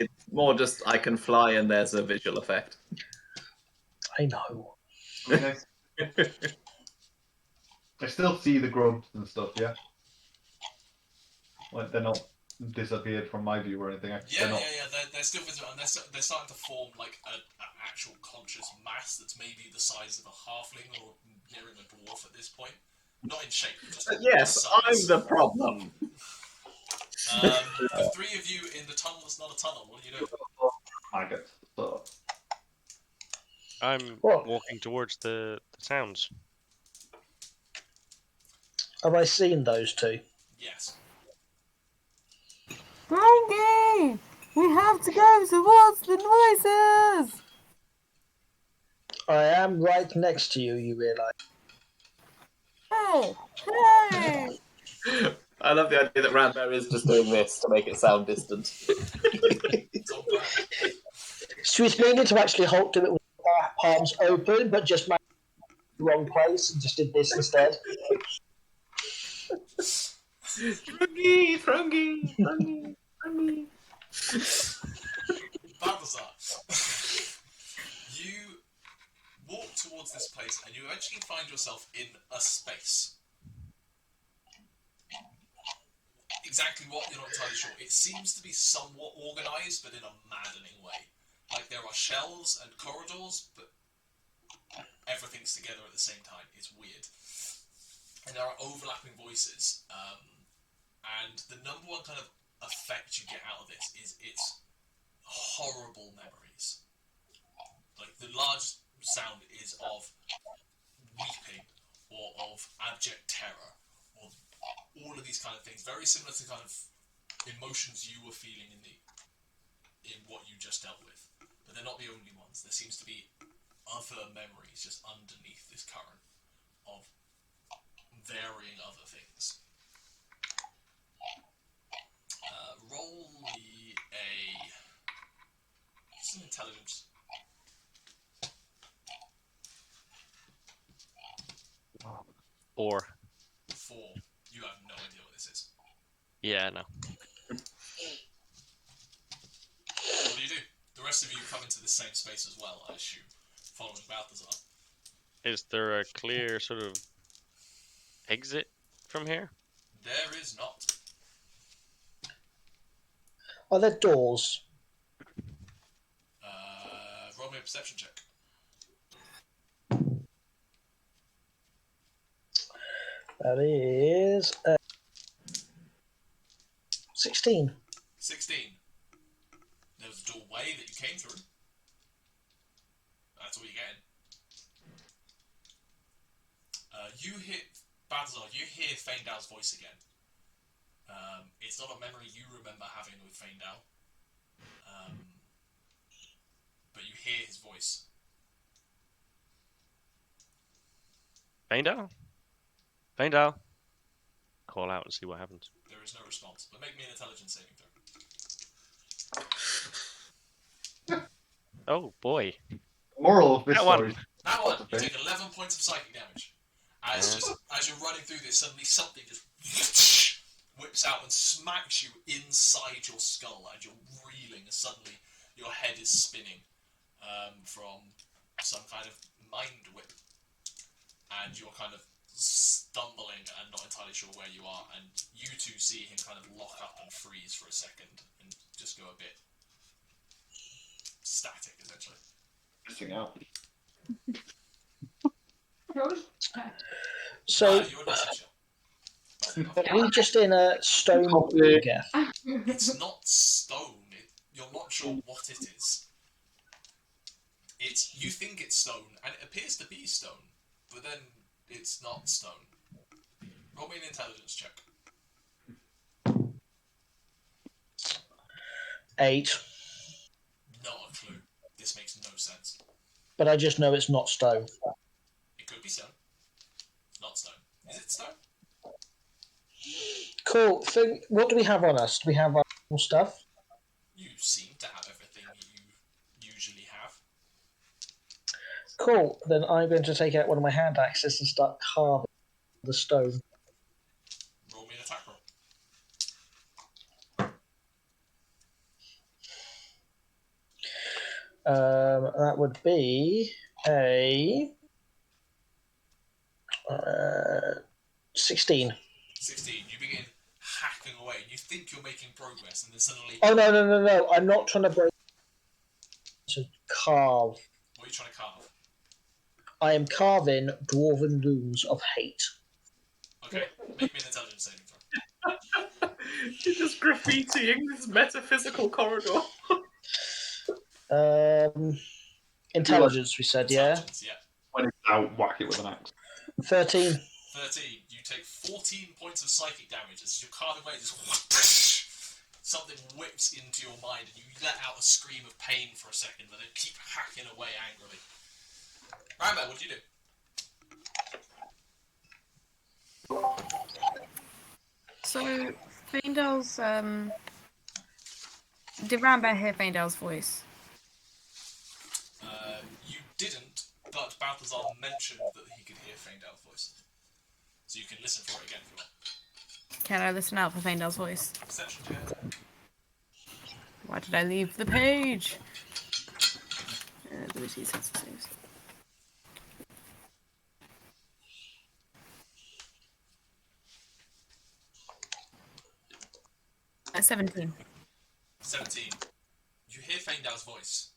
It's more just I can fly and there's a visual effect. I know. Okay. I still see the grubs and stuff, yeah? Like, they're not disappeared from my view or anything. They're still visible, and they're starting to form like an actual conscious mass that's maybe the size of a halfling or nearing a dwarf at this point. Not in shape, just yes, size. I'm the problem. The 3 of you in the tunnel that's not a tunnel, what do you do? Maggots. So. I'm walking towards the sounds. Have I seen those 2? Yes. Thrungi! We have to go towards the noises! I am right next to you, you realise. Oh, hey! I love the idea that Rambear is just doing this to make it sound distant. She was meaning to actually halt to it with her palms open, but just made the wrong place and just did this instead. Thrungi. Balthazar, you walk towards this place and you eventually find yourself in a space. Exactly what, you're not entirely sure. It seems to be somewhat organised, but in a maddening way. Like, there are shelves and corridors, but everything's together at the same time. It's weird. And there are overlapping voices. And the number one kind of effect you get out of this is its horrible memories. Like, the large sound is of weeping, or of abject terror, or all of these kind of things, very similar to kind of emotions you were feeling in what you just dealt with. But they're not the only ones. There seems to be other memories just underneath this current of varying other things. Roll me some intelligence. 4. 4. You have no idea what this is. Yeah, no. What do you do? The rest of you come into the same space as well, I assume, following Balthazar. Is there a clear sort of exit from here? There is not. Are there doors? Roll me a perception check. That is 16. 16. There was a doorway that you came through. That's all you're getting. You hear Balthazar. You hear Faendal's voice again. It's not a memory you remember having with Faendal. But you hear his voice. Faendal? Faendal? Call out and see what happens. There is no response, but make me an intelligence saving throw. Oh boy. Moral of this That story. one. That one, you take 11 points of psychic damage. As you're running through this, suddenly something just whips out and smacks you inside your skull, and you're reeling as suddenly your head is spinning from some kind of mind whip, and you're kind of stumbling and not entirely sure where you are, and you two see him kind of lock up and freeze for a second and just go a bit static, essentially. Missing out. So, You're a decent shot. are we just in a stone gap? It's not stone. You're not sure what it is. You think it's stone, and it appears to be stone, but then it's not stone. Roll me an intelligence check. 8. Not a clue. This makes no sense. But I just know it's not stone. It could be stone. It's not stone. Is it stone? Cool. So, what do we have on us? Do we have our stuff? You seem to have everything you usually have. Cool. Then I'm going to take out one of my hand axes and start carving the stone. Roll me an attack roll. That would be a 16. 16. You begin hacking away. You think you're making progress, and then suddenly... Oh, no. I'm not trying to break... To carve. What are you trying to carve? I am carving dwarven looms of hate. Okay, make me an intelligence saving throw. You're just graffitiing this metaphysical corridor. Intelligence, we said, Intelligence, yeah. When it's out, whack it with an axe. 13. 13. You take 14 points of psychic damage as you're carving away. Just something whips into your mind, and you let out a scream of pain for a second, but then keep hacking away angrily. Rambear, what do you do? So, Faendal's, did Rambear hear Faendal's voice? You didn't, but Balthazar mentioned that he could hear Faendal's voice. So you can listen for it again if you want. Can I listen out for Faendal's voice? Perception check. Why did I leave the page? Ability sets and saves. At 17. 17. You hear Faendal's voice.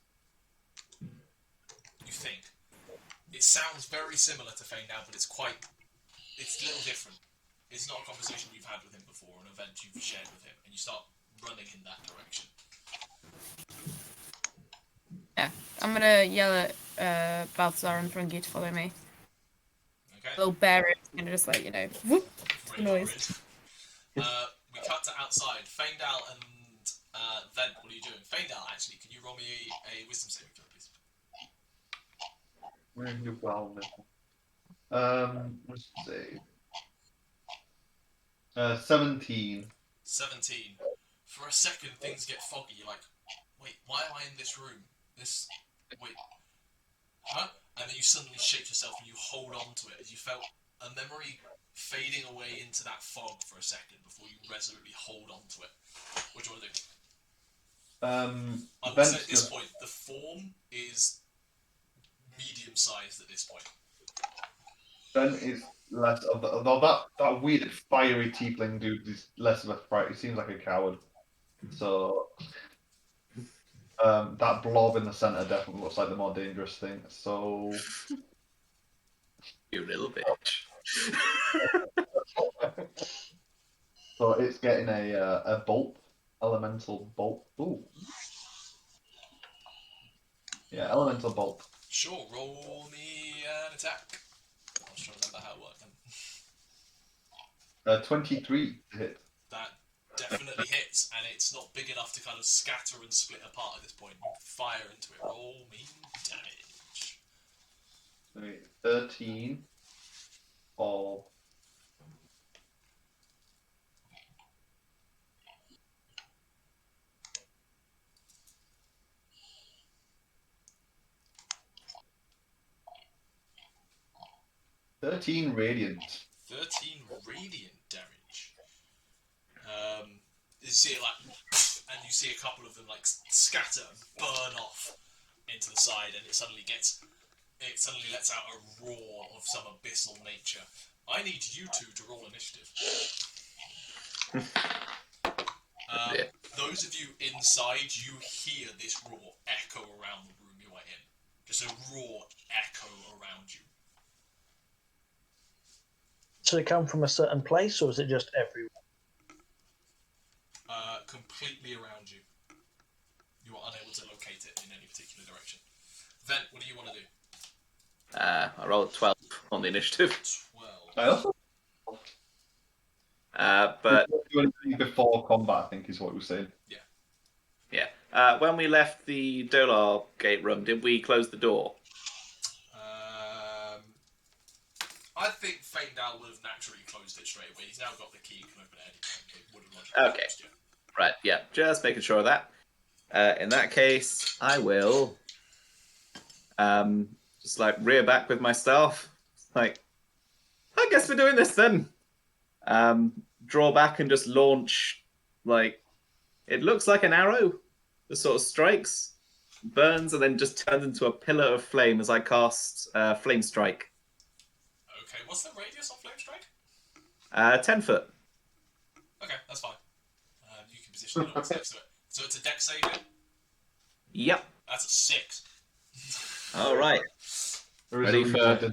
You think. It sounds very similar to Faendal, but it's a little different. It's not a conversation you've had with him before, an event you've shared with him, and you start running in that direction. Yeah, I'm gonna yell at Balthazar and Thrungi to follow me. Okay? Little bear is gonna just whoop, Bring noise. We cut to outside. Faendal and Vent, what are you doing? Faendal, actually, can you roll me a wisdom saving throw, please? Really well, let's see. 17. 17. For a second, things get foggy. You're like, wait, why am I in this room? Wait, huh? And then you suddenly shake yourself and you hold on to it as you felt a memory fading away into that fog for a second before you resolutely hold on to it. What do you want to do? I would say at this point, the form is medium-sized at this point. Ben is less of the... Although that weird fiery tiefling dude is less of a threat. He seems like a coward. So... that blob in the centre definitely looks like the more dangerous thing. So... You little bitch. So it's getting a bolt. Elemental bolt. Ooh. Yeah, elemental bolt. Sure, roll me an attack. I was trying to remember how it worked then. 23 to hit. That definitely hits, and it's not big enough to kind of scatter and split apart at this point. You fire into it. Roll me damage. Wait, 13 of... $13 radiant. 13 radiant damage. You see it and you see a couple of them scatter and burn off into the side, and it suddenly lets out a roar of some abyssal nature. I need you two to roll initiative. Those of you inside, you hear this roar echo around the room you are in. Just a roar echo around you. Does it come from a certain place, or is it just everywhere? Completely around you. You are unable to locate it in any particular direction. Vent, what do you want to do? I rolled 12 on the initiative. 12. I also But before combat, I think is what we were saying. yeah. When we left the Dolar gate room, did we close the door? I think Faendal would have naturally closed it straight away. He's now got the key, he can open it anytime. It would have logically closed it. Right, yeah. Just making sure of that. In that case, I will just rear back with my staff. I guess we're doing this then. Draw back and just launch, it looks like an arrow that sort of strikes, burns, and then just turns into a pillar of flame as I cast Flame Strike. Okay, what's the radius on Flame Strike? 10 foot. Okay, that's fine. You can position it next to it. So it's a dex saving? Yep. That's a 6. All right. Ready for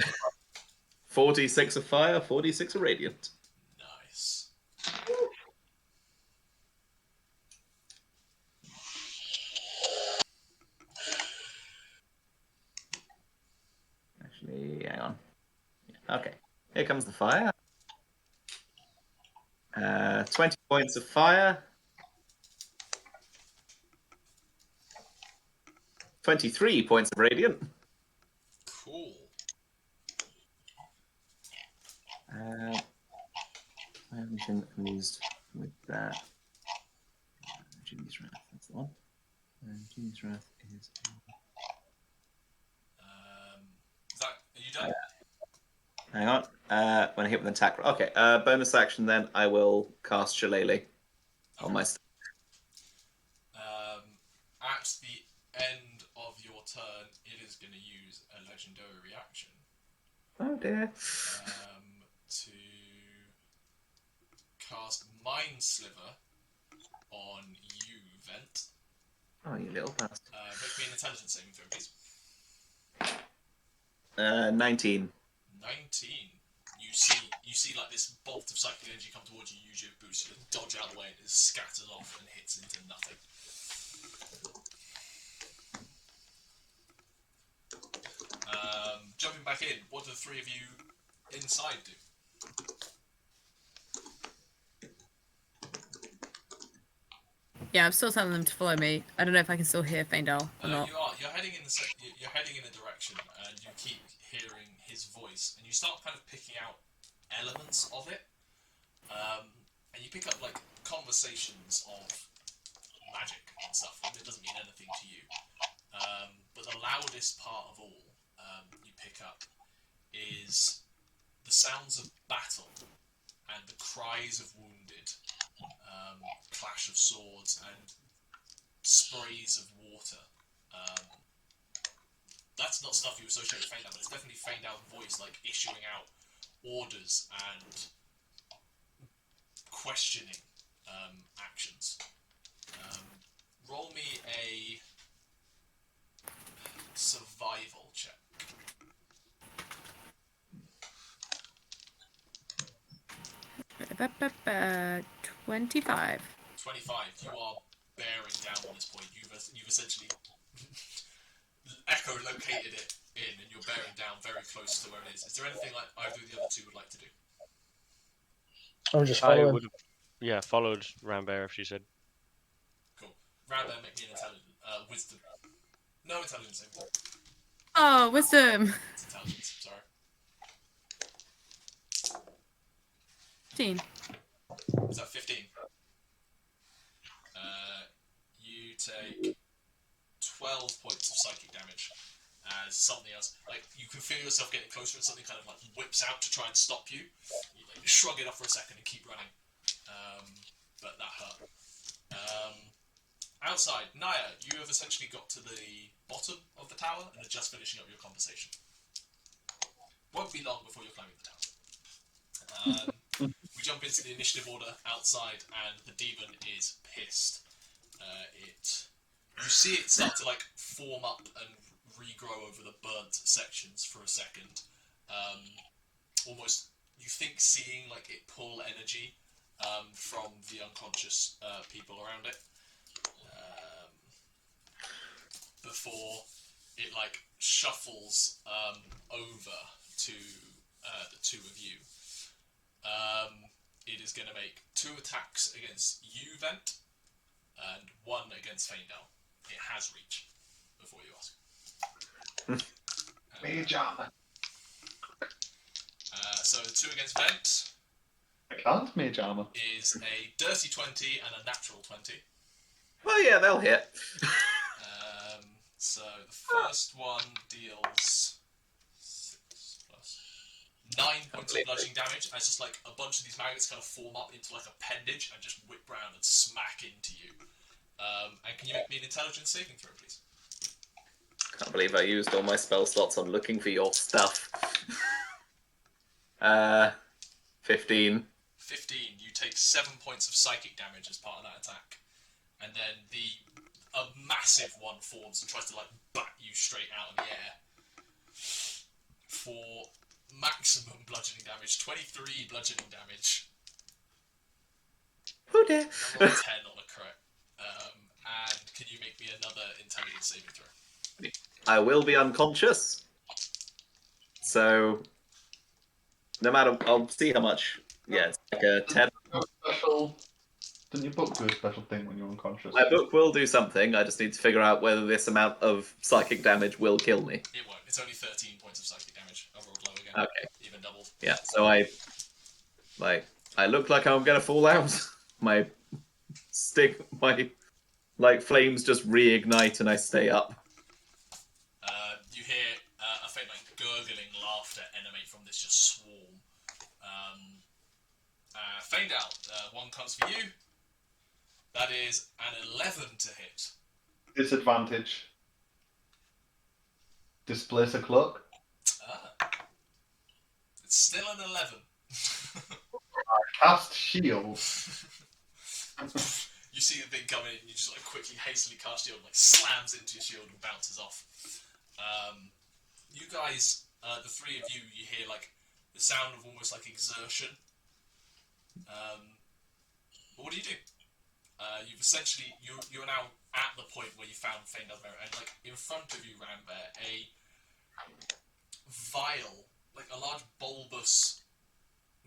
46 of fire, 46 of radiant. Nice. Actually, hang on. Okay. Here comes the fire. 20 points of fire. 23 points of radiant. Cool. I haven't been amused with that. Jimmy's Wrath, that's the one. Jimmy's Wrath is. Are you done? Hang on. When I hit with an attack. Okay. Bonus action, then I will cast Shillelagh on my. At the end of your turn, it is going to use a legendary reaction. Oh dear. To cast Mind Sliver on you, Vent. Oh, you little bastard. Make me an intelligence saving throw, please. 19. 19. You see this bolt of psychic energy come towards you, use your boost, you dodge out of the way, and it scatters off and hits into nothing. Jumping back in, what do the three of you inside do? Yeah, I'm still telling them to follow me. I don't know if I can still hear Faendal or not. You are. You're heading in a direction, and you keep hearing his voice, and you start kind of picking out elements of it, and you pick up conversations of magic and stuff, and it doesn't mean anything to you. But the loudest part of all you pick up is the sounds of battle and the cries of wounded, clash of swords and sprays of water. That's not stuff you associate with Faendal, but it's definitely Faendal's voice, issuing out orders and questioning actions. Roll me a survival check. 25. 25. You are bearing down on this point. You've essentially echo-located it in, and you're bearing down very close to where it is. Is there anything either of the other two would like to do? I'm just I following. would have, followed Rambear if she said. Cool. Rambear, make me an wisdom. No intelligence saving throw. Oh, wisdom! It's intelligence, sorry. 15. Was that 15? You take 12 points of psychic damage as something else. You can feel yourself getting closer and something kind of whips out to try and stop you. You shrug it off for a second and keep running. but that hurt. Outside, Nyah, you have essentially got to the bottom of the tower and are just finishing up your conversation. Won't be long before you're climbing the tower. We jump into the initiative order outside, and the demon is pissed. You see it start to like form up and regrow over the burnt sections for a second. Almost, you think seeing like it pull energy from the unconscious people around it. Before it like shuffles over to the two of you. It is going to make 2 attacks against you, Vent, and 1 against Faendal. It has reach, before you ask. Mage armor. So 2 against Vent. I can't mage armor. Is a dirty 20 and a natural 20. Well, yeah, they'll hit. So the first one deals 6 plus 9 points of bludgeoning damage as just like a bunch of these maggots kind of form up into like a appendage and just whip round and smack into you. And can you make me an intelligence saving throw, please? Can't believe I used all my spell slots on looking for your stuff. 15. 15. You take 7 points of psychic damage as part of that attack. And then a massive one forms and tries to like bat you straight out of the air. For maximum bludgeoning damage, 23 bludgeoning damage. Oh dear. Roll 10 on a crit. And can you make me another intelligence saving throw? I will be unconscious. So, no matter, I'll see how much. Yeah, it's like a 10. Didn't your book do a special thing when you're unconscious? My book will do something. I just need to figure out whether this amount of psychic damage will kill me. It won't. It's only 13 points of psychic damage. I rolled low again. Okay. Even doubled. Yeah. So I look like I'm gonna fall out. My flames just reignite and I stay up. You hear a faint like gurgling laughter emanate from this just swarm. Faendal, one comes for you. That is an 11 to hit. Disadvantage. Displace a cloak. It's still an 11. Cast shield. You see the thing coming in, you just like quickly, hastily cast shield, like slams into your shield and bounces off. You guys, the 3 of you, you hear like the sound of almost like exertion. But what do? You've essentially you're now at the point where you found Faendal Mirror, and like in front of you, Rambear, a vial, like a large bulbous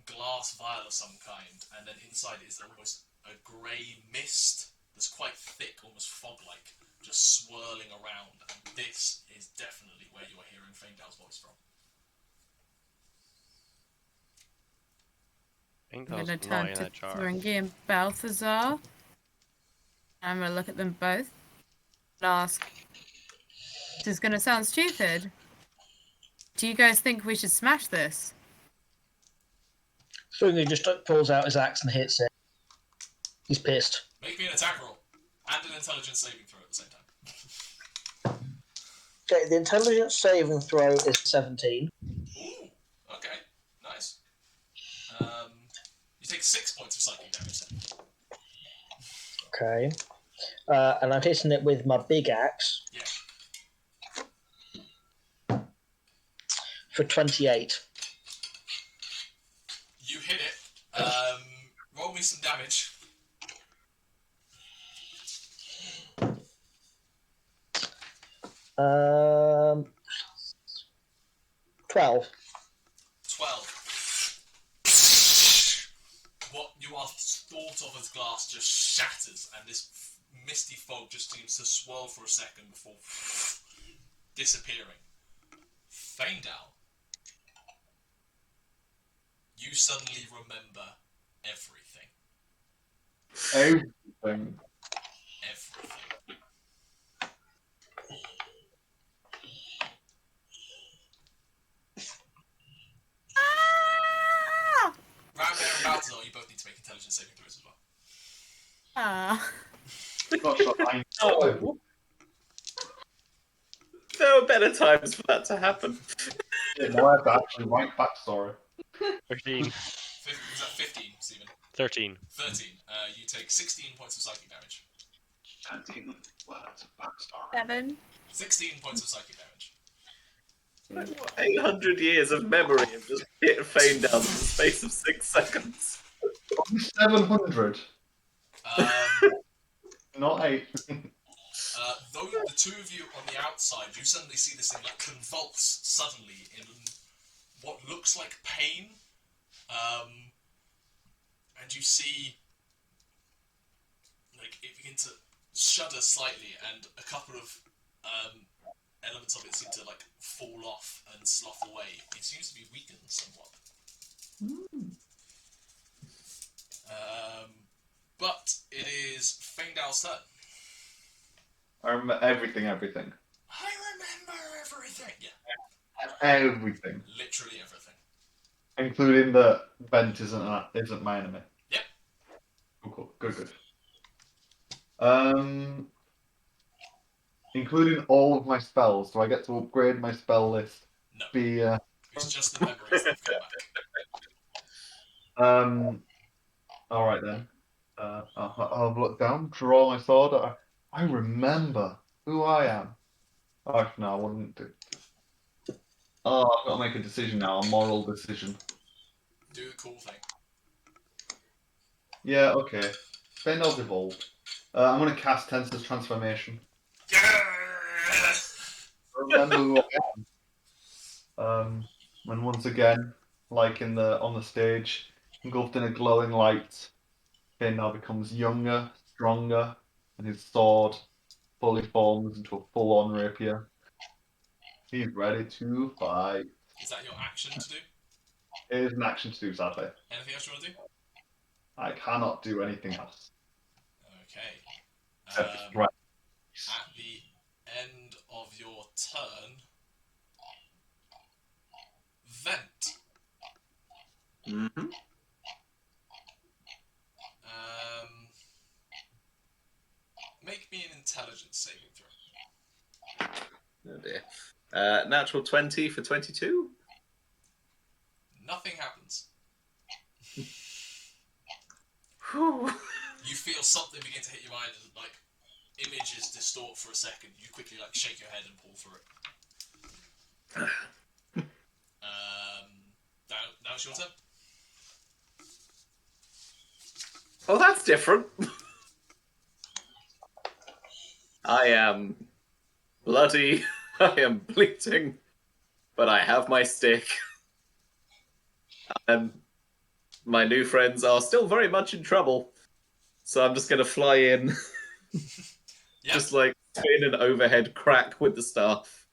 glass vial of some kind, and then inside is almost a grey mist that's quite thick, almost fog-like, just swirling around. And this is definitely where you are hearing Faendal's voice from. I'm going to turn to Thrungi and Balthazar. I'm going to look at them both and ask, this is going to sound stupid. Do you guys think we should smash this? Thrungi just pulls out his axe and hits it. He's pissed. Make me an attack roll and an intelligence saving throw at the same time. Okay, the intelligence saving throw is 17. Ooh, okay, nice. You take 6 points of psychic damage then. Okay. And I'm hitting it with my big axe. Yeah. For 28. You hit it. Roll me some damage. Um, 12. 12. What you are thought of as glass just shatters, and this misty fog just seems to swirl for a second before disappearing. Faendal, you suddenly remember everything. Everything. Everything. Rambear and Balthazar, you both need to make intelligence saving throws as well. Ah. Not sure I Oh. There were better times for that to happen. now I have to actually write backstory. 13. Was that 15, Stephen? 13. 13. You take 16 points of psychic damage. 13 words of backstory. 7. 16 points of psychic damage. 800 years of memory have just hit Faendal in the space of 6 seconds. 700. Not 8. Though the two of you on the outside, you suddenly see this thing like convulse suddenly in what looks like pain, and you see like it begin to shudder slightly, and a couple of elements of it seem to like fall off and slough away. It seems to be weakened somewhat. But it is Faendal's turn. I remember everything. I remember everything. Yeah. Everything. Literally everything. Including that Bent isn't my enemy. Yep. Cool. Good. Including all of my spells, do I get to upgrade my spell list? No. Be It's just the memories that have come back. All right then. I'll look down, draw my sword. I remember who I am. Oh, no, I wouldn't do. Oh, I've got to make a decision now, a moral decision. Do the cool thing. Yeah, okay. Faendal's evolved. I'm going to cast Tensor's Transformation. Remember who I am. And once again, like on the stage, engulfed in a glowing light, Faendal becomes younger, stronger, and his sword fully forms into a full-on rapier. He's ready to fight. Is that your action to do? It is an action to do, sadly. Anything else you want to do? I cannot do anything else. Okay. Except right. At the end of your turn, Vent. Mm-hmm. Make me an intelligence saving throw. Oh dear. Natural 20 for 22? Nothing happens. Whew. You feel something begin to hit your mind, and like images distort for a second. You quickly like shake your head and pull through it. Now it's your turn. Oh, that's different. I am bloody, I am bleeding, but I have my stick. And my new friends are still very much in trouble. So I'm just going to fly in, Yep. just like spin an overhead crack with the staff.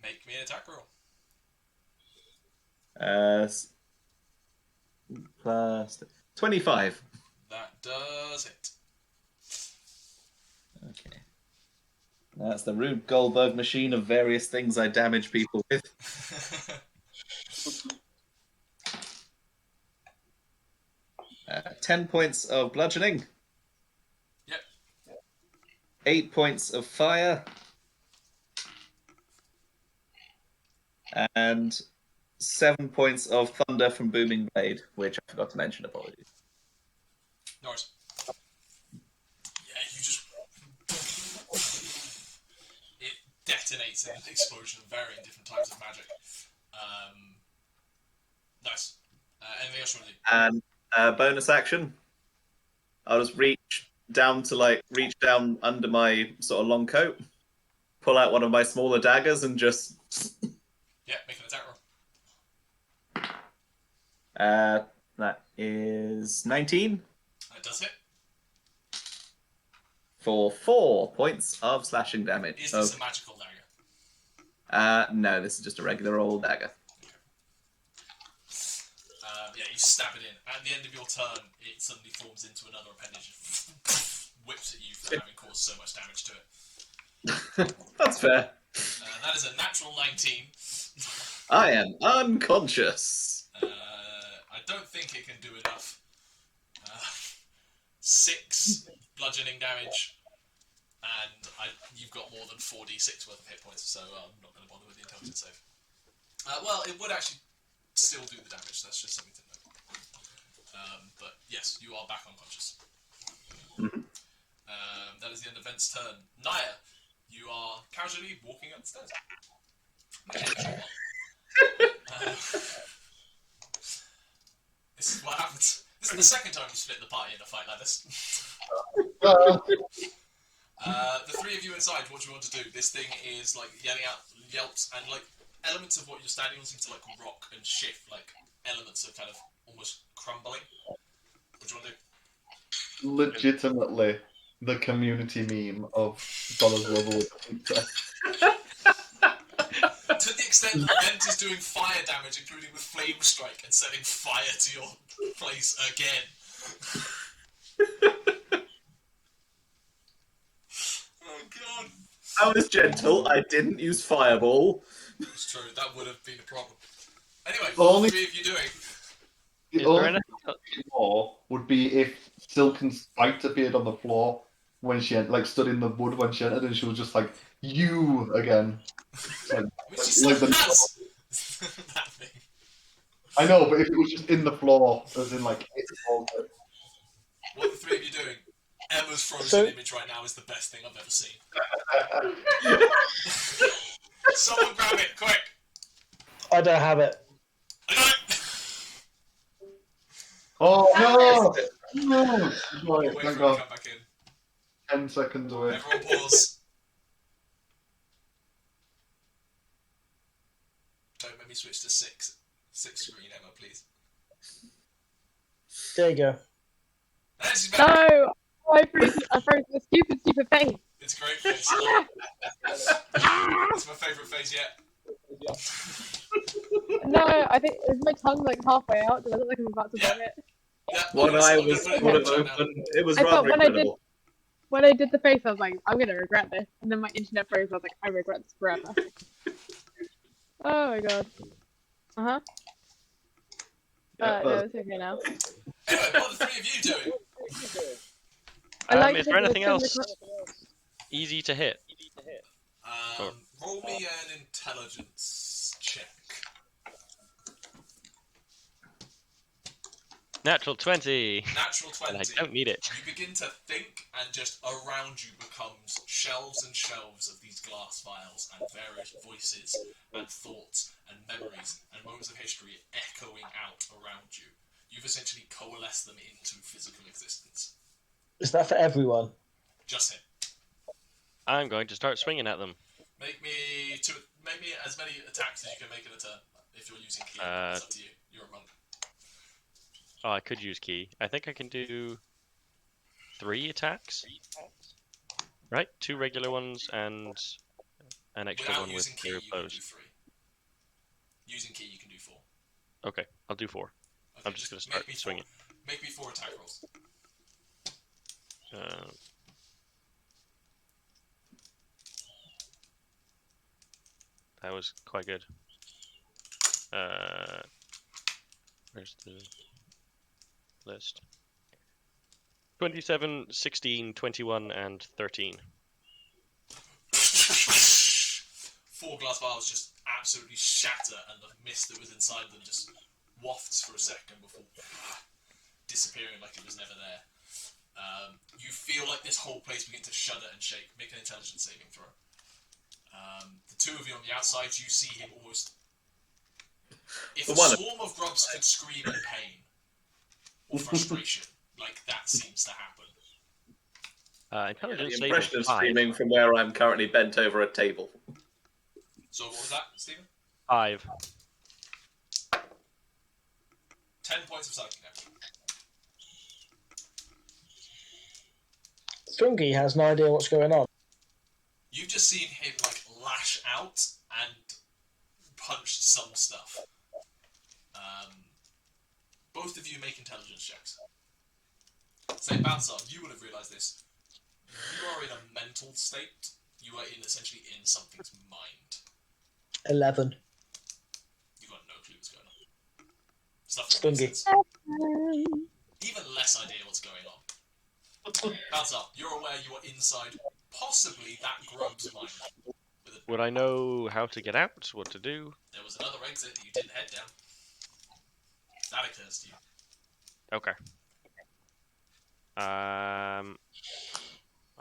Make me an attack roll. Plus 25. That does hit. Okay. That's the Rube Goldberg machine of various things I damage people with. 10 points of bludgeoning. Yep. 8 points of fire. And 7 points of thunder from Booming Blade, which I forgot to mention, apologies. No worries. Yeah, you just... It detonates in an explosion of varying different types of magic. Nice. Anything else you want to do? And bonus action, I'll just reach down under my sort of long coat, pull out one of my smaller daggers, and just... Yeah, make an attack roll. That is 19 That does hit. for 4 points of slashing damage. Is this a magical dagger? No, this is just a regular old dagger. Yeah, you stab it in. At the end of your turn, it suddenly forms into another appendage. Whips at you for having caused so much damage to it. That's fair. That is a natural 19. I am unconscious. I don't think it can do enough. 6 bludgeoning damage, and you've got more than 4d6 worth of hit points, so I'm not going to bother with the intelligence save. Well, it would actually still do the damage, that's just something to note. But yes, you are back unconscious. That is the end of Vent's turn. Nyah, you are casually walking up the stairs. This is what happens. This is the second time you split the party in a fight like this. The 3 of you inside, what do you want to do? This thing is like yelling out yelps, and like elements of what you're standing on seem to like rock and shift, like elements of kind of almost crumbling. What do you want to do? Legitimately, the community meme of Dollars Level with pizza. To the extent that Vent is doing fire damage, including with Flame Strike, and setting fire to your place again. Oh god. I was gentle, I didn't use Fireball. It's true, that would have been a problem. Anyway, Well, what are only- the 3 of you doing? The only more would be if Silken's spite appeared on the floor when she like stood in the wood when she entered, and she was just like, "You again." Like, Which she still has! That thing. I know, but if it was just in the floor, as in like, What are the 3 of you doing? Emma's frozen image right now is the best thing I've ever seen. Someone grab it, quick! I don't have it. I got it! Oh no! No! Wait Right, for thank it to God. come back in. 10 seconds away. Everyone pause. Don't make me switch to 6 screen, Emma, please. There you go. And she's back. No! I froze the stupid face. It's a great face. It's my favourite face yet. No, I think is my tongue like halfway out? Does it look like I'm about to vomit? Yeah, One eye was put it sort in of the chat now. open. It was I thought rather incredible. when I did the face, I was like, I'm gonna regret this. And then my internet froze. I was like, I regret this forever. Oh my god. Uh-huh. No, it's okay now. Anyway, what are the 3 of you doing? Is there anything else easy to hit? Roll me an intelligence check. Natural 20. Natural 20. And I don't need it. You begin to think, and just around you becomes shelves and shelves of these glass vials, and various voices, and thoughts, and memories, and moments of history echoing out around you. You've essentially coalesced them into physical existence. Is that for everyone? Just him. I'm going to start swinging at them. Make me as many attacks as you can make in a turn. If you're using key, it's up to you. You're a monk. Oh, I could use key. I think I can do 3 attacks. Right? 2 regular ones and an extra Without one with using key, clear you can do blows. 3. Using key, you can do 4. Okay, I'll do 4. Okay, I'm just going to start swinging. Make me 4 attack rolls. That was quite good. Where's the list? 27, 16, 21, and 13. 4 glass vials just absolutely shatter, and the mist that was inside them just wafts for a second before disappearing like it was never there. You feel like this whole place begins to shudder and shake. Make an intelligence saving throw. The 2 of you on the outside, you see him almost... If a swarm of grubs could scream in pain or frustration, like that seems to happen. Intelligence The saving impression of 5. screaming from where I'm currently bent over a table. So what was that, Stephen? 5. 10 points of psychic damage. Thrungi has no idea what's going on. You've just seen him like lash out and punch some stuff. Both of you make intelligence checks. Say, Balthazar, you would have realised this. You are in a mental state. You are essentially in something's mind. 11. You've got no clue what's going on. Stuff that makes Thrungi. sense. Even less idea what's going on. Balthazar, you're aware you are inside possibly that grub's mind. Would I know how to get out? What to do? There was another exit that you didn't head down. That occurs to you. Okay.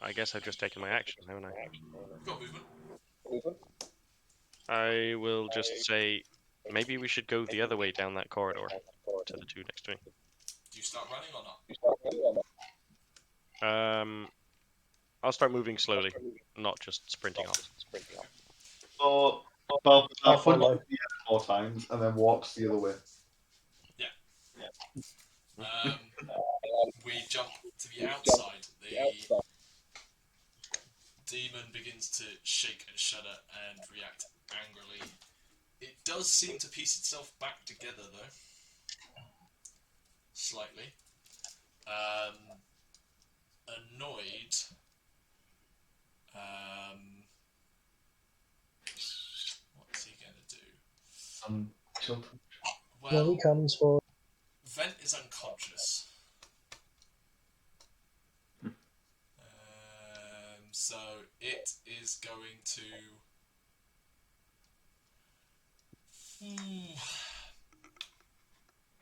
I guess I've just taken my action, haven't I? You've got movement. I will just say, maybe we should go the other way down that corridor to the two next to me. Do you start running or not? I'll start moving slowly, not just sprinting off. So, Balthazar punches the air 4 times and then walks the other way. Yeah. We jump to the outside. The demon begins to shake and shudder and react angrily. It does seem to piece itself back together, though. Slightly. Annoyed. What's he gonna do? Chilton. Well, he comes for. Vent is unconscious. So it is going to.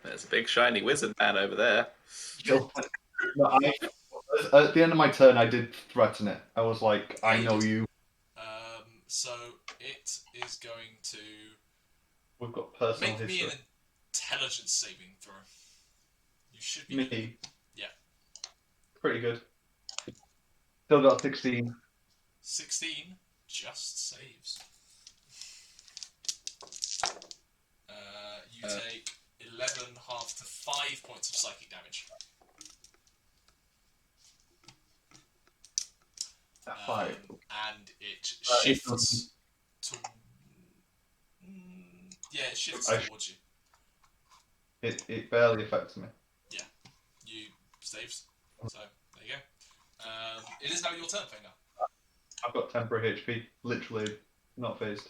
There's a big shiny wizard man over there. Chilton. No, at the end of my turn, I did threaten it. I was like, I know you. So it is going to. We've got personal Make history. me an intelligence saving throw. You should be. Me? Yeah. Pretty good. Still got 16. 16 just saves. You take 11 half to 5 points of psychic damage. 5. And it shifts to. Yeah, it shifts towards you. It barely affects me. Yeah. You saves. So, there you go. It is now your turn, Faendal. I've got temporary HP. Literally not phased.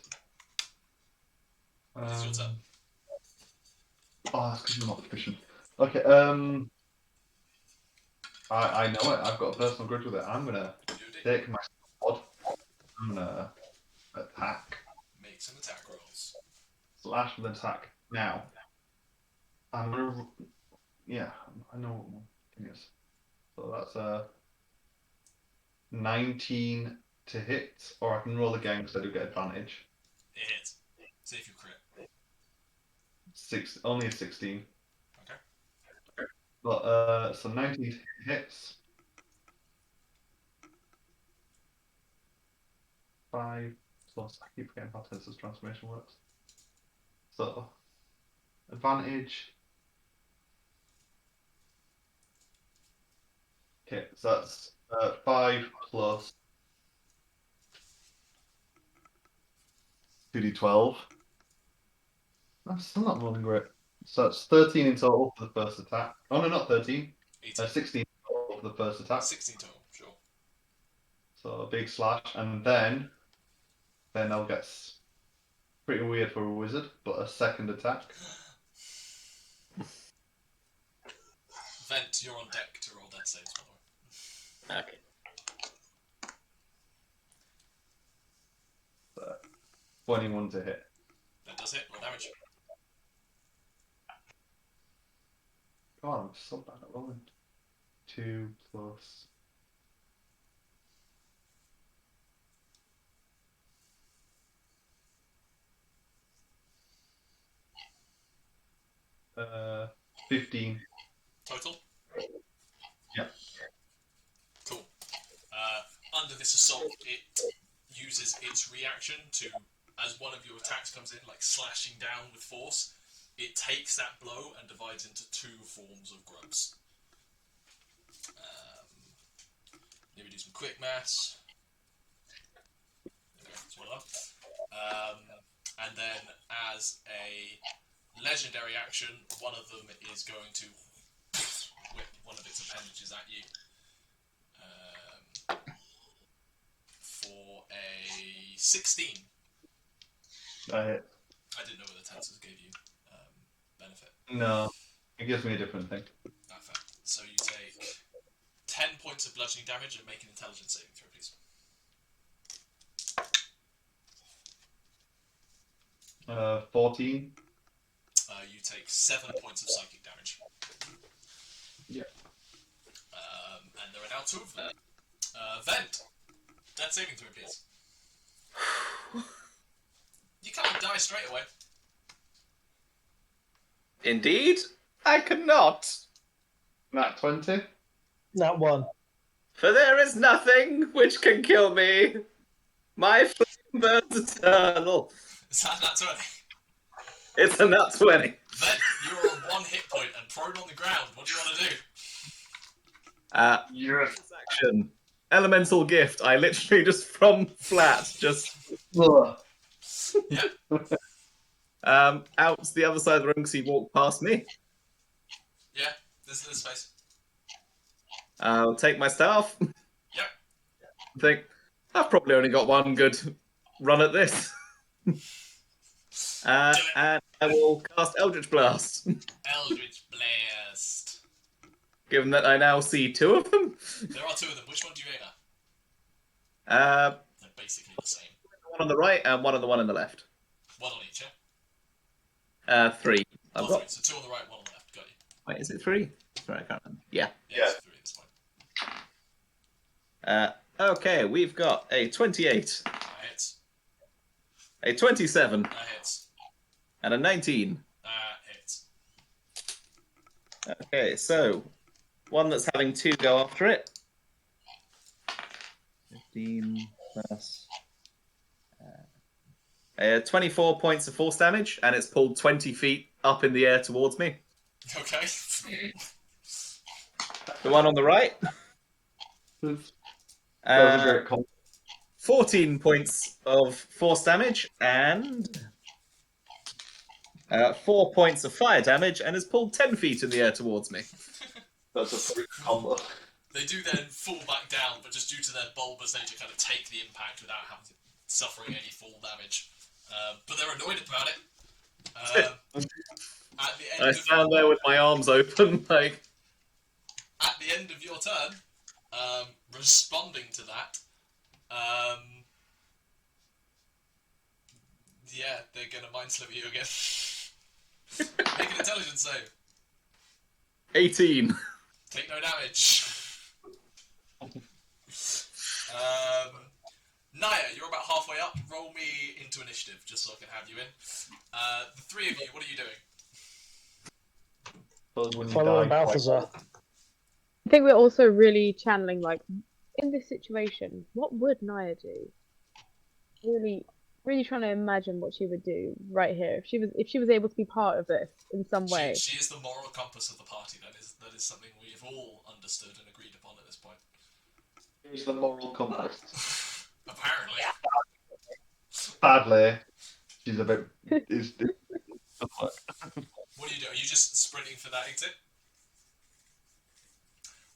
It is your turn. Oh, that's because you're not efficient. Okay, I know it. I've got a personal grudge with it. I'm gonna take my sword. I'm gonna attack. Make some attack rolls. Slash with an attack. Now. I'm gonna. Yeah, I know what my thing is. So that's 19 to hit, or I can roll again because I do get advantage. It hits. See if you crit. Only a 16. Okay. But so 19 hits. 5 plus. I keep forgetting how Tensor's transformation works. So advantage. Okay, so that's 5 plus 2d12. That's still not rolling great. So that's 13 in total for the first attack. Oh no, not 13. 16 total for the first attack. 16 total, sure. So a big slash, and then I'll get pretty weird for a wizard, but a second attack. Vent, you're on deck to roll death saves, by the way. Okay. 21 to hit. That does hit. Roll damage. God, I'm so bad at rolling. 2 plus. Uh, 15. Total? Yeah. Cool. Under this assault, it uses its reaction to, as one of your attacks comes in, like slashing down with force, it takes that blow and divides into 2 forms of grubs. Let me do some quick maths. There we go, that's well done. And then as a legendary action, one of them is going to whip one of its appendages at you. For a 16. I didn't know whether tensors gave you benefit. No, it gives me a different thing. Fair. So you take 10 points of bludgeoning damage and make an intelligence saving throw, please. 14. You take 7 points of psychic damage. Yeah. And there are now 2 of them. Vent! Death saving throw, please. You can't die straight away. Indeed, I cannot. Nat 20. That one. For there is nothing which can kill me. My flame burns eternal. Is that nat 20? It's a nat 20. Vent, you're on 1 hit point and prone on the ground. What do you want to do? Yes. Action. Elemental gift. I literally just from flat, just Yeah. out to the other side of the room because he walked past me. Yeah, this is this space. I'll take my staff. Yep. Think I've probably only got one good run at this. And I will cast Eldritch Blast. Eldritch Blast. Given that I now see 2 of them. There are 2 of them. Which one do you aim Uh, at? They're basically the same. one on the right and one on the left. 1 on each, yeah? 3. I've Oh, got. 3. So 2 on the right, 1 on the left. Got you. Wait, is it 3? Sorry, I can't remember. Yeah. Yeah, it's 3 at this point. Okay, we've got a 28, That hits. a 27, That hits. and a 19. That hits. Okay, so one that's having 2 go after it. 15 plus 24 points of force damage, and it's pulled 20 feet up in the air towards me. Okay. The one on the right, That was a great call. 14 points of force damage, and 4 points of fire damage, and is pulled 10 feet in the air towards me. That's a great combo. They do then fall back down, but just due to their bulbous nature, kind of take the impact without having suffering any fall damage. But they're annoyed about it. At the I end stand there with my arms open, like. at the end of your turn, responding to that, yeah, they're gonna mind slip you again. Make an intelligence save. 18. Take no damage. Nyah, you're about halfway up. Roll me into initiative, just so I can have you in. The 3 of you, what are you doing? Following Balthazar. I think we're also really channeling, like, in this situation, what would Nyah do? Really trying to imagine what she would do right here if she was able to be part of this in some way. She is the moral compass of the party. That is something we have all understood and agreed upon at this point. Here's the moral compass. Apparently. Sadly, she's a bit. What do you do? Are you just sprinting for that exit?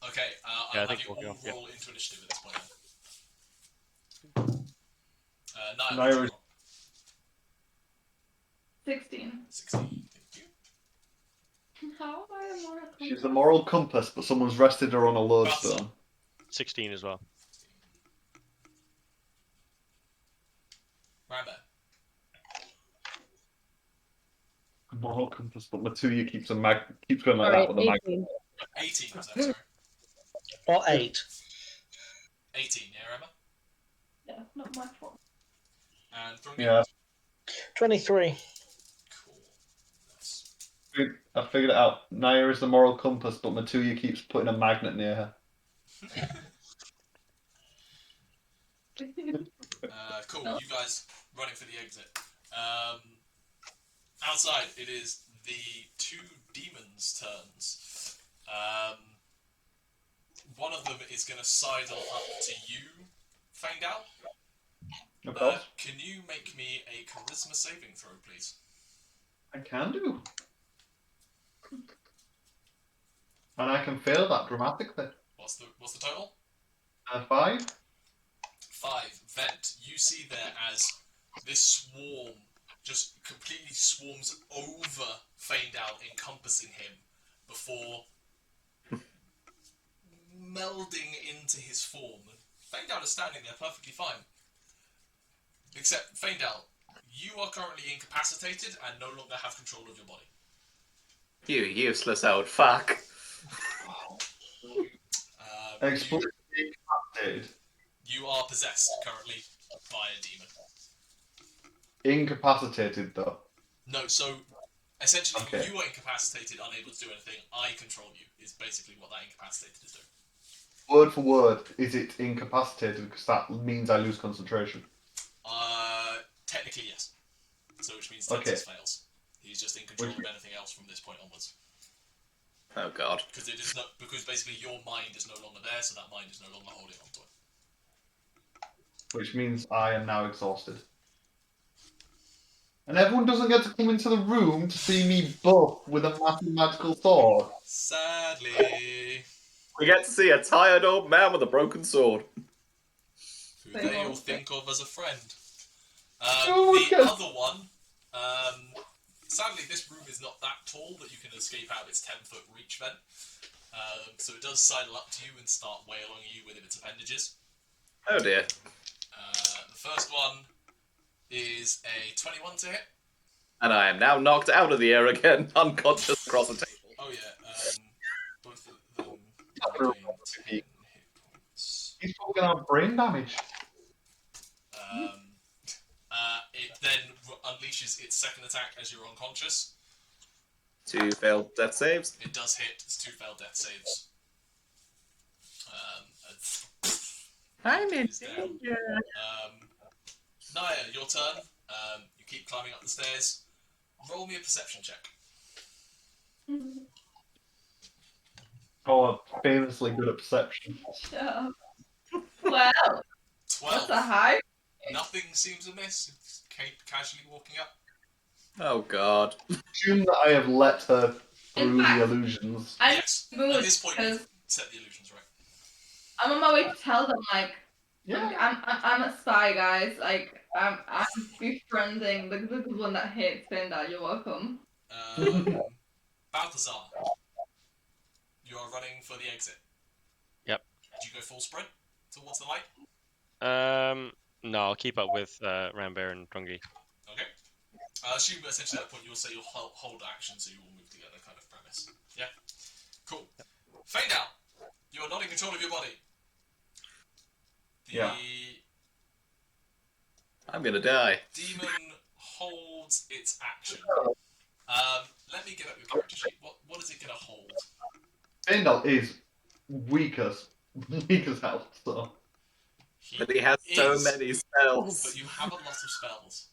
Okay, Yeah, I I'll think have you we'll all go, roll into initiative at this point. Nyah, Nyah roll. is- 16. 16, thank you. How am I a moral She's the moral compass, but someone's rested her on a lodestone. 16 as well. Rambear. Moral compass, but Matuya keeps going like Alright, that with a mag. 18. 18 was that, sorry. Or 8. 18, yeah, Emma? Yeah, not my fault. And Thrungi? Yeah. 23. Cool. Nice. I figured it out. Nyah is the moral compass, but Matuya keeps putting a magnet near her. Cool, you guys running for the exit. Outside, it is the 2 demons' turns. One of them is going to sidle up to you, Faendal. Of course. Can you make me a charisma saving throw, please? I can do. And I can fail that dramatically. What's the total? 5. 5. Vent, you see there as this swarm just completely swarms over Faendal, encompassing him, before melding into his form. Faendal is standing there perfectly fine. Except, Faendal, you are currently incapacitated and no longer have control of your body. You useless old fuck. Incapacitated. You are possessed currently by a demon. Incapacitated, though. No, so essentially Okay. you are incapacitated, unable to do anything. I control you, is basically what that incapacitated is doing. Word for word, is it incapacitated? Because that means I lose concentration. Technically, yes. So which means Texas fails. He's just in control of anything else from this point onwards. Oh god. Because because basically your mind is no longer there, so that mind is no longer holding on to it. Which means I am now exhausted. And everyone doesn't get to come into the room to see me buff with a mathematical sword. Sadly. We get to see a tired old man with a broken sword. Who they all think of as a friend. The other one, sadly this room is not that tall that you can escape out of its 10-foot reach vent. So it does sidle up to you and start wailing you with its appendages. Oh dear. The first one is a 21 to hit. And I am now knocked out of the air again, unconscious across the table. Oh yeah, both of them gain 10 hit points. He's probably going to have brain damage. It then unleashes its second attack as you're unconscious. 2 failed death saves. It does hit. It's 2 failed death saves. I'm in danger. Nyah, your turn. You keep climbing up the stairs. Roll me a perception check. Oh, famously good at perception. Yeah. Well, 12. what's a high? Nothing seems amiss. It's casually walking up. Oh god. Assume that I have let her through In fact, the illusions. Yes. At Moved this point, because you've set the illusions right. I'm on my way to tell them, like, Yeah. I'm a spy, guys. Like, I'm befriending the one that hits Faendal. You're welcome. Balthazar, you are running for the exit. Yep. Do you go full sprint towards the light? No, I'll keep up with Rambear and Thrungi. Okay. I assume essentially at that point you'll say you'll hold action so you will move together kind of premise. Yeah? Cool. Faendal, you are not in control of your body. Yeah. I'm gonna die. Demon holds its action. Let me get up your character sheet. What is it going to hold? Faendal is weak as hell, so. But he has so many spells. But you have a lot of spells.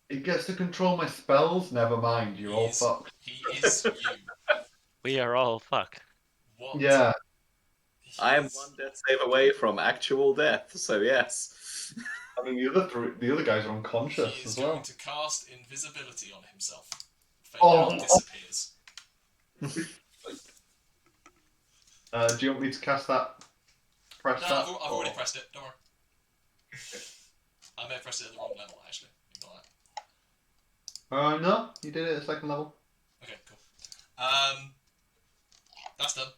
It gets to control my spells? Never mind, you're all fucked. He is you. We are all fucked. What? Yeah. I am 1 death save away from actual death, so yes. I mean, the other guys are unconscious He is as well. going to cast invisibility on himself. Oh. Faendal disappears. Do you want me to cast that? Press No, that? I've already pressed it. Don't worry. I may have pressed it at the wrong level, actually. Ignore that. No, you did it at 2nd level. Okay, cool. That's done.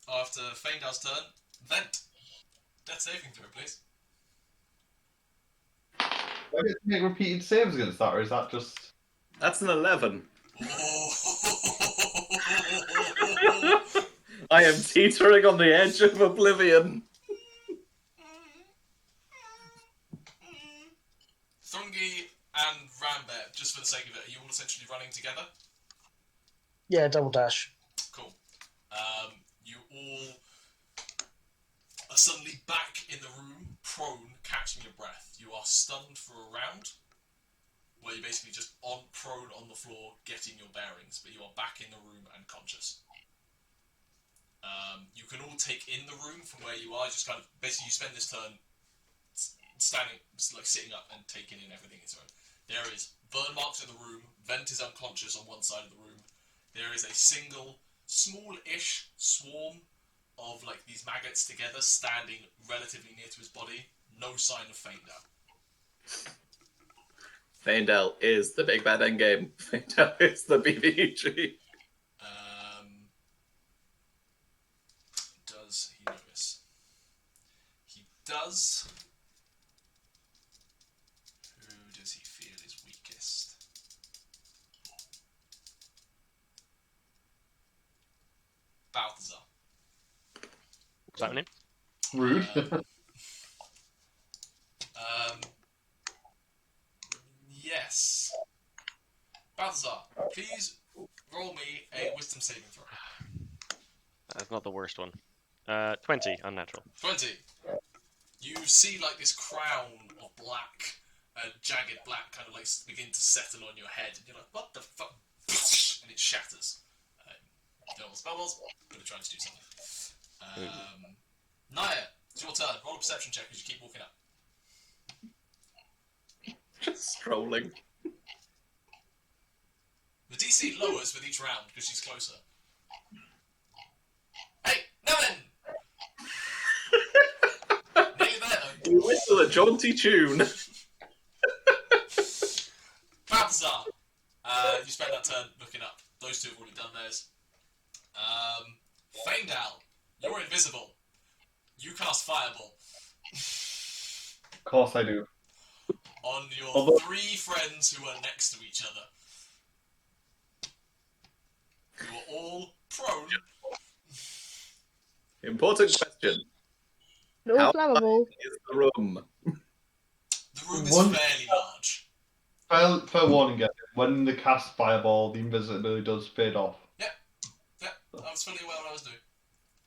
After Faendal's turn, Vent. Death saving throw, please. Do I get to make repeated saves against that, or is that just... That's an 11. Oh. I am teetering on the edge of oblivion. Thrungi and Rambear, just for the sake of it, are you all essentially running together? Yeah, double dash. Cool. You all are suddenly back in the room, prone, catching your breath. You are stunned for a round, where you're basically just prone on the floor, getting your bearings, but you are back in the room and conscious. You can all take in the room from where you are, just kind of, basically you spend this turn standing, like sitting up and taking in everything in its own. There is burn marks in the room, Vent is unconscious on one side of the room, there is a single, small-ish swarm of like these maggots together standing relatively near to his body, no sign of Faendal. Faendal is the big bad endgame. Faendal is the BBG. does. Who does he feel is weakest? Balthazar. What's happening? Rude. Yes. Balthazar, please roll me a wisdom saving throw. That's not the worst one. 20, unnatural. 20. You see like this crown of black, jagged black, kind of like begin to settle on your head, and you're like, what the fuck? And it shatters. Don't know what the spell was, but it tries to do something. Nyah, it's your turn. Roll a perception check as you keep walking up. Just strolling. The DC lowers with each round because she's closer. Hey, no then! Nearly there though. You whistle a jaunty tune. Balthazar, you spent that turn looking up. Those two have already done theirs. Faendal, you're invisible. You cast Fireball. Of course I do. On your Although- 3 friends who are next to each other. You are all prone. Important question. All How flammable. is the room? The room is One- fairly large. Fair warning, guys. When they cast Fireball, the invisibility does fade off. Yeah, I was fully aware what I was doing.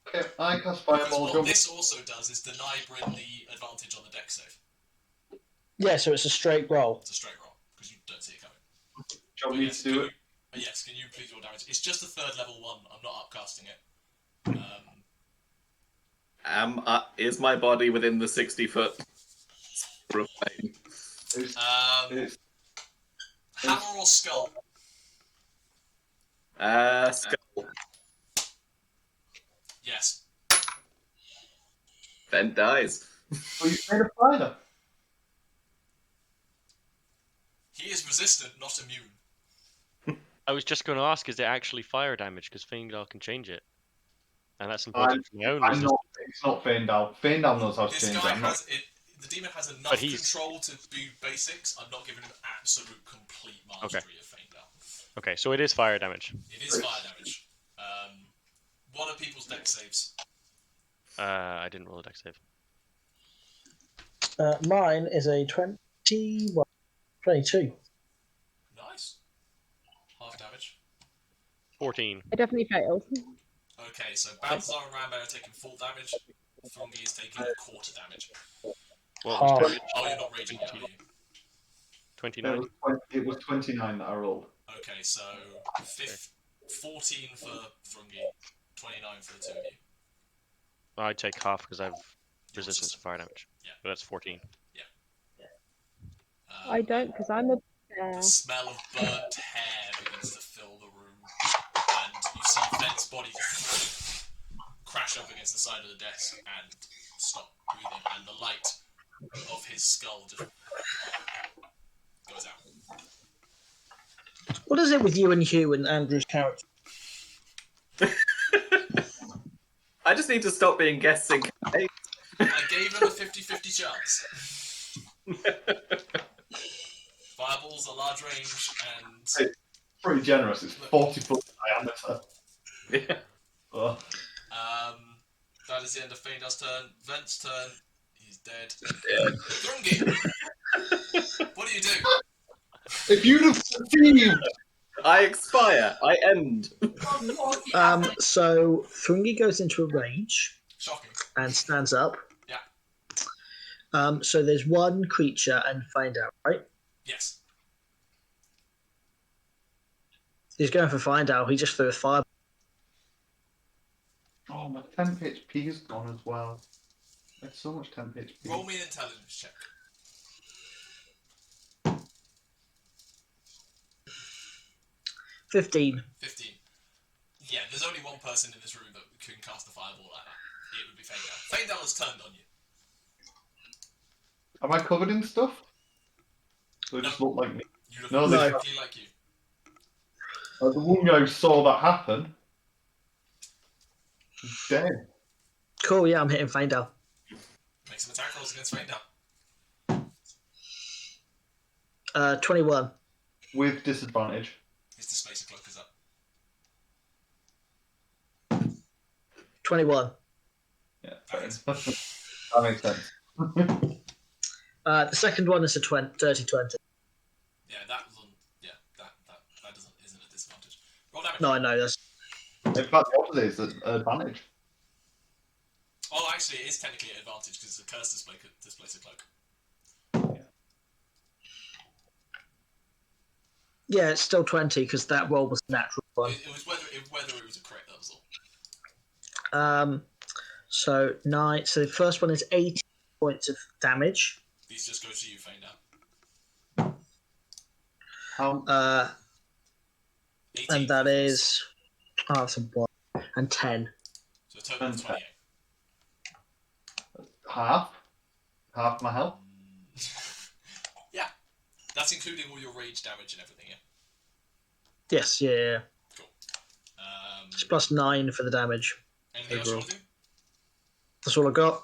Okay, I cast Because Fireball. what this also does is deny Bryn the advantage on the deck save. Yeah, so it's a straight roll. It's a straight roll, because you don't see it coming. Do you want me to do it? Yes, can you please roll damage? It's just a 3rd level 1, I'm not upcasting it. Is my body within the 60-foot plane? It's Hammer or skull? Skull. Yes. Then dies. well, you made a fighter. He is resistant, not immune. I was just going to ask, is it actually fire damage? Because Faendal can change it. And that's important for my own resistance. It's not Faendal. Faendal knows how to This change guy it. I'm not- has it. The demon has enough But he's- control to do basics. I'm not giving him absolute complete mastery of Faendal. Okay, so it is fire damage. It is fire damage. What are people's deck saves? I didn't roll a dex save. Mine is a 21. 22. Nice. Half damage. 14. I definitely failed. Okay, so Balthazar and Rambear are taking full damage. Thrungi is taking a quarter damage. What Half. was damage? Oh, you're not raging yet, are you? 29? It was 29 that I rolled. Okay, so 14 for Thrungi, 29 for the 2 of you. I'd take half because I have resistance to fire damage. Yeah. But that's 14. I don't, because I'm a bear. The smell of burnt hair begins to fill the room, and you see Vent's body crash up against the side of the desk and stop breathing, and the light of his skull just goes out. What is it with you and Hugh and Andrew's character? I just need to stop being guessing. I gave him a 50-50 chance. Fireballs are large range, and Pretty generous. It's 40 foot diameter. Yeah. Oh. that is the end of Faendal's turn. Vent's turn. He's dead. Thrungi, what do you do? If you'd have perceived, I expire. I end. So Thrungi goes into a rage Shocking. and stands up. Yeah. So there's one creature and find out, right? Yes. He's going for find out. He just threw a fire. oh, my temp HP is gone as well. It's so much temp HP. Roll me an intelligence check. 15. 15. Yeah, there's only one person in this room that can cast a fireball like that. It would be Faendal. Faendal has turned on you. Am I covered in stuff? They No. just look like me. You look No, exactly like you. The one guy who saw that happen. He's dead. Cool, yeah, I'm hitting find out. Make some attack rolls against Faendal. 21. With disadvantage. His Displacer Cloak is up. 21. Yeah, That fair is. enough. That makes sense. The second one is a 30-20. Yeah, that isn't a disadvantage. Roll damage. No, I know that's. In fact, the opposite is an advantage. Oh, actually, it is technically an advantage because it's a cursed Displacer Cloak. Yeah, it's still 20 because that roll was a natural one. It was whether it was a crit, that was all. So 9. So the first one is 80 points of damage. These just go to you, Faendal. And that is that's a 1 and 10. So a total of 28. Half my health. Yeah, that's including all your rage damage and everything. Yeah. Yes, yeah. Cool. It's plus 9 for the damage. Anything else you want to do? That's all I got.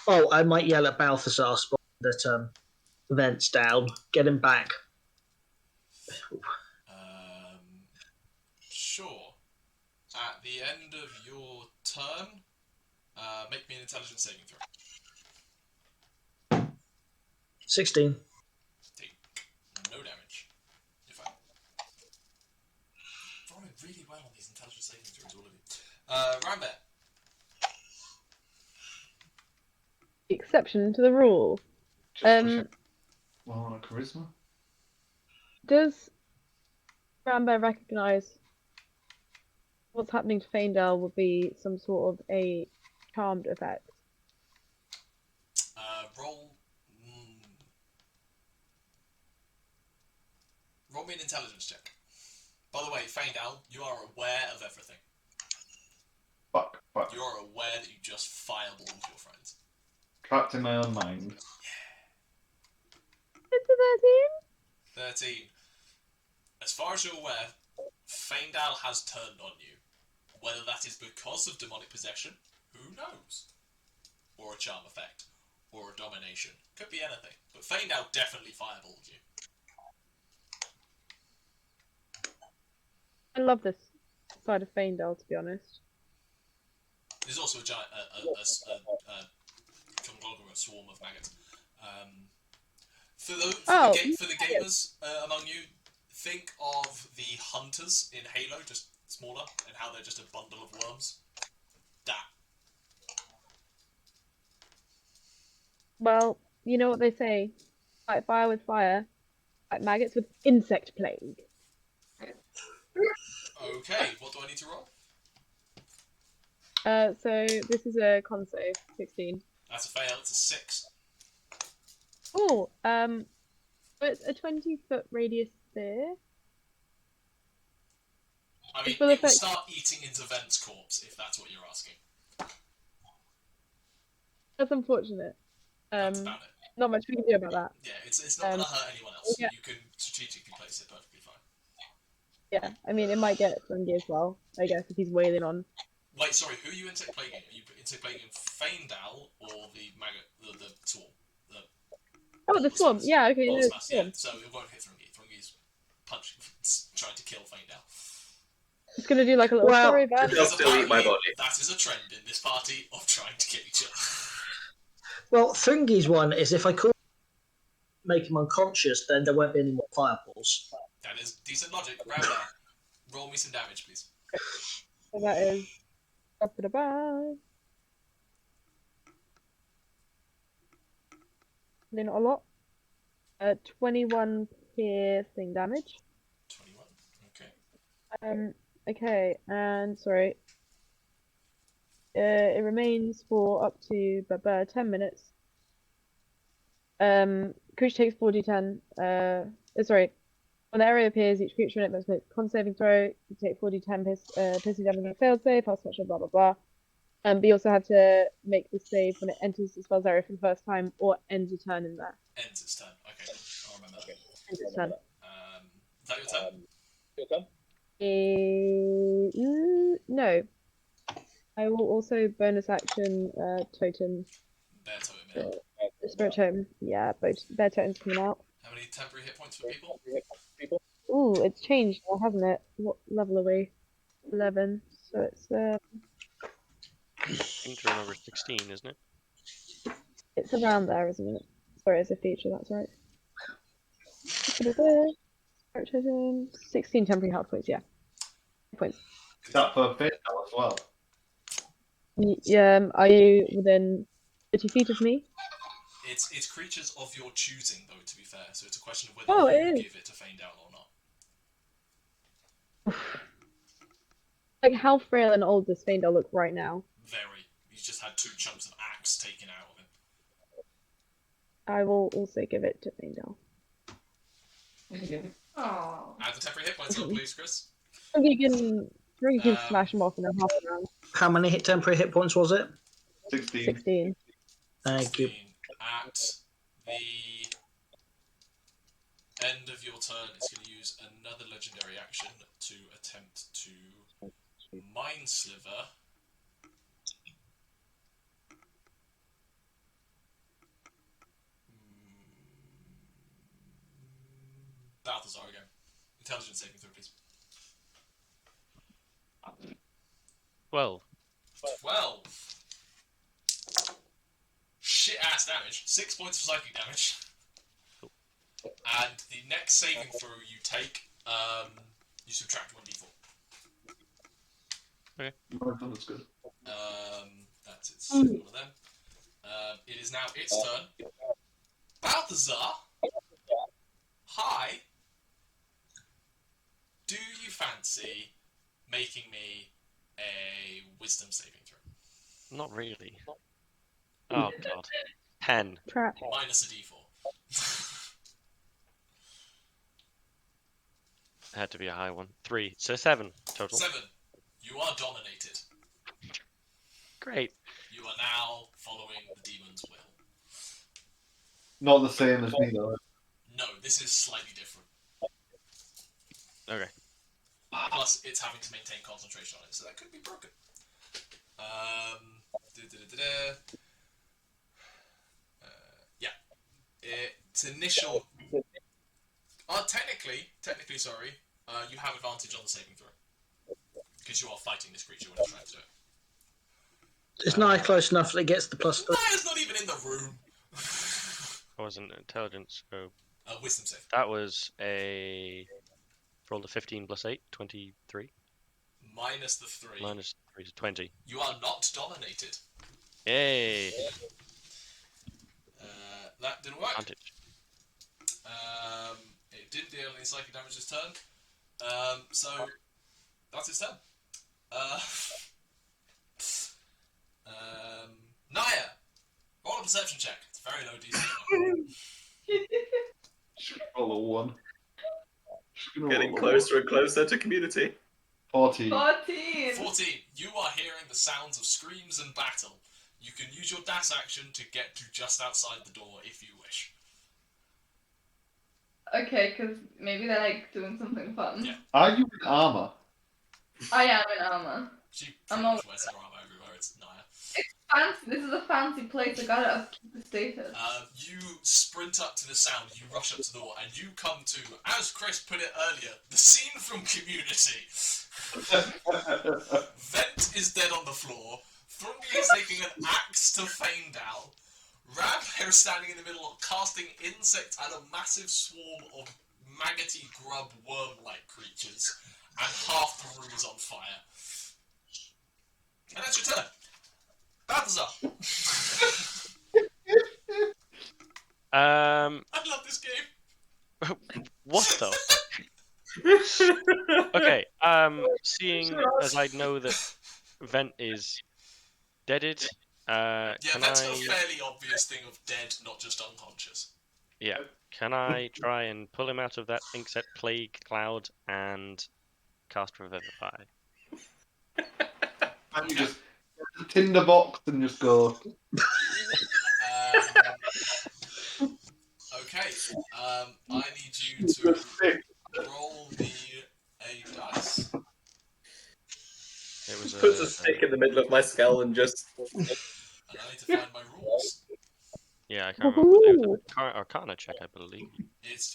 Oh, I might yell at Balthazar spot that vent's down. Get him back. Sure. At the end of your turn, make me an intelligence saving throw. 16. Take no damage. You're fine. Rolling really well on these intelligence saving throws, all of you. Rambear. Exception to the rule. Well, on a charisma. Does Rambear recognise what's happening to Faendal would be some sort of a charmed effect? Roll me an intelligence check. By the way, Faendal, you are aware of everything. Fuck. You are aware that you just fireballed your friends. Trapped in my own mind. It's a 13. 13. As far as you're aware, Faendal has turned on you. Whether that is because of demonic possession, who knows? Or a charm effect. Or a domination. Could be anything. But Faendal definitely fireballed you. I love this side of Faendal, to be honest. There's also a giant, conglomerate swarm of maggots. For the gamers among you, think of the hunters in Halo, just smaller, and how they're just a bundle of worms. That. Well, you know what they say: fight fire with fire, fight maggots with insect plague. Okay, what do I need to roll? So this is a con save, 16. That's a fail. It's a 6. Oh, it's a 20-foot radius sphere. I mean, it will start eating into Vent's corpse, if that's what you're asking. That's unfortunate. That's about it. Not much we can do about that. Yeah, it's not going to hurt anyone else. Yeah. You can strategically place it perfectly fine. Yeah, I mean, it might get Thrungi as well, I guess, if he's wailing on. Wait, sorry, who are you insect plaguing? Are you insect plaguing Faendal or the maggot, the swarm? The swarm. Yeah, okay. No, Swarm. yeah, so it won't hit Thrungi. Thrungi's trying to kill Faendal. It's gonna do like a little story about it. They'll still eat my body. That is a trend in this party of trying to kill each other. Well, Thrungi's one is if I make him unconscious, then there won't be any more fireballs. That is decent logic. Round there. Roll me some damage, please. So that is ba-ba-da-ba. Not a lot. 21 piercing damage. 21. Okay. Okay, and sorry. It remains for up to 10 minutes. Creature takes 4d10. Sorry. When the area appears, each creature in it must make a con saving throw. You take 4d10 piercing damage on a failed save, pass much blah blah blah. But you also have to make the save when it enters the spell's area for the first time or ends your turn in there. Ends its turn. Okay, I'll remember that. Ends its turn. Is that your turn? No. I will also bonus action totem. Bear totem, The spirit totem. Yeah, both bear totems coming out. How many temporary hit points for people? Ooh, it's changed now, hasn't it? What level are we? 11. So it's I think to remember 16, isn't it? it's around there, isn't it? Sorry, it's a feature. That's right. Spirit totem. 16 temporary health points. Yeah. Points. Is that for Faendal as well? Are you within 30 feet of me? It's creatures of your choosing, though, to be fair, so it's a question of whether you give it to Faendal or not. Like, how frail and old does Faendal look right now? Very. He's just had 2 chunks of axe taken out of him. I will also give it to Faendal. Oh. Add the temporary hit points on, please, Chris. Thrungi can smash him off in a half a round. How many temporary hit points was it? 16. 16. Thank you. At the end of your turn, it's going to use another legendary action to attempt to Mind Sliver. Balthazar again. Intelligence saving throw, please. 12. 12. Shit ass damage. 6 points of psychic damage. And the next saving throw you take, you subtract 1d4. Okay. That's good. That's its one of them. It is now its turn. Balthazar! Hi! Do you fancy making me a wisdom saving throw? Not really. Oh god. 10. Trap. Minus a d4. It had to be a high one. 3. So 7 total. 7. You are dominated. Great. You are now following the demon's will. Not the same as me, though. No, this is slightly different. Okay. Plus, it's having to maintain concentration on it, so that could be broken. Yeah. Its initial... technically, sorry, you have advantage on the saving throw. Because you are fighting this creature when it's trying to do it. Is Nyah close enough that it gets the plus? Nyah's not even in the room! I wasn't intelligence, so... Wisdom save. That was a... Rolled a 15 plus 8, 23. Minus the 3. Minus 3 is 20. You are not dominated. Yay! That didn't work. Advantage. It didn't deal any psychic damage this turn. So, that's its turn. Nyah! Roll a perception check. It's a very low DC. Should roll a 1. Getting closer and closer to community. 14. 14! 14. You are hearing the sounds of screams and battle. You can use your dash action to get to just outside the door if you wish. Okay, because maybe they're like doing something fun. Yeah. Are you in armour? I am in armour. She pretty I'm much wears her armor everywhere. It's Nyah. Fancy. This is a fancy place. I gotta keep the status. You sprint up to the sound, you rush up to the door, and you come to, as Chris put it earlier, the scene from Community. Vent is dead on the floor. Thrungi is taking an axe to Faendal. Rambear is standing in the middle, casting insects at a massive swarm of maggoty grub worm-like creatures, and half the room is on fire. And that's your turn. Balthazar. I love this game. What though? Okay, seeing as I know that Vent is deaded, Yeah, that's can a I... fairly obvious thing of dead, not just unconscious. Yeah, can I try and pull him out of that inkset plague cloud and cast Revivify? And you just get the tinderbox and just go. Okay, I need you to roll me a dice. It was Puts a stick in the middle of my skull and just. And I need to find my rules. Yeah, I can't remember. It was an Arcana check, I believe.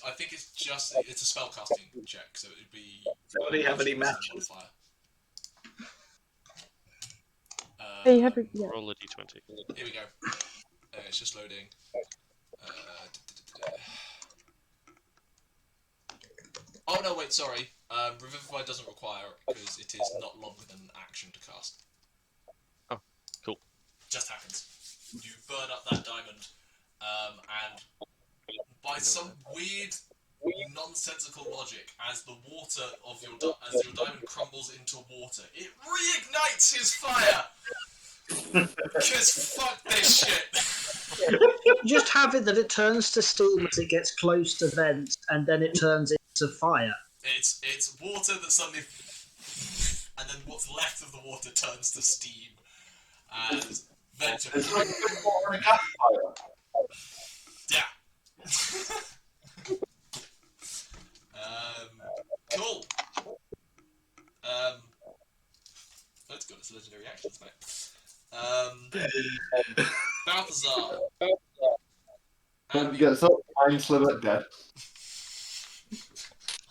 I think it's a spellcasting check, so it would be. Somebody have any matches? Hey, yeah. Roll a d20. Here we go. It's just loading. Oh no, wait, sorry. Revivify doesn't require because it is not longer than an action to cast. Oh, cool. Just happens. You burn up that diamond, and by some weird, nonsensical logic, as the water of your diamond crumbles into water, it reignites his fire. Because fuck this shit. Just have it that it turns to steam as it gets close to vents, and then it turns into fire. It's water that suddenly, and then what's left of the water turns to steam, and then yeah. Cool. Let's go to legendary actions, mate. Balthazar. Gets up, Mind Sliver dead.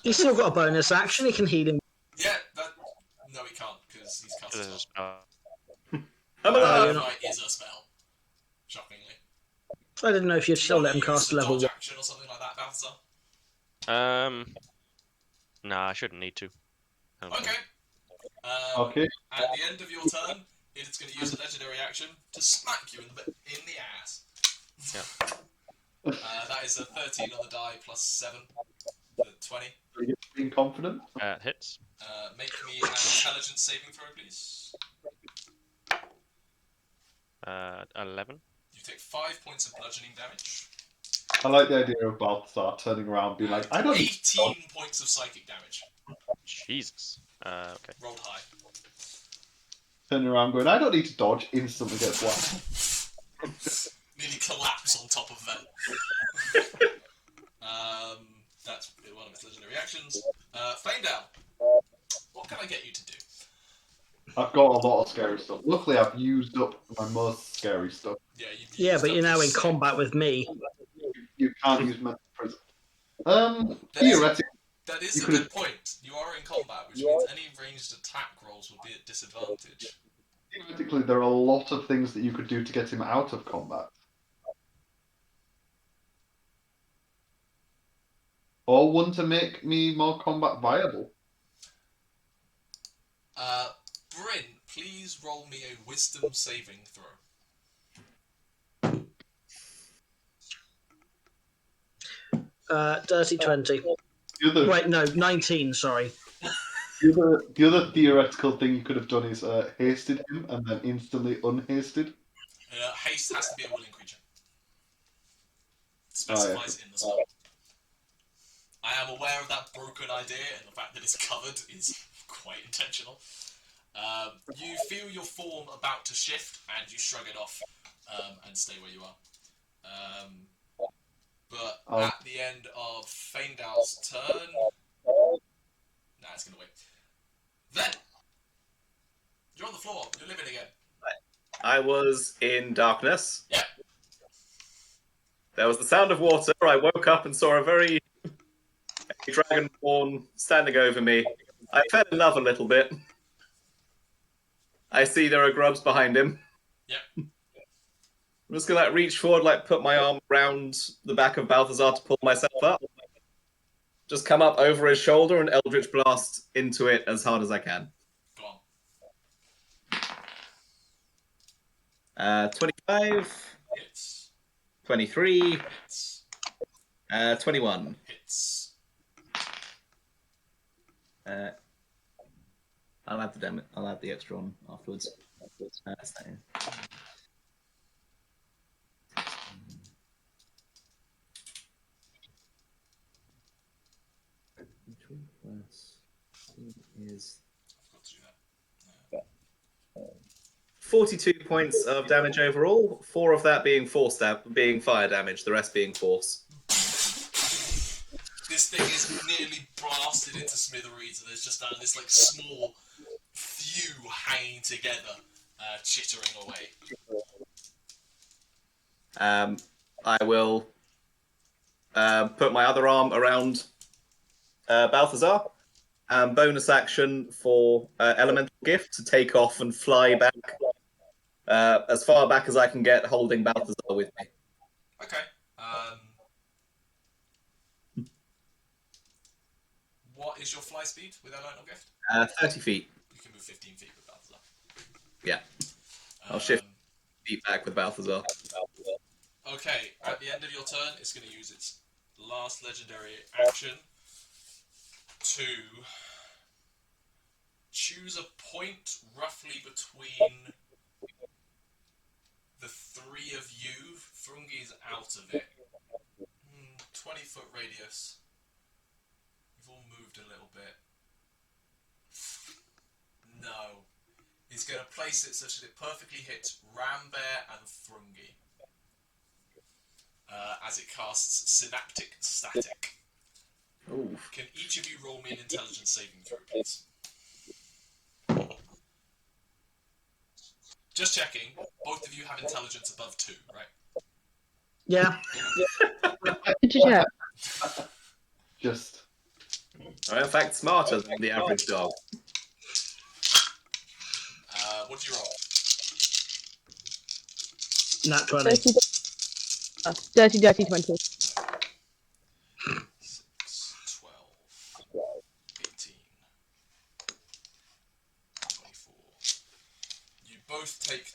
He's still got a bonus action. He can heal him. Yeah, no, he can't because he's cast a spell. Is a spell. Shockingly. I didn't know if you'd still let him cast a level 1 action or something like that, Balthazar. Nah, I shouldn't need to. Okay. Okay. At the end of your turn, it is going to use a legendary action to smack you in the ass. Yeah. That is a 13 on the die plus 7. 20. Are you being confident? Hits. Make me an intelligence saving throw, please. 11. You take 5 points of bludgeoning damage. I like the idea of Balthazar turning around and being like, I don't 18 points of psychic damage. Jesus. Okay. Rolled high. Turning around going, I don't need to dodge, instantly gets whacked. Nearly collapse on top of them. That's one of its legendary actions. Faendal, what can I get you to do? I've got a lot of scary stuff. Luckily, I've used up my most scary stuff. Yeah, but you're now in combat with me. You can't use mental prison. Theoretically, that is a good point. You are in combat, which means any ranged attack rolls will be at disadvantage. Theoretically, there are a lot of things that you could do to get him out of combat. Or one to make me more combat viable. Bryn, please roll me a wisdom saving throw. Dirty 20. Wait, no, 19, sorry. The other theoretical thing you could have done is hasted him and then instantly unhasted. Haste has to be a willing creature. It specifies in the spell. I am aware of that broken idea, and the fact that it's covered is quite intentional. You feel your form about to shift, and you shrug it off and stay where you are. But at the end of Faendal's turn... Nah, it's going to wait. Then! You're on the floor. You're living again. I was in darkness. Yeah. There was the sound of water. I woke up and saw a very Dragonborn standing over me. I fell in love a little bit. I see there are grubs behind him. Yep. I'm just gonna reach forward, put my arm around the back of Balthazar to pull myself up. Just come up over his shoulder and Eldritch Blast into it as hard as I can. Go on. 25. Hits. 23. Hits. 21. Hits. I'll add the extra on afterwards. Is 42 points of damage overall. 4 of that being being fire damage. The rest being force. This thing is nearly blasted into smithereens, and there's just this small few hanging together, chittering away. I will put my other arm around Balthazar. Bonus action for Elemental Gift to take off and fly back as far back as I can get, holding Balthazar with me. Okay. What is your fly speed with Elemental Gift? 30 feet. You can move 15 feet with Balthazar. Yeah. I'll shift feet back with Balthazar. Okay, at the end of your turn, it's going to use its last legendary action to choose a point roughly between the three of you. Thrungi's out of it. 20-foot radius. You've all moved a little bit. No. He's going to place it such that it perfectly hits Rambear and Thrungi. As it casts Synaptic Static. Ooh. Can each of you roll me an intelligence saving throw, please? Just checking, both of you have intelligence above 2, right? Yeah. Did you check? Just. I'm in fact smarter than the average dog. What do you roll? Nat 20. Dirty 20. 6, 12, 18, 24. You both take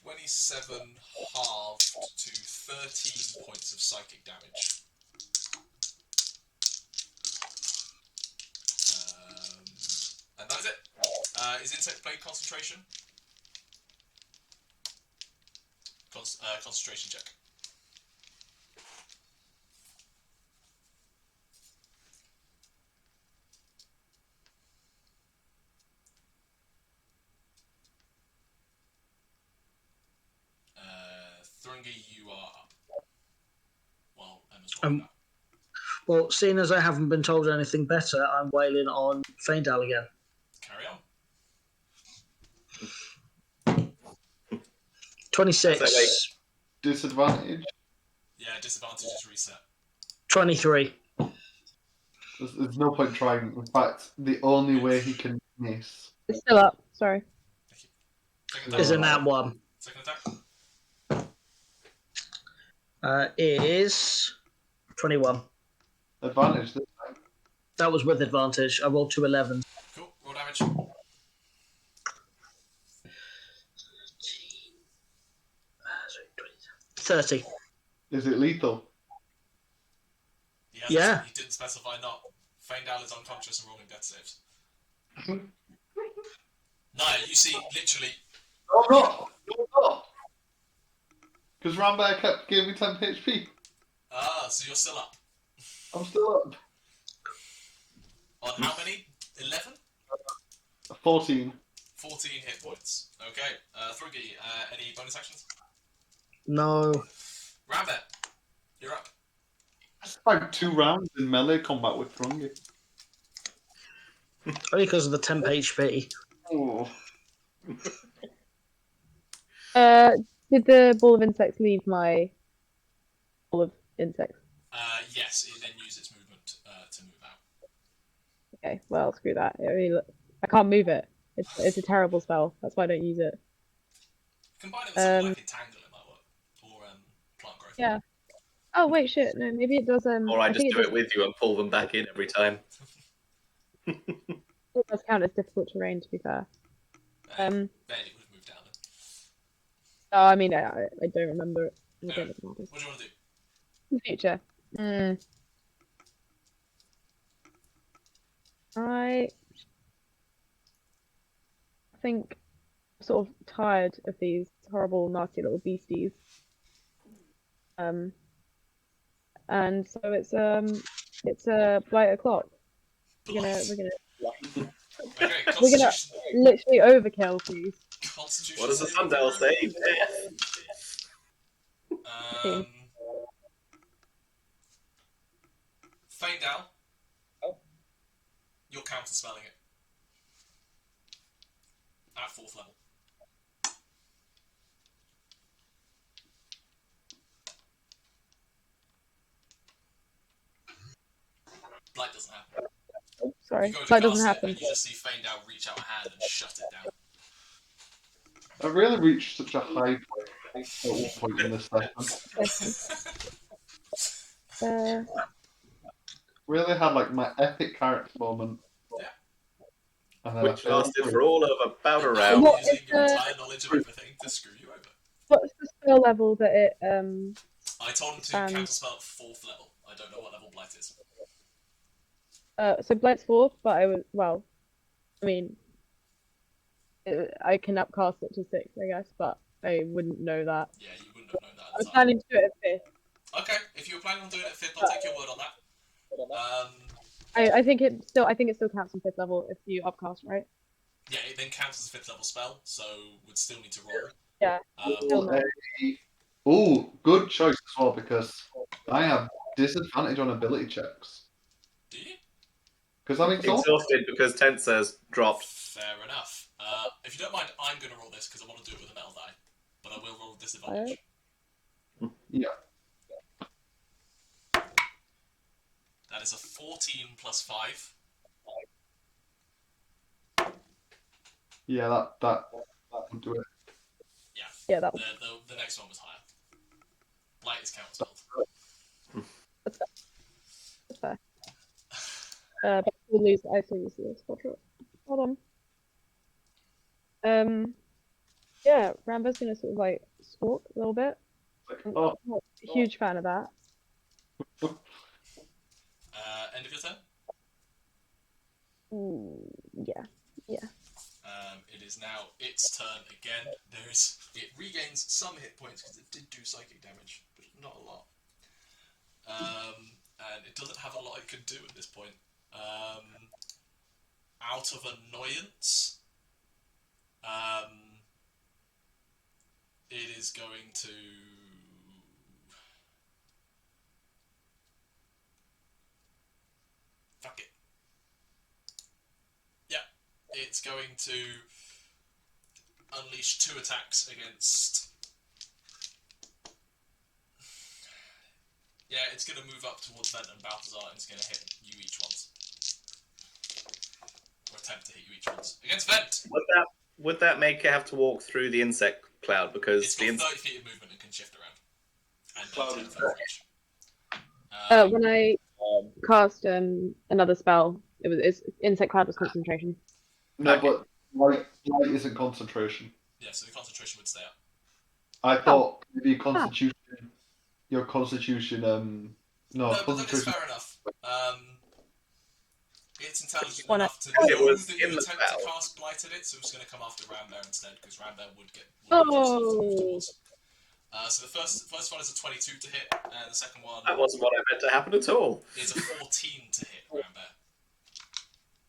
27 halved to 13 points of psychic damage. And that is it. Is Insect Blade concentration? Concentration check. Thrungi, you are up. Well, Emma's rolling up. Well, seeing as I haven't been told anything better, I'm wailing on Faendal again. Carry on. 26. Disadvantage? Yeah, disadvantage is reset. 23. There's no point trying. In fact, the only way he can miss. It's still up. Sorry. Second Is a attack. nat 1. Second attack. Is 21. Advantage this time. That was with advantage. I rolled 2 11s. Cool. Roll damage. 30. Is it lethal? Yeah. He didn't specify not. Faendal is unconscious and rolling death saves. Nyah, you see literally. Oh no! No! Because Rambear gave me 10 HP. Ah, so you're still up. I'm still up. On how many? 11? 14. 14 hit points. Okay. Thrungi, any bonus actions? No. Rambear, you're up. I spiked 2 rounds in melee combat with Thrungi. Only because of the temp HP. Oh. Did the ball of insects leave my ball of insects? Yes, it then uses its movement to move out. Okay, well, screw that. I can't move it. It's a terrible spell. That's why I don't use it. Combine it with something like Entangle, it might work. Or Plant Growth. Yeah. Oh wait, shit. No, maybe it does. Or I just do it with you and pull them back in every time. It does count as difficult terrain, to be fair. Then it would move down. Oh, I mean, I don't remember it. I don't know What do you want to do? in the future. I think I'm sort of tired of these horrible, nasty little beasties. And so it's a blight o'clock. We're gonna literally overkill, please. Constitution. What does the Faendal say? Faendal. You're counter spelling it. at 4th level. Blight doesn't happen. Sorry, You go to that cast doesn't happen. and you just see Faendal reach out a hand and shut it down. I really reached such a high point at one point in this session. Really had like my epic character moment. Yeah. And then Which lasted for all of about a round. What Using is your the- entire knowledge of everything to screw you over. What's the spell level that it I told him to counterspell at 4th level. I don't know what level Blight is. So Blight's 4th, but I mean, I can upcast it to 6, I guess, but I wouldn't know that. Yeah, you wouldn't have known that. I was planning to do it at 5th. Okay, if you were planning on doing it at 5th, I'll take your word on that. I think it still counts on 5th level if you upcast, right? Yeah, it then counts as a 5th level spell, so would still need to roll. Yeah. Oh, good choice as well, because I have disadvantage on ability checks. Do you? Because I'm exhausted because Tent says dropped. Fair enough. If you don't mind, I'm going to roll this because I want to do it with a metal die, but I will roll disadvantage. Yeah. That is a 14 plus 5. Yeah, that would do it. Yeah. Yeah, that. The next one was higher. Light is counterspelled. That's fair. But we'll lose. I still use the spell drop. Hold on. Yeah, Rambear's gonna sort of like squawk a little bit. I'm not a huge fan of that. End of your turn? Yeah. It is now its turn again. It regains some hit points because it did do psychic damage, but not a lot. And it doesn't have a lot it can do at this point. Out of annoyance, it is going to... Fuck it. Yeah, it's going to unleash 2 attacks against... Yeah, it's going to move up towards Vent and Balthazar and it's going to hit you each once. Or attempt to hit you each once. Against Vent! Would that make it have to walk through the insect cloud? Because it's got 30 feet of movement and can shift around. And Cloud 10 is foot reach. When I cast another spell, it's insect cloud was concentration. No, but light isn't concentration. Yeah, so the concentration would stay up. I thought maybe your constitution, No, but that is concentration. fair enough. It's intelligent When enough to It know was that in you the attempt spell. to cast Blight at it, so it's going to come after Rambear instead, because Rambear would get Oh. move towards. So the first one is a 22 to hit, and the second one that wasn't what I meant to happen at all. is a 14 to hit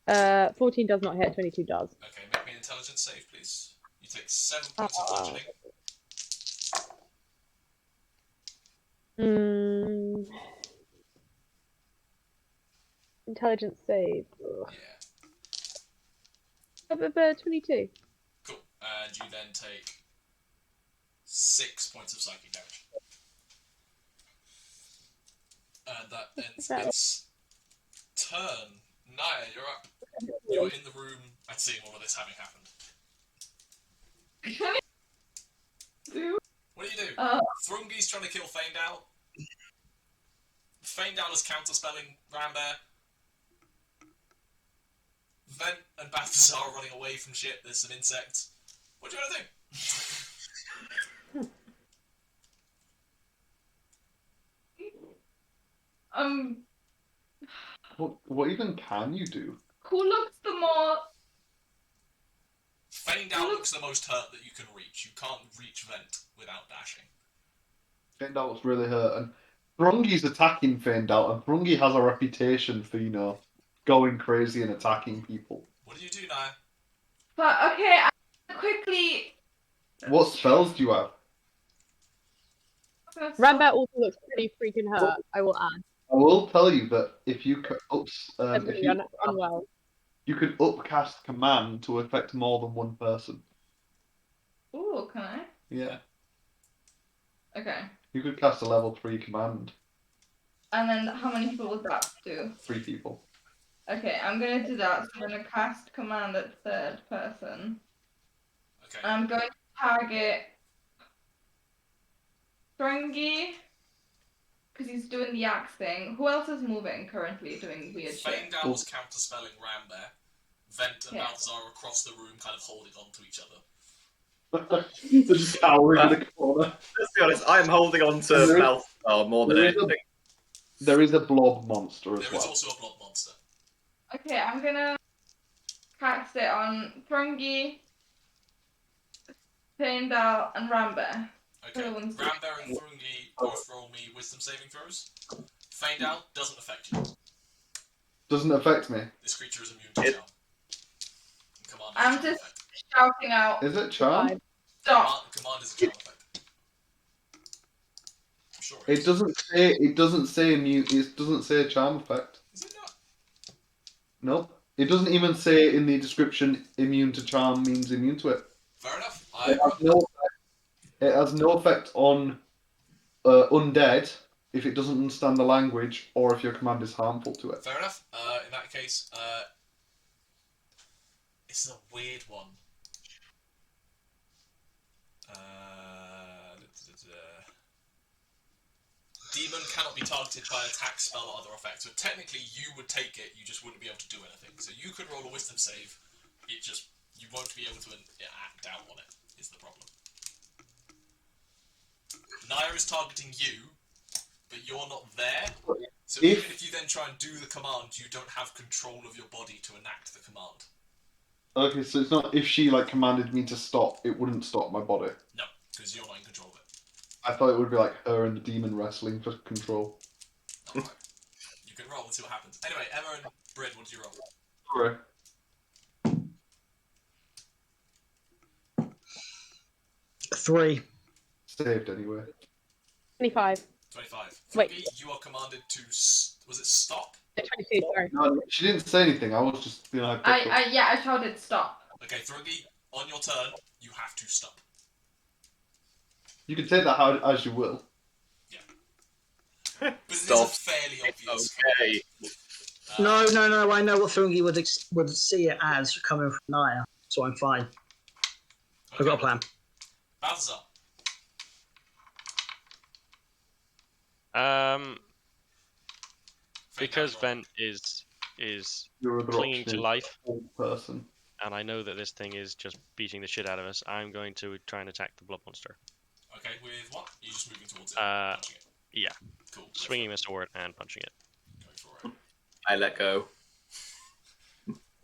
Rambear. 14 does not hit, 22 does. Okay, make me an intelligence save, please. You take 7 points of bludgeoning. Intelligence save. Yeah. 22. Cool. And you then take 6 points of psychic damage. And that ends its turn. Nyah, you're up. You're in the room and seeing all of this having happened. What do you do? Thrungi's trying to kill Faendal. Faendal is counterspelling Rambear. Vent and Balthazar are running away from shit. There's some insects. What do you want to do? What even can you do? Who looks the more... Faendal looks the most hurt that you can reach. You can't reach Vent without dashing. Faendal looks really hurt, and Thrungi's attacking Faendal, and Thrungi has a reputation for, going crazy and attacking people. What do you do, Nyah? But, okay, I quickly... What spells do you have? Rambear also looks pretty freaking hurt, I will add. I will tell you that if you Unwell. You can upcast command to affect more than one person. Ooh, can I? Yeah. Okay. You could cast a level 3 command. And then how many people would that do? 3 people. Okay, I'm gonna do that. So I'm gonna cast command at third person. Okay. And I'm going to target Thrungi, because he's doing the axe thing. Who else is moving currently doing weird shit? Faendal was counterspelling Rambear. Vent and Yeah. Balthazar across the room, kind of holding on to each other. They're just cowering in the corner. Let's be honest, I'm holding on to Balthazar more than anything. There is a blob monster as There well. is also a blob monster. Okay, I'm gonna cast it on Thrungi, Faendal, and Rambear. Okay. Rambear and Thrungi both roll me wisdom saving throws. Faendal doesn't affect you. Doesn't affect me. This creature is immune to charm. Command I'm is a charm just effect. shouting out, Is it charm? stop! Command is a charm effect. I'm sure It doesn't say. It doesn't say immune. It doesn't say charm effect. Is it not? Nope. It doesn't even say in the description immune to charm means immune to it. Fair enough. It has no effect on undead if it doesn't understand the language or if your command is harmful to it. Fair enough. In that case, it's a weird one. Demon cannot be targeted by attack, spell, or other effects. So technically, you would take it. You just wouldn't be able to do anything. So you could roll a wisdom save. You won't be able to act out on it. Is the problem. Nyah is targeting you, but you're not there. So even if you then try and do the command, you don't have control of your body to enact the command. Okay, so it's not if she commanded me to stop, it wouldn't stop my body. No, because you're not in control of it. I thought it would be like her and the demon wrestling for control. Not right. You can roll and see what happens. Anyway, Emma and Brid, what did you roll? Sorry. 3. Saved anyway. 25. 25. Wait. Thrungi, you are commanded to. Was it stop? 22, sorry. No, she didn't say anything. I was just being like. I shouted stop. Okay, Thrungi, on your turn, you have to stop. You can say that as you will. Yeah. But Stop. It's a fairly obvious. Okay. No. I know what Thrungi would see it as coming from Nyah, so I'm fine. Okay. I've got a plan. Balthazar. Because Vent is clinging to life, person. and I know that this thing is just beating the shit out of us, I'm going to try and attack the blob monster. Okay, with what? You're just moving towards it, punching it. Yeah. Cool. Swinging my sword and punching it. Go for it. I let go.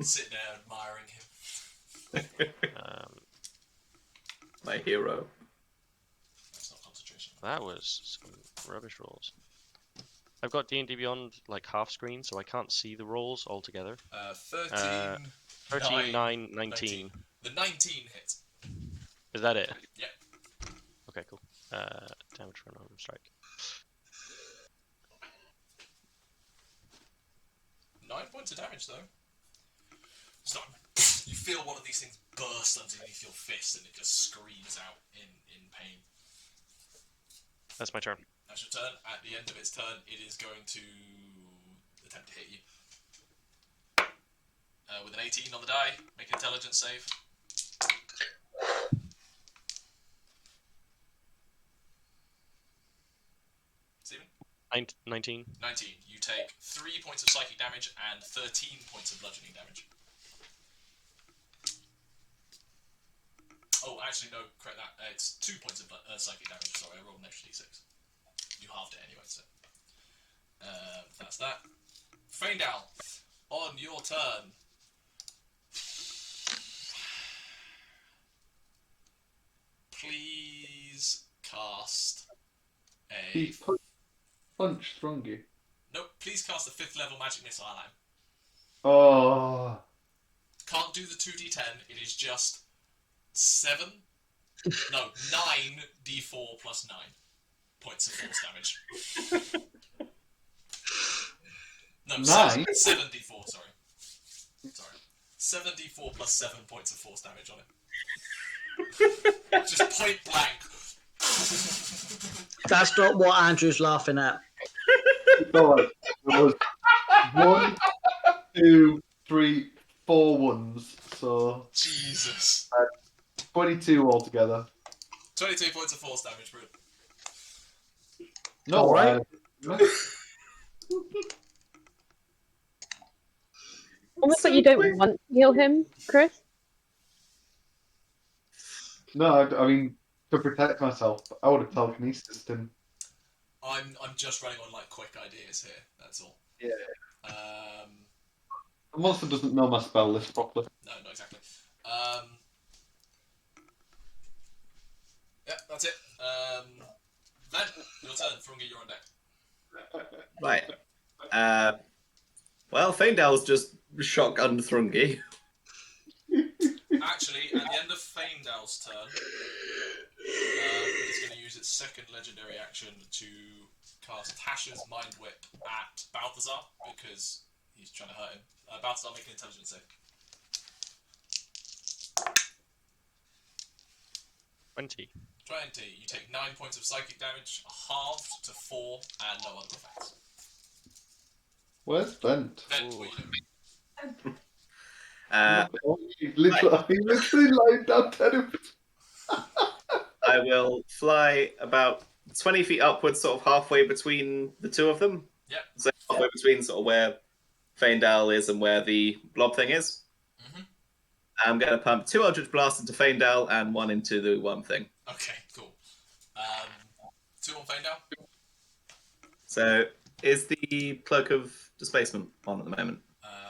Sitting there admiring him. My hero. That's not concentration. That was some rubbish rolls. I've got D&D Beyond half screen, so I can't see the rolls altogether. 13, 9, 19. The 19 hit. Is that it? Yep. Okay, cool. Damage for an arm strike. 9 points of damage, though. It's not, you feel one of these things burst underneath your fist, and it just screams out in pain. That's my turn. That's your turn. At the end of its turn, it is going to attempt to hit you. With an 18 on the die, make an intelligence save. Steven? 19. 19. You take 3 points of psychic damage and 13 points of bludgeoning damage. Oh, actually, no, correct that. It's 2 points of psychic damage. Sorry, I rolled an extra d6. You halved it anyway, so. That's that. Faendal, on your turn. Please cast a. He punched Thrungi. Nope, please cast a 5th level magic missile at him. Oh. Can't do the 2d10, it is just 9 d4 plus 9 points of force damage. No, 9? 7 d4, sorry. 7d4 plus 7 points of force damage on it. Just point blank. That's not what Andrew's laughing at. It was 1, 2, 3, 4 ones, so Jesus. 22 altogether. 22 points of force damage, Brute. No, All right. Almost like you don't want to heal him, Chris. No, I mean, to protect myself, I would have telekinesis him. I'm just running on like quick ideas here. That's all. Yeah. Um, The monster doesn't know my spell list properly. no, not exactly. Yeah, that's it. Then your turn. Thrungi, you're on deck. Right. Well, Faendal's just shotgunned Thrungi. Actually, at the end of Faendal's turn, it's going to use its second legendary action to cast Tasha's Mind Whip at Balthazar because he's trying to hurt him. Balthazar, make an intelligence save. 20. 20. You take 9 points of psychic damage, halved to 4, and no other effects. Where's Vent? Vent, what are you doing? He literally lying down dead. I will fly about 20 feet upwards, sort of halfway between the two of them. Yep. So halfway between sort of where Faendal is and where the blob thing is. Mm-hmm. I'm going to pump 2 Eldritch Blasts into Faendal and 1 into the one thing. Okay, cool. 2 on Faendal. So, is the Cloak of Displacement on at the moment?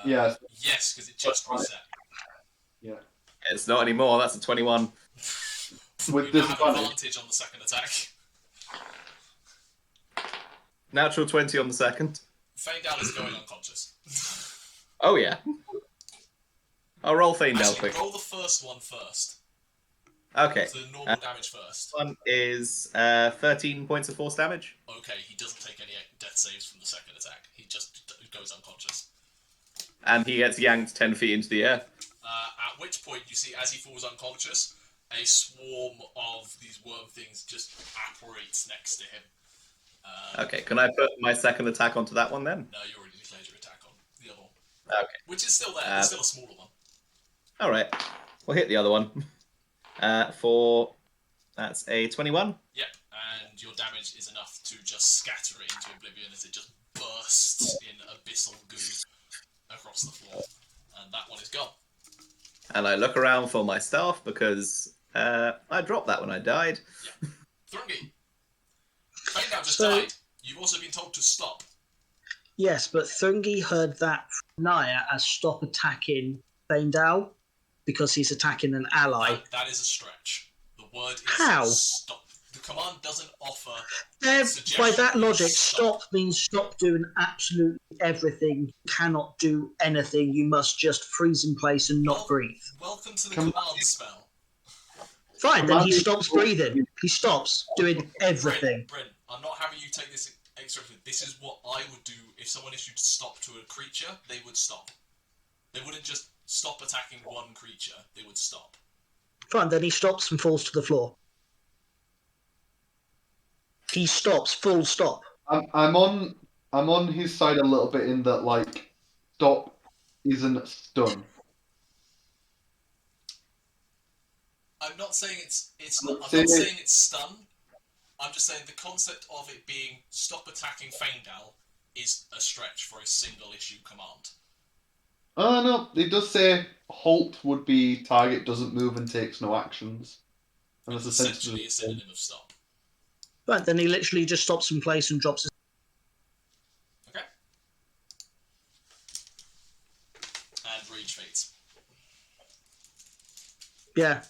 Yes. Yes, because it just reset. Yeah. It's not anymore, that's a 21. With You now have disadvantage. advantage on the second attack. Natural 20 on the second. Faendal is going unconscious. Oh, yeah. I'll roll Faendal Actually, quick. roll the first one first. Okay. So the normal damage first. One is 13 points of force damage. Okay, he doesn't take any death saves from the second attack. He just goes unconscious. And he gets yanked 10 feet into the air. At which point you see, as he falls unconscious, a swarm of these worm things just apparates next to him. Okay, can I put my second attack onto that one then? No, you already declared your attack on the other one. Okay. Which is still there. It's still a smaller one. Alright. We'll hit the other one. That's a 21. Yep, and your damage is enough to just scatter it into oblivion as it just bursts in abyssal goo across the floor. And that one is gone. And I look around for my staff because I dropped that when I died. Yep. Thrungi. Faendal just So- died. You've also been told to stop. Yes, but Thrungi heard that from Nyah as stop attacking Faendal because he's attacking an ally. That is a stretch. The word is How? stop. The command doesn't offer By suggestion. that logic, Stop. stop means stop doing absolutely everything. You cannot do anything. You must just freeze in place and not breathe. Welcome to the Come- command spell. Fine, then he Command- stops breathing. He stops doing everything. Bryn, I'm not having you take this extra. This is what I would do if someone issued stop to a creature. They would stop. They wouldn't just stop attacking one creature. They would stop. Fine, then he stops and falls to the floor. He stops, full stop. I'm on his side a little bit in that like stop isn't stun. I'm not saying it's I'm not saying- saying it's stun. I'm just saying the concept of it being stop attacking Faendal is a stretch for a single issue command. Oh no, it does say halt would be target doesn't move and takes no actions. And It's that's essentially a essentially synonym of stop. Right, then he literally just stops in place and drops his... Okay. And rage fades. Yeah.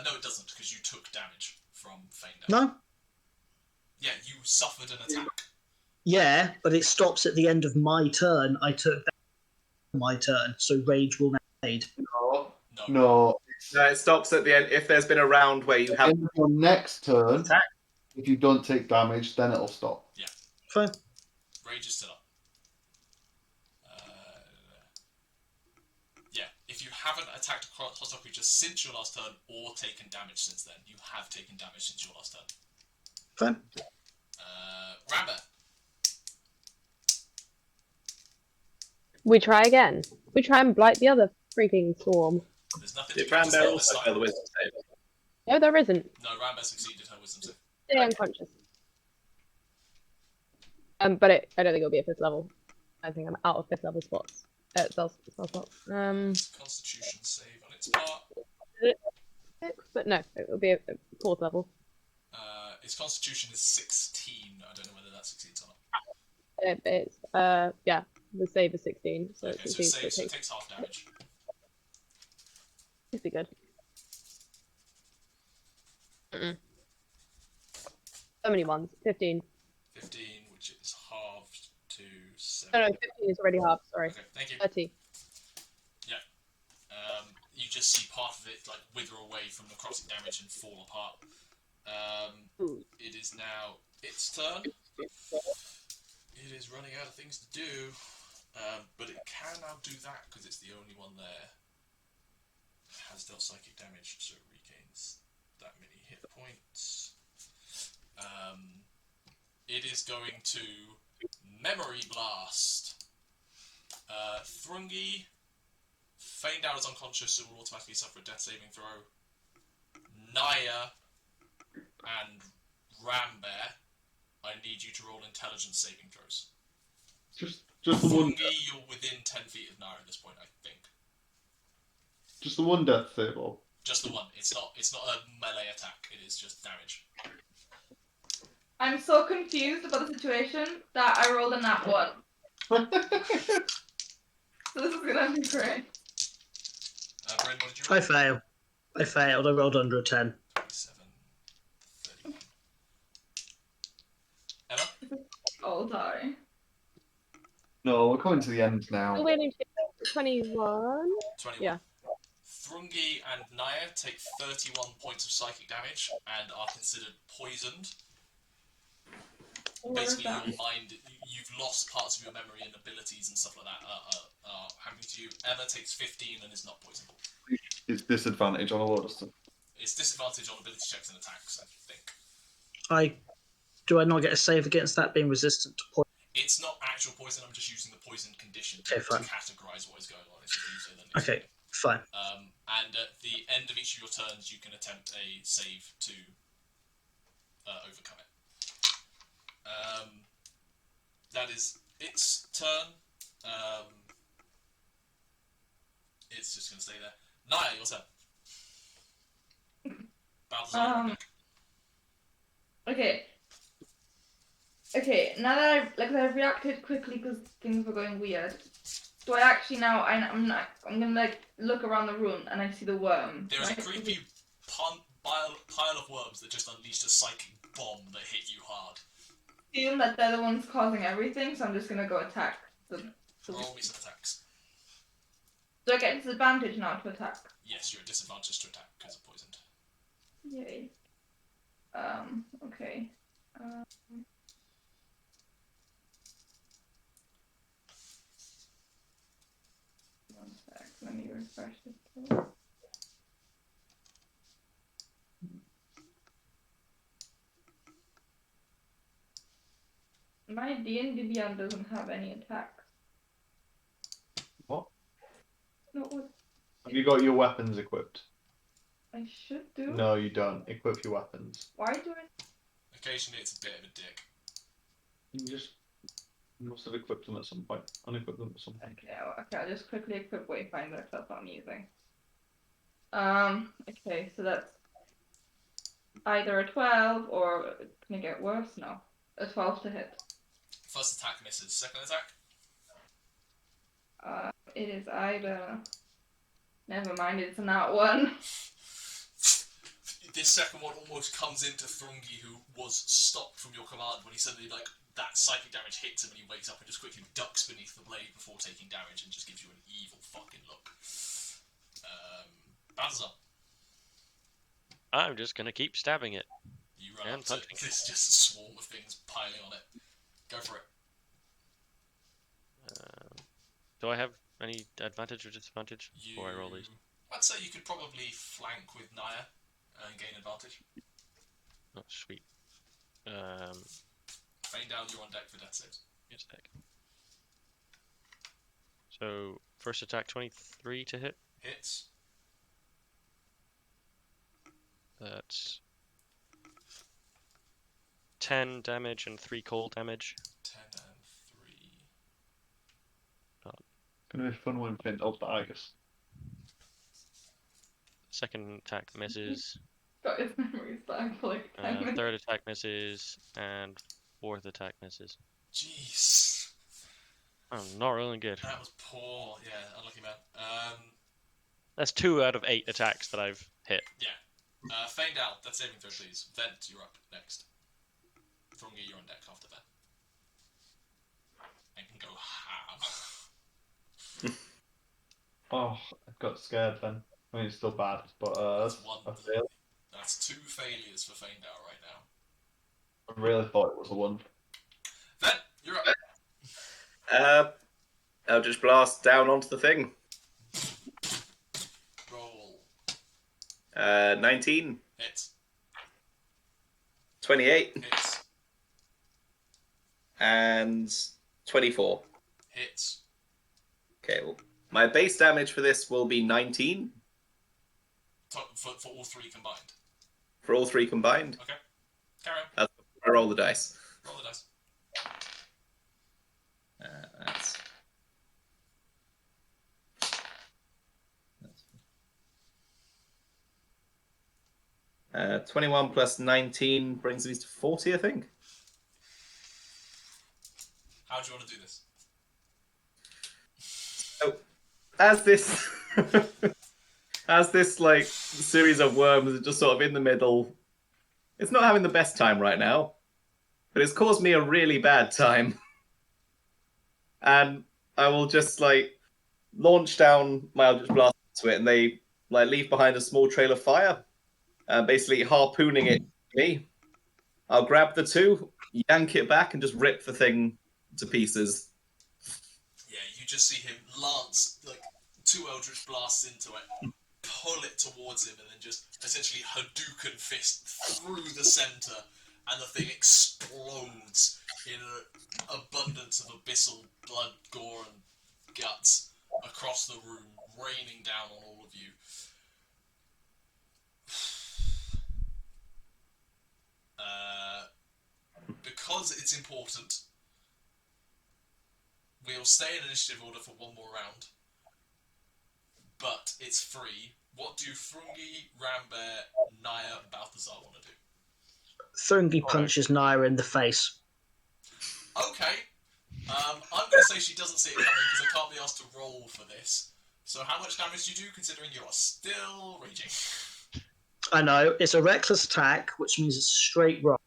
No, it doesn't, because you took damage from Faendal. No? Yeah, you suffered an attack. Yeah, but it stops at the end of my turn. I took that my turn, so rage will now fade. no, No. no. No, it stops at the end. If there's been a round where you have In your next turn, attack, if you don't take damage, then it'll stop. Fine. Rage is still up. haven't attacked a hostile creature since your last turn or taken damage since then. You have taken damage since your last turn. Fine. Rambear. We try again. We try and blight the other freaking swarm. There's nothing Did to do to Rambear spell also this fail time. the wisdom save? No, there isn't. No, Rambear succeeded her wisdom save. Stay unconscious. But I don't think it'll be a 5th level. I think I'm out of 5th level spots. Spell spots. Constitution save on its part. 6, but no, it will be a 4th level. Its Constitution is 16. I don't know whether that succeeds or not. It's yeah, the save is 16, so Okay, it so it succeeds. saves, so it takes half damage. Should be good. So many ones. 15. 15, which is halved to 7. No, 15 is already half. Sorry. Okay, thank you. 30. You just see part of it like wither away from necrotic damage and fall apart. It is now its turn. It is running out of things to do, but it can now do that because it's the only one there. It has dealt psychic damage, so it regains that many hit points. It is going to Memory Blast. Thrungi. Faendal is unconscious, so will automatically suffer a death saving throw. Nyah and Rambear, I need you to roll intelligence saving throws. Just the one. Thrungi, you're within 10 feet of Nyah at this point, I think. Just the one death save, or Just the one. It's not a melee attack. It is just damage. I'm so confused about the situation that I rolled a nat 1. So this is gonna be great. Bryn, what did you roll? I failed. I rolled under a 10. 27, 31. Emma? All die. no, we're coming to the end now. Still waiting for 21. 21. Yeah. Thrungi and Nyah take 31 points of psychic damage and are considered poisoned. Basically, your mind, you've lost parts of your memory and abilities and stuff like that are happening to you. Emma takes 15 and is not poisoned. It's disadvantage on a lot of stuff. It's disadvantage on ability checks and attacks, I think. Do I not get a save against that being resistant to poison? It's not actual poison, I'm just using the poison condition to categorise what is going on. If you use it, then it's Okay, fine. And at the end of each of your turns, you can attempt a save to overcome it. That is its turn. It's just going to stay there. Nyah, your turn. Balthazar, Okay, now that I've reacted quickly because things were going weird. Do I actually now? I'm gonna like look around the room and I see the worm. There is right? a creepy pile of worms that just unleashed a psychic bomb that hit you hard. Assume that they're the ones causing everything, so I'm just gonna go attack them. Roll me some attacks. Do I get disadvantage now to attack? Yes, you're at disadvantage to attack because of poisoned. Yay. Okay. One sec, let me refresh this page. My D&D Beyond doesn't have any attacks. What? No, what? Have you got your weapons equipped? I should do? No, you don't. Equip your weapons. Why do I? Occasionally it's a bit of a dick. You must have equipped them at some point. Unequip them at some point. Okay, I'll just quickly equip Wayfinder if that's what I'm using. Okay, so that's either a 12 or can it get worse? No. A 12 to hit. First attack misses. Second attack? It is either... Never mind, it's a nat 1. This second one almost comes into Thrungi, who was stopped from your command when he suddenly, like, that psychic damage hits him and he wakes up and just quickly ducks beneath the blade before taking damage and just gives you an evil fucking look. Balthazar. I'm just gonna keep stabbing it. You run And up to it. punching. There's just a swarm of things piling on it. Go for it. Do I have Any advantage or disadvantage before I roll these? I'd say you could probably flank with Nyah and gain advantage. Oh, sweet. Faendal, you're on deck for death saves. Yes, heck. So, first attack 23 to hit. Hits. That's 10 damage and 3 cold damage. 10 and 3. It's gonna be fun when Faendal dies. Second attack misses. Got his memories back for like 10 minutes. Third attack misses. And fourth attack misses. Jeez. Oh, not rolling good. That was poor. Yeah, unlucky man. That's 2 out of 8 attacks that I've hit. Yeah. Faendal, that's saving throw, please. Vent, you're up next. Thrungi, you're on deck after that. And can go ham. Oh, I got scared then. I mean, it's still bad, but That's one. I failed. That's 2 failures for Faendal right now. I really thought it was a 1. Vent, you're up. Eldritch Blast down onto the thing. Roll. 19. Hits. 28. Hits. And 24. Hits. Okay, well, my base damage for this will be 19. For all 3 combined. For all 3 combined. Okay. Carry on. I roll the dice. Roll the dice. That's 21 plus 19 brings me to 40, I think. How do you want to do this? So, as this like series of worms are just sort of in the middle, it's not having the best time right now, but it's caused me a really bad time. And I will just like launch down my Eldritch Blast to it, and they like leave behind a small trail of fire, basically harpooning it to me. I'll grab the 2, yank it back, and just rip the thing to pieces. Yeah, you just see him lance like 2 Eldritch Blasts into it, pull it towards him, and then just essentially Hadouken fist through the center, and the thing explodes in an abundance of abyssal blood, gore, and guts across the room, raining down on all of you. Because it's important, we'll stay in initiative order for 1 more round, but it's free. What do Thrungi, Rambear, Nyah, and Balthazar want to do? Thrungi punches Nyah in the face. Okay. I'm going to say she doesn't see it coming because I can't be asked to roll for this. So how much damage do you do considering you are still raging? I know, it's a reckless attack, which means it's a straight roll.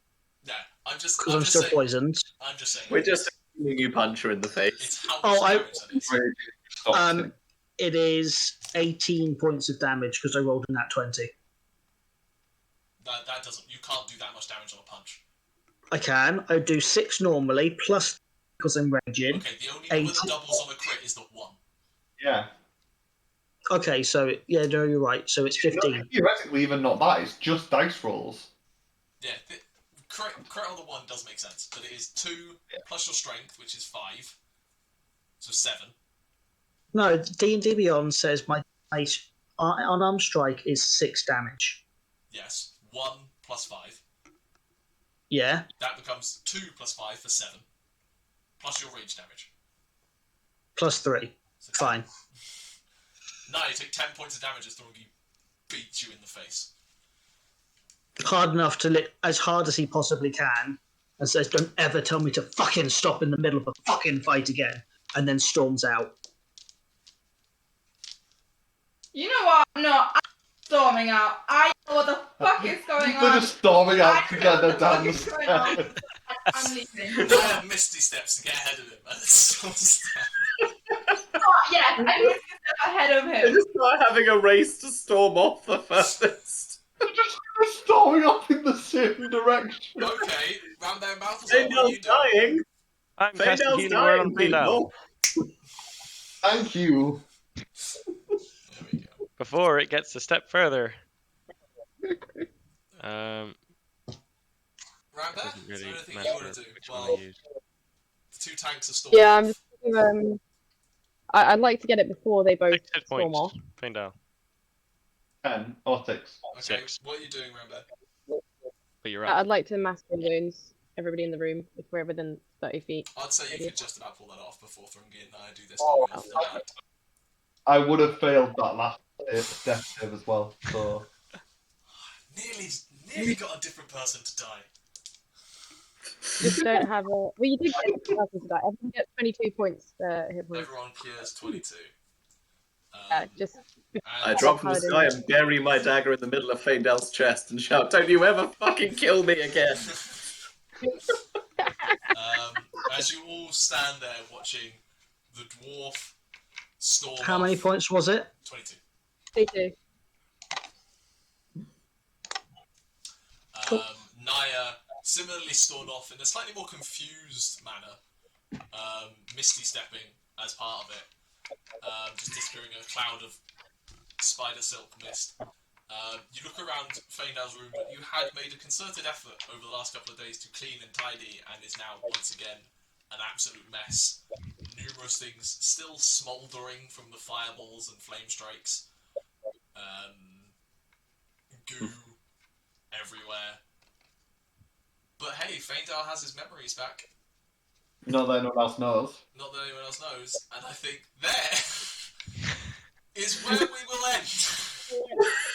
No, I'm just still saying, poisoned. I'm just saying. We're just assuming you punch her in the face. It's how much damage that is. It is 18 points of damage because I rolled in that 20. That doesn't. You can't do that much damage on a punch. I can. I do 6 normally, plus because I'm raging. Okay, the only number that doubles on a crit is the 1. Yeah. Okay, so, yeah, no, you're right. So it's 15. Theoretically, even not that. It's just dice rolls. Yeah, crit on the 1 does make sense, but it is 2 plus your strength, which is 5. So 7. No, D&D Beyond says my unarmed strike is 6 damage. Yes, 1 plus 5. Yeah. That becomes 2 plus 5 for 7. Plus your rage damage. Plus 3. So fine. Now you take 10 points of damage as Thrungi beats you in the face. Hard enough to as hard as he possibly can, and says, "Don't ever tell me to fucking stop in the middle of a fucking fight again," and then storms out. You know what? No, I'm storming out. I know what the fuck is going on. They're just storming out together down the stairs. I'm leaving. Nyah misty steps to get ahead of him, and it's Yeah, I'm a step ahead of They're him. just not having a race to storm off the furthest. They're just storming off in the same direction. Okay, Rambear and Balthazar, what are you Faendal's doing? dying. I'm casting Faendal's healing word on dying, Faendal. people. Thank you. There we go. Before it gets a step further. Rambear, Doesn't is really there anything matter you want to do? which one I Well, use. the 2 tanks are storming Yeah, off. I'm just thinking, I'd like to get it before they both 6 hit storm points. off. Faendal. 10 or 6. Okay, 6. what are you doing, Rambear? But you're up. I'd like to mass wounds everybody in the room if we're within 30 feet. I'd say you Maybe. could just about pull that off before Thrungi and Nyah do this storming off the bat. I would have failed that last death save as well, so... Nearly got a different person to die. Just don't have a. Well, you did get a person to die. Everyone gets 22 points hit points. Everyone cures 22. Yeah, just. I drop from the sky and bury my dagger in the middle of Faendal's chest and shout, "Don't you ever fucking kill me again!" As you all stand there watching the dwarf storm How many off- points was it? 22. They do. Nyah similarly stormed off in a slightly more confused manner, misty stepping as part of it, just disappearing in a cloud of spider silk mist. You look around Faendal's room, but you had made a concerted effort over the last couple of days to clean and tidy, and is now once again an absolute mess. Numerous things still smouldering from the fireballs and flame strikes. Goo everywhere. But hey, Faendal has his memories back. Not that anyone else knows. Not that anyone else knows, and I think there is where we will end.